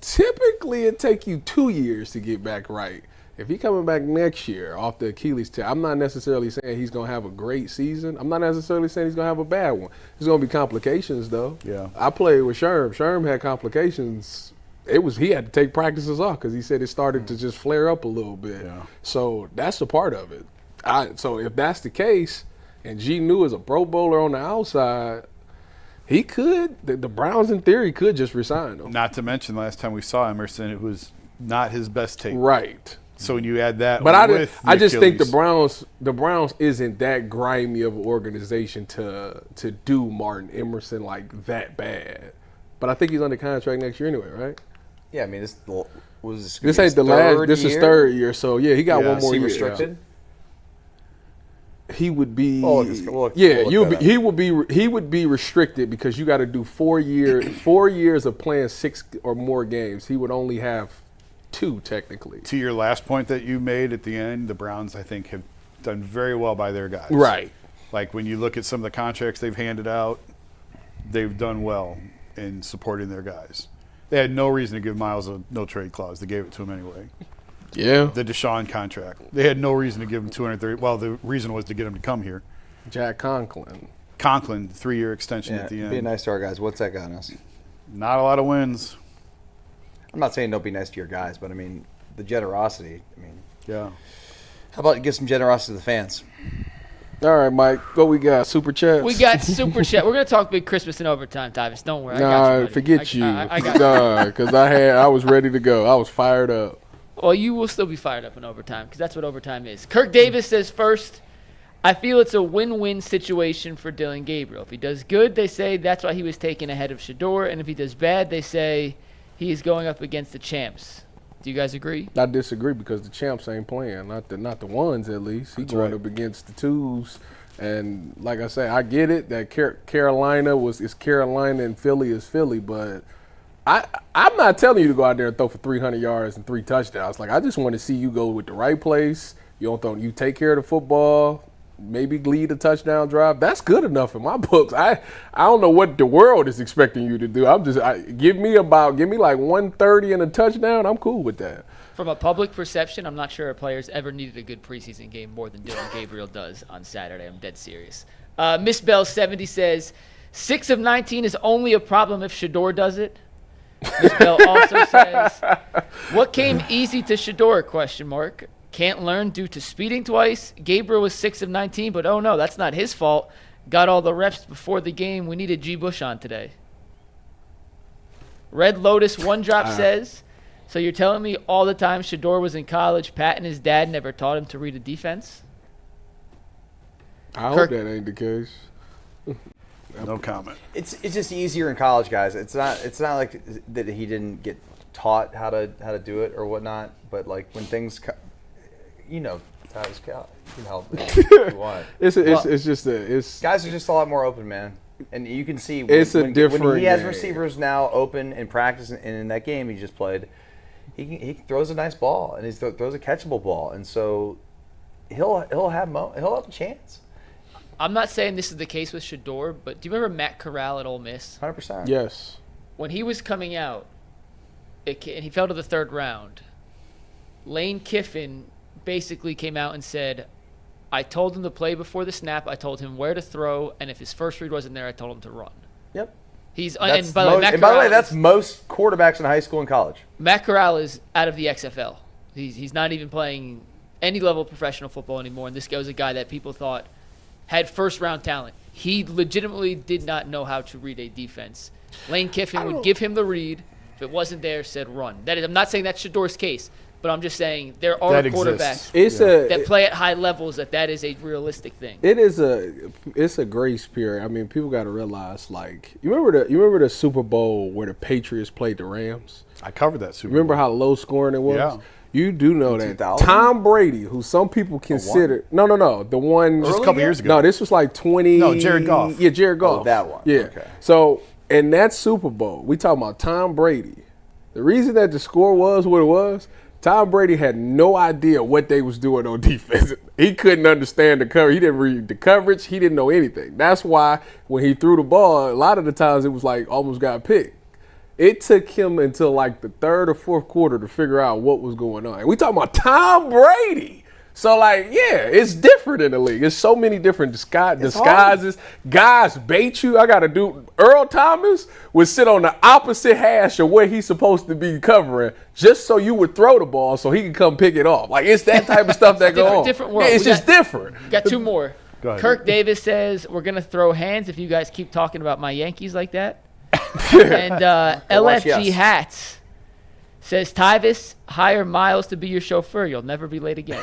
typically it take you 2 years to get back right. If he coming back next year off the Achilles tear, I'm not necessarily saying he's going to have a great season. I'm not necessarily saying he's going to have a bad one. There's going to be complications, though.
Yeah.
I played with Sherm. Sherm had complications. He had to take practices off because he said it started to just flare up a little bit.
Yeah.
So that's a part of it. So if that's the case, and G New is a Pro Bowler on the outside, he could. The Browns, in theory, could just resign him.
Not to mention, last time we saw Emerson, it was not his best tape.
Right.
So when you add that,
But I just think the
Achilles-
Browns isn't that grimy of an organization to do Martin Emerson like that bad. But I think he's under contract next year anyway, right?
Yeah, I mean, this was
This ain't the last. This is third year, so yeah, he got
Yeah.
one
Is
more
he
year.
restricted?
He would be.
We'll look that up.
He would be restricted because you got to do 4 years of playing 6 or more games. He would only have 2 technically.
To your last point that you made at the end, the Browns, I think, have done very well by their guys.
Right.
Like when you look at some of the contracts they've handed out, they've done well in supporting their guys. They had no reason to give Miles a no-trade clause. They gave it to him anyway.
Yeah.
The Deshaun contract. They had no reason to give him 230. Well, the reason was to get him to come here.
Jack Conklin.
Conklin, 3-year extension
Yeah,
at the end.
be nice to our guys. What's that got us?
Not a lot of wins.
I'm not saying don't be nice to your guys, but I mean the generosity. I mean,
Yeah.
how about you give some generosity to the fans?
All right, Mike. What we got? Super chats.
We got super chat. We're gonna talk big Christmas and overtime, Tyvis. Don't worry. I got you,
Nah,
buddy.
forget you.
I got you.
Nah, because I was ready to go. I was fired up.
Well, you will still be fired up in overtime because that's what overtime is. Kirk Davis says first, I feel it's a win-win situation for Dillon Gabriel. If he does good, they say that's why he was taken ahead of Shedeur, and if he does bad, they say he is going up against the champs. Do you guys agree?
I disagree because the champs ain't playing. Not the ones at least. He's going
right.
up against the twos. And like I say, I get it that Carolina is Carolina and Philly is Philly, but I'm not telling you to go out there and throw for 300 yards and 3 touchdowns. Like, I just want to see you go with the right place. You take care of the football, maybe lead a touchdown drive. That's good enough in my books. I don't know what the world is expecting you to do. Give me like 130 and a touchdown. I'm cool with that.
From a public perception, I'm not sure a player's ever needed a good preseason game more than Dillon Gabriel does on Saturday. I'm dead serious. Miss Bell 70 says 6 of 19 is only a problem if Shedeur does it. Miss Bell also says, what came easy to Shedeur? Can't learn due to speeding twice. Gabriel was 6 of 19, but oh no, that's not his fault. Got all the reps before the game. We needed G. Bush on today. Red Lotus One Drop says, so you're telling me all the time Shedeur was in college, Pat and his dad never taught him to read a defense?
I hope
Kirk-
that ain't the case.
No comment.
It's just easier in college, guys. It's not like that he didn't get taught how to do it or whatnot. But like when things, Tyvis, you can help me if you want.
Guys
are just a lot more open, man. And you can see
When
he has
game.
receivers now open in practice and in that game he just played, he throws a nice ball and he throws a catchable ball, and so he'll have a chance.
I'm not saying this is the case with Shedeur, but do you remember Matt Corral at Ole Miss?
100%.
Yes.
When he was coming out, and he fell to the 3rd round, Lane Kiffin basically came out and said, I told him to play before the snap, I told him where to throw, and if his first read wasn't there, I told him to run.
Yep.
And by the way,
that's most quarterbacks in high school and college.
Matt Corral is out of the XFL. He's not even playing any level of professional football anymore, and this guy was a guy that people thought had first-round talent. He legitimately did not know how to read a defense. Lane Kiffin would give him the read. If it wasn't there, said run. I'm not saying that's Shedeur's case, but I'm just saying there are quarterbacks that play at high levels that is a realistic thing.
It's a grace period. I mean, people got to realize, like, you remember the Super Bowl where the Patriots played the Rams?
I covered that Super Bowl.
Remember how low scoring it was?
Yeah.
You do know that
2000?
Tom Brady, who some people consider the one
Just a couple years ago.
No, this was like 20.
No, Jared Goff.
Yeah, Jared Goff.
Oh, that one.
Yeah.
Okay.
So in that Super Bowl, we talking about Tom Brady. The reason that the score was what it was, Tom Brady had no idea what they was doing on defense. He couldn't understand the cover. He didn't read the coverage. He didn't know anything. That's why when he threw the ball, a lot of the times it was like almost got picked. It took him until like the third or fourth quarter to figure out what was going on. And we talking about Tom Brady. So, like, yeah, it's different in the league. There's so many different disguises. Guys bait you. I got to do – Earl Thomas would sit on the opposite hash of where he's supposed to be covering just so you would throw the ball so he could come pick it off. Like, it's that type of stuff that go on.
Different world.
Yeah, it's just different.
Got two more.
Go ahead.
Kirk Davis says, we're going to throw hands if you guys keep talking about my Yankees like that. And LFG Hats says, Tyvis, hire Miles to be your chauffeur. You'll never be late again.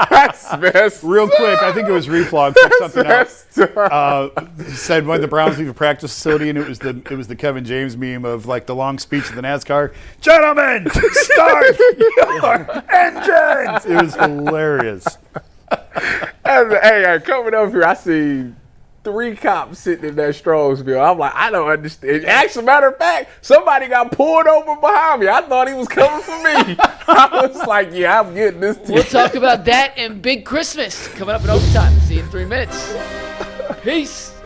That's
Real quick, I think it was Reflog took something out. Said when the Browns leave a practice facility, and it was the Kevin James meme of like the long speech of the NASCAR. Gentlemen, start your engines. It was hilarious.
Hey, coming up here, I see 3 cops sitting in that Strongsville. I'm like, I don't understand. As a matter of fact, somebody got pulled over behind me. I thought he was coming for me. I was like, yeah, I'm getting this.
We'll talk about that and Big Christmas coming up in overtime. See you in 3 minutes. Peace.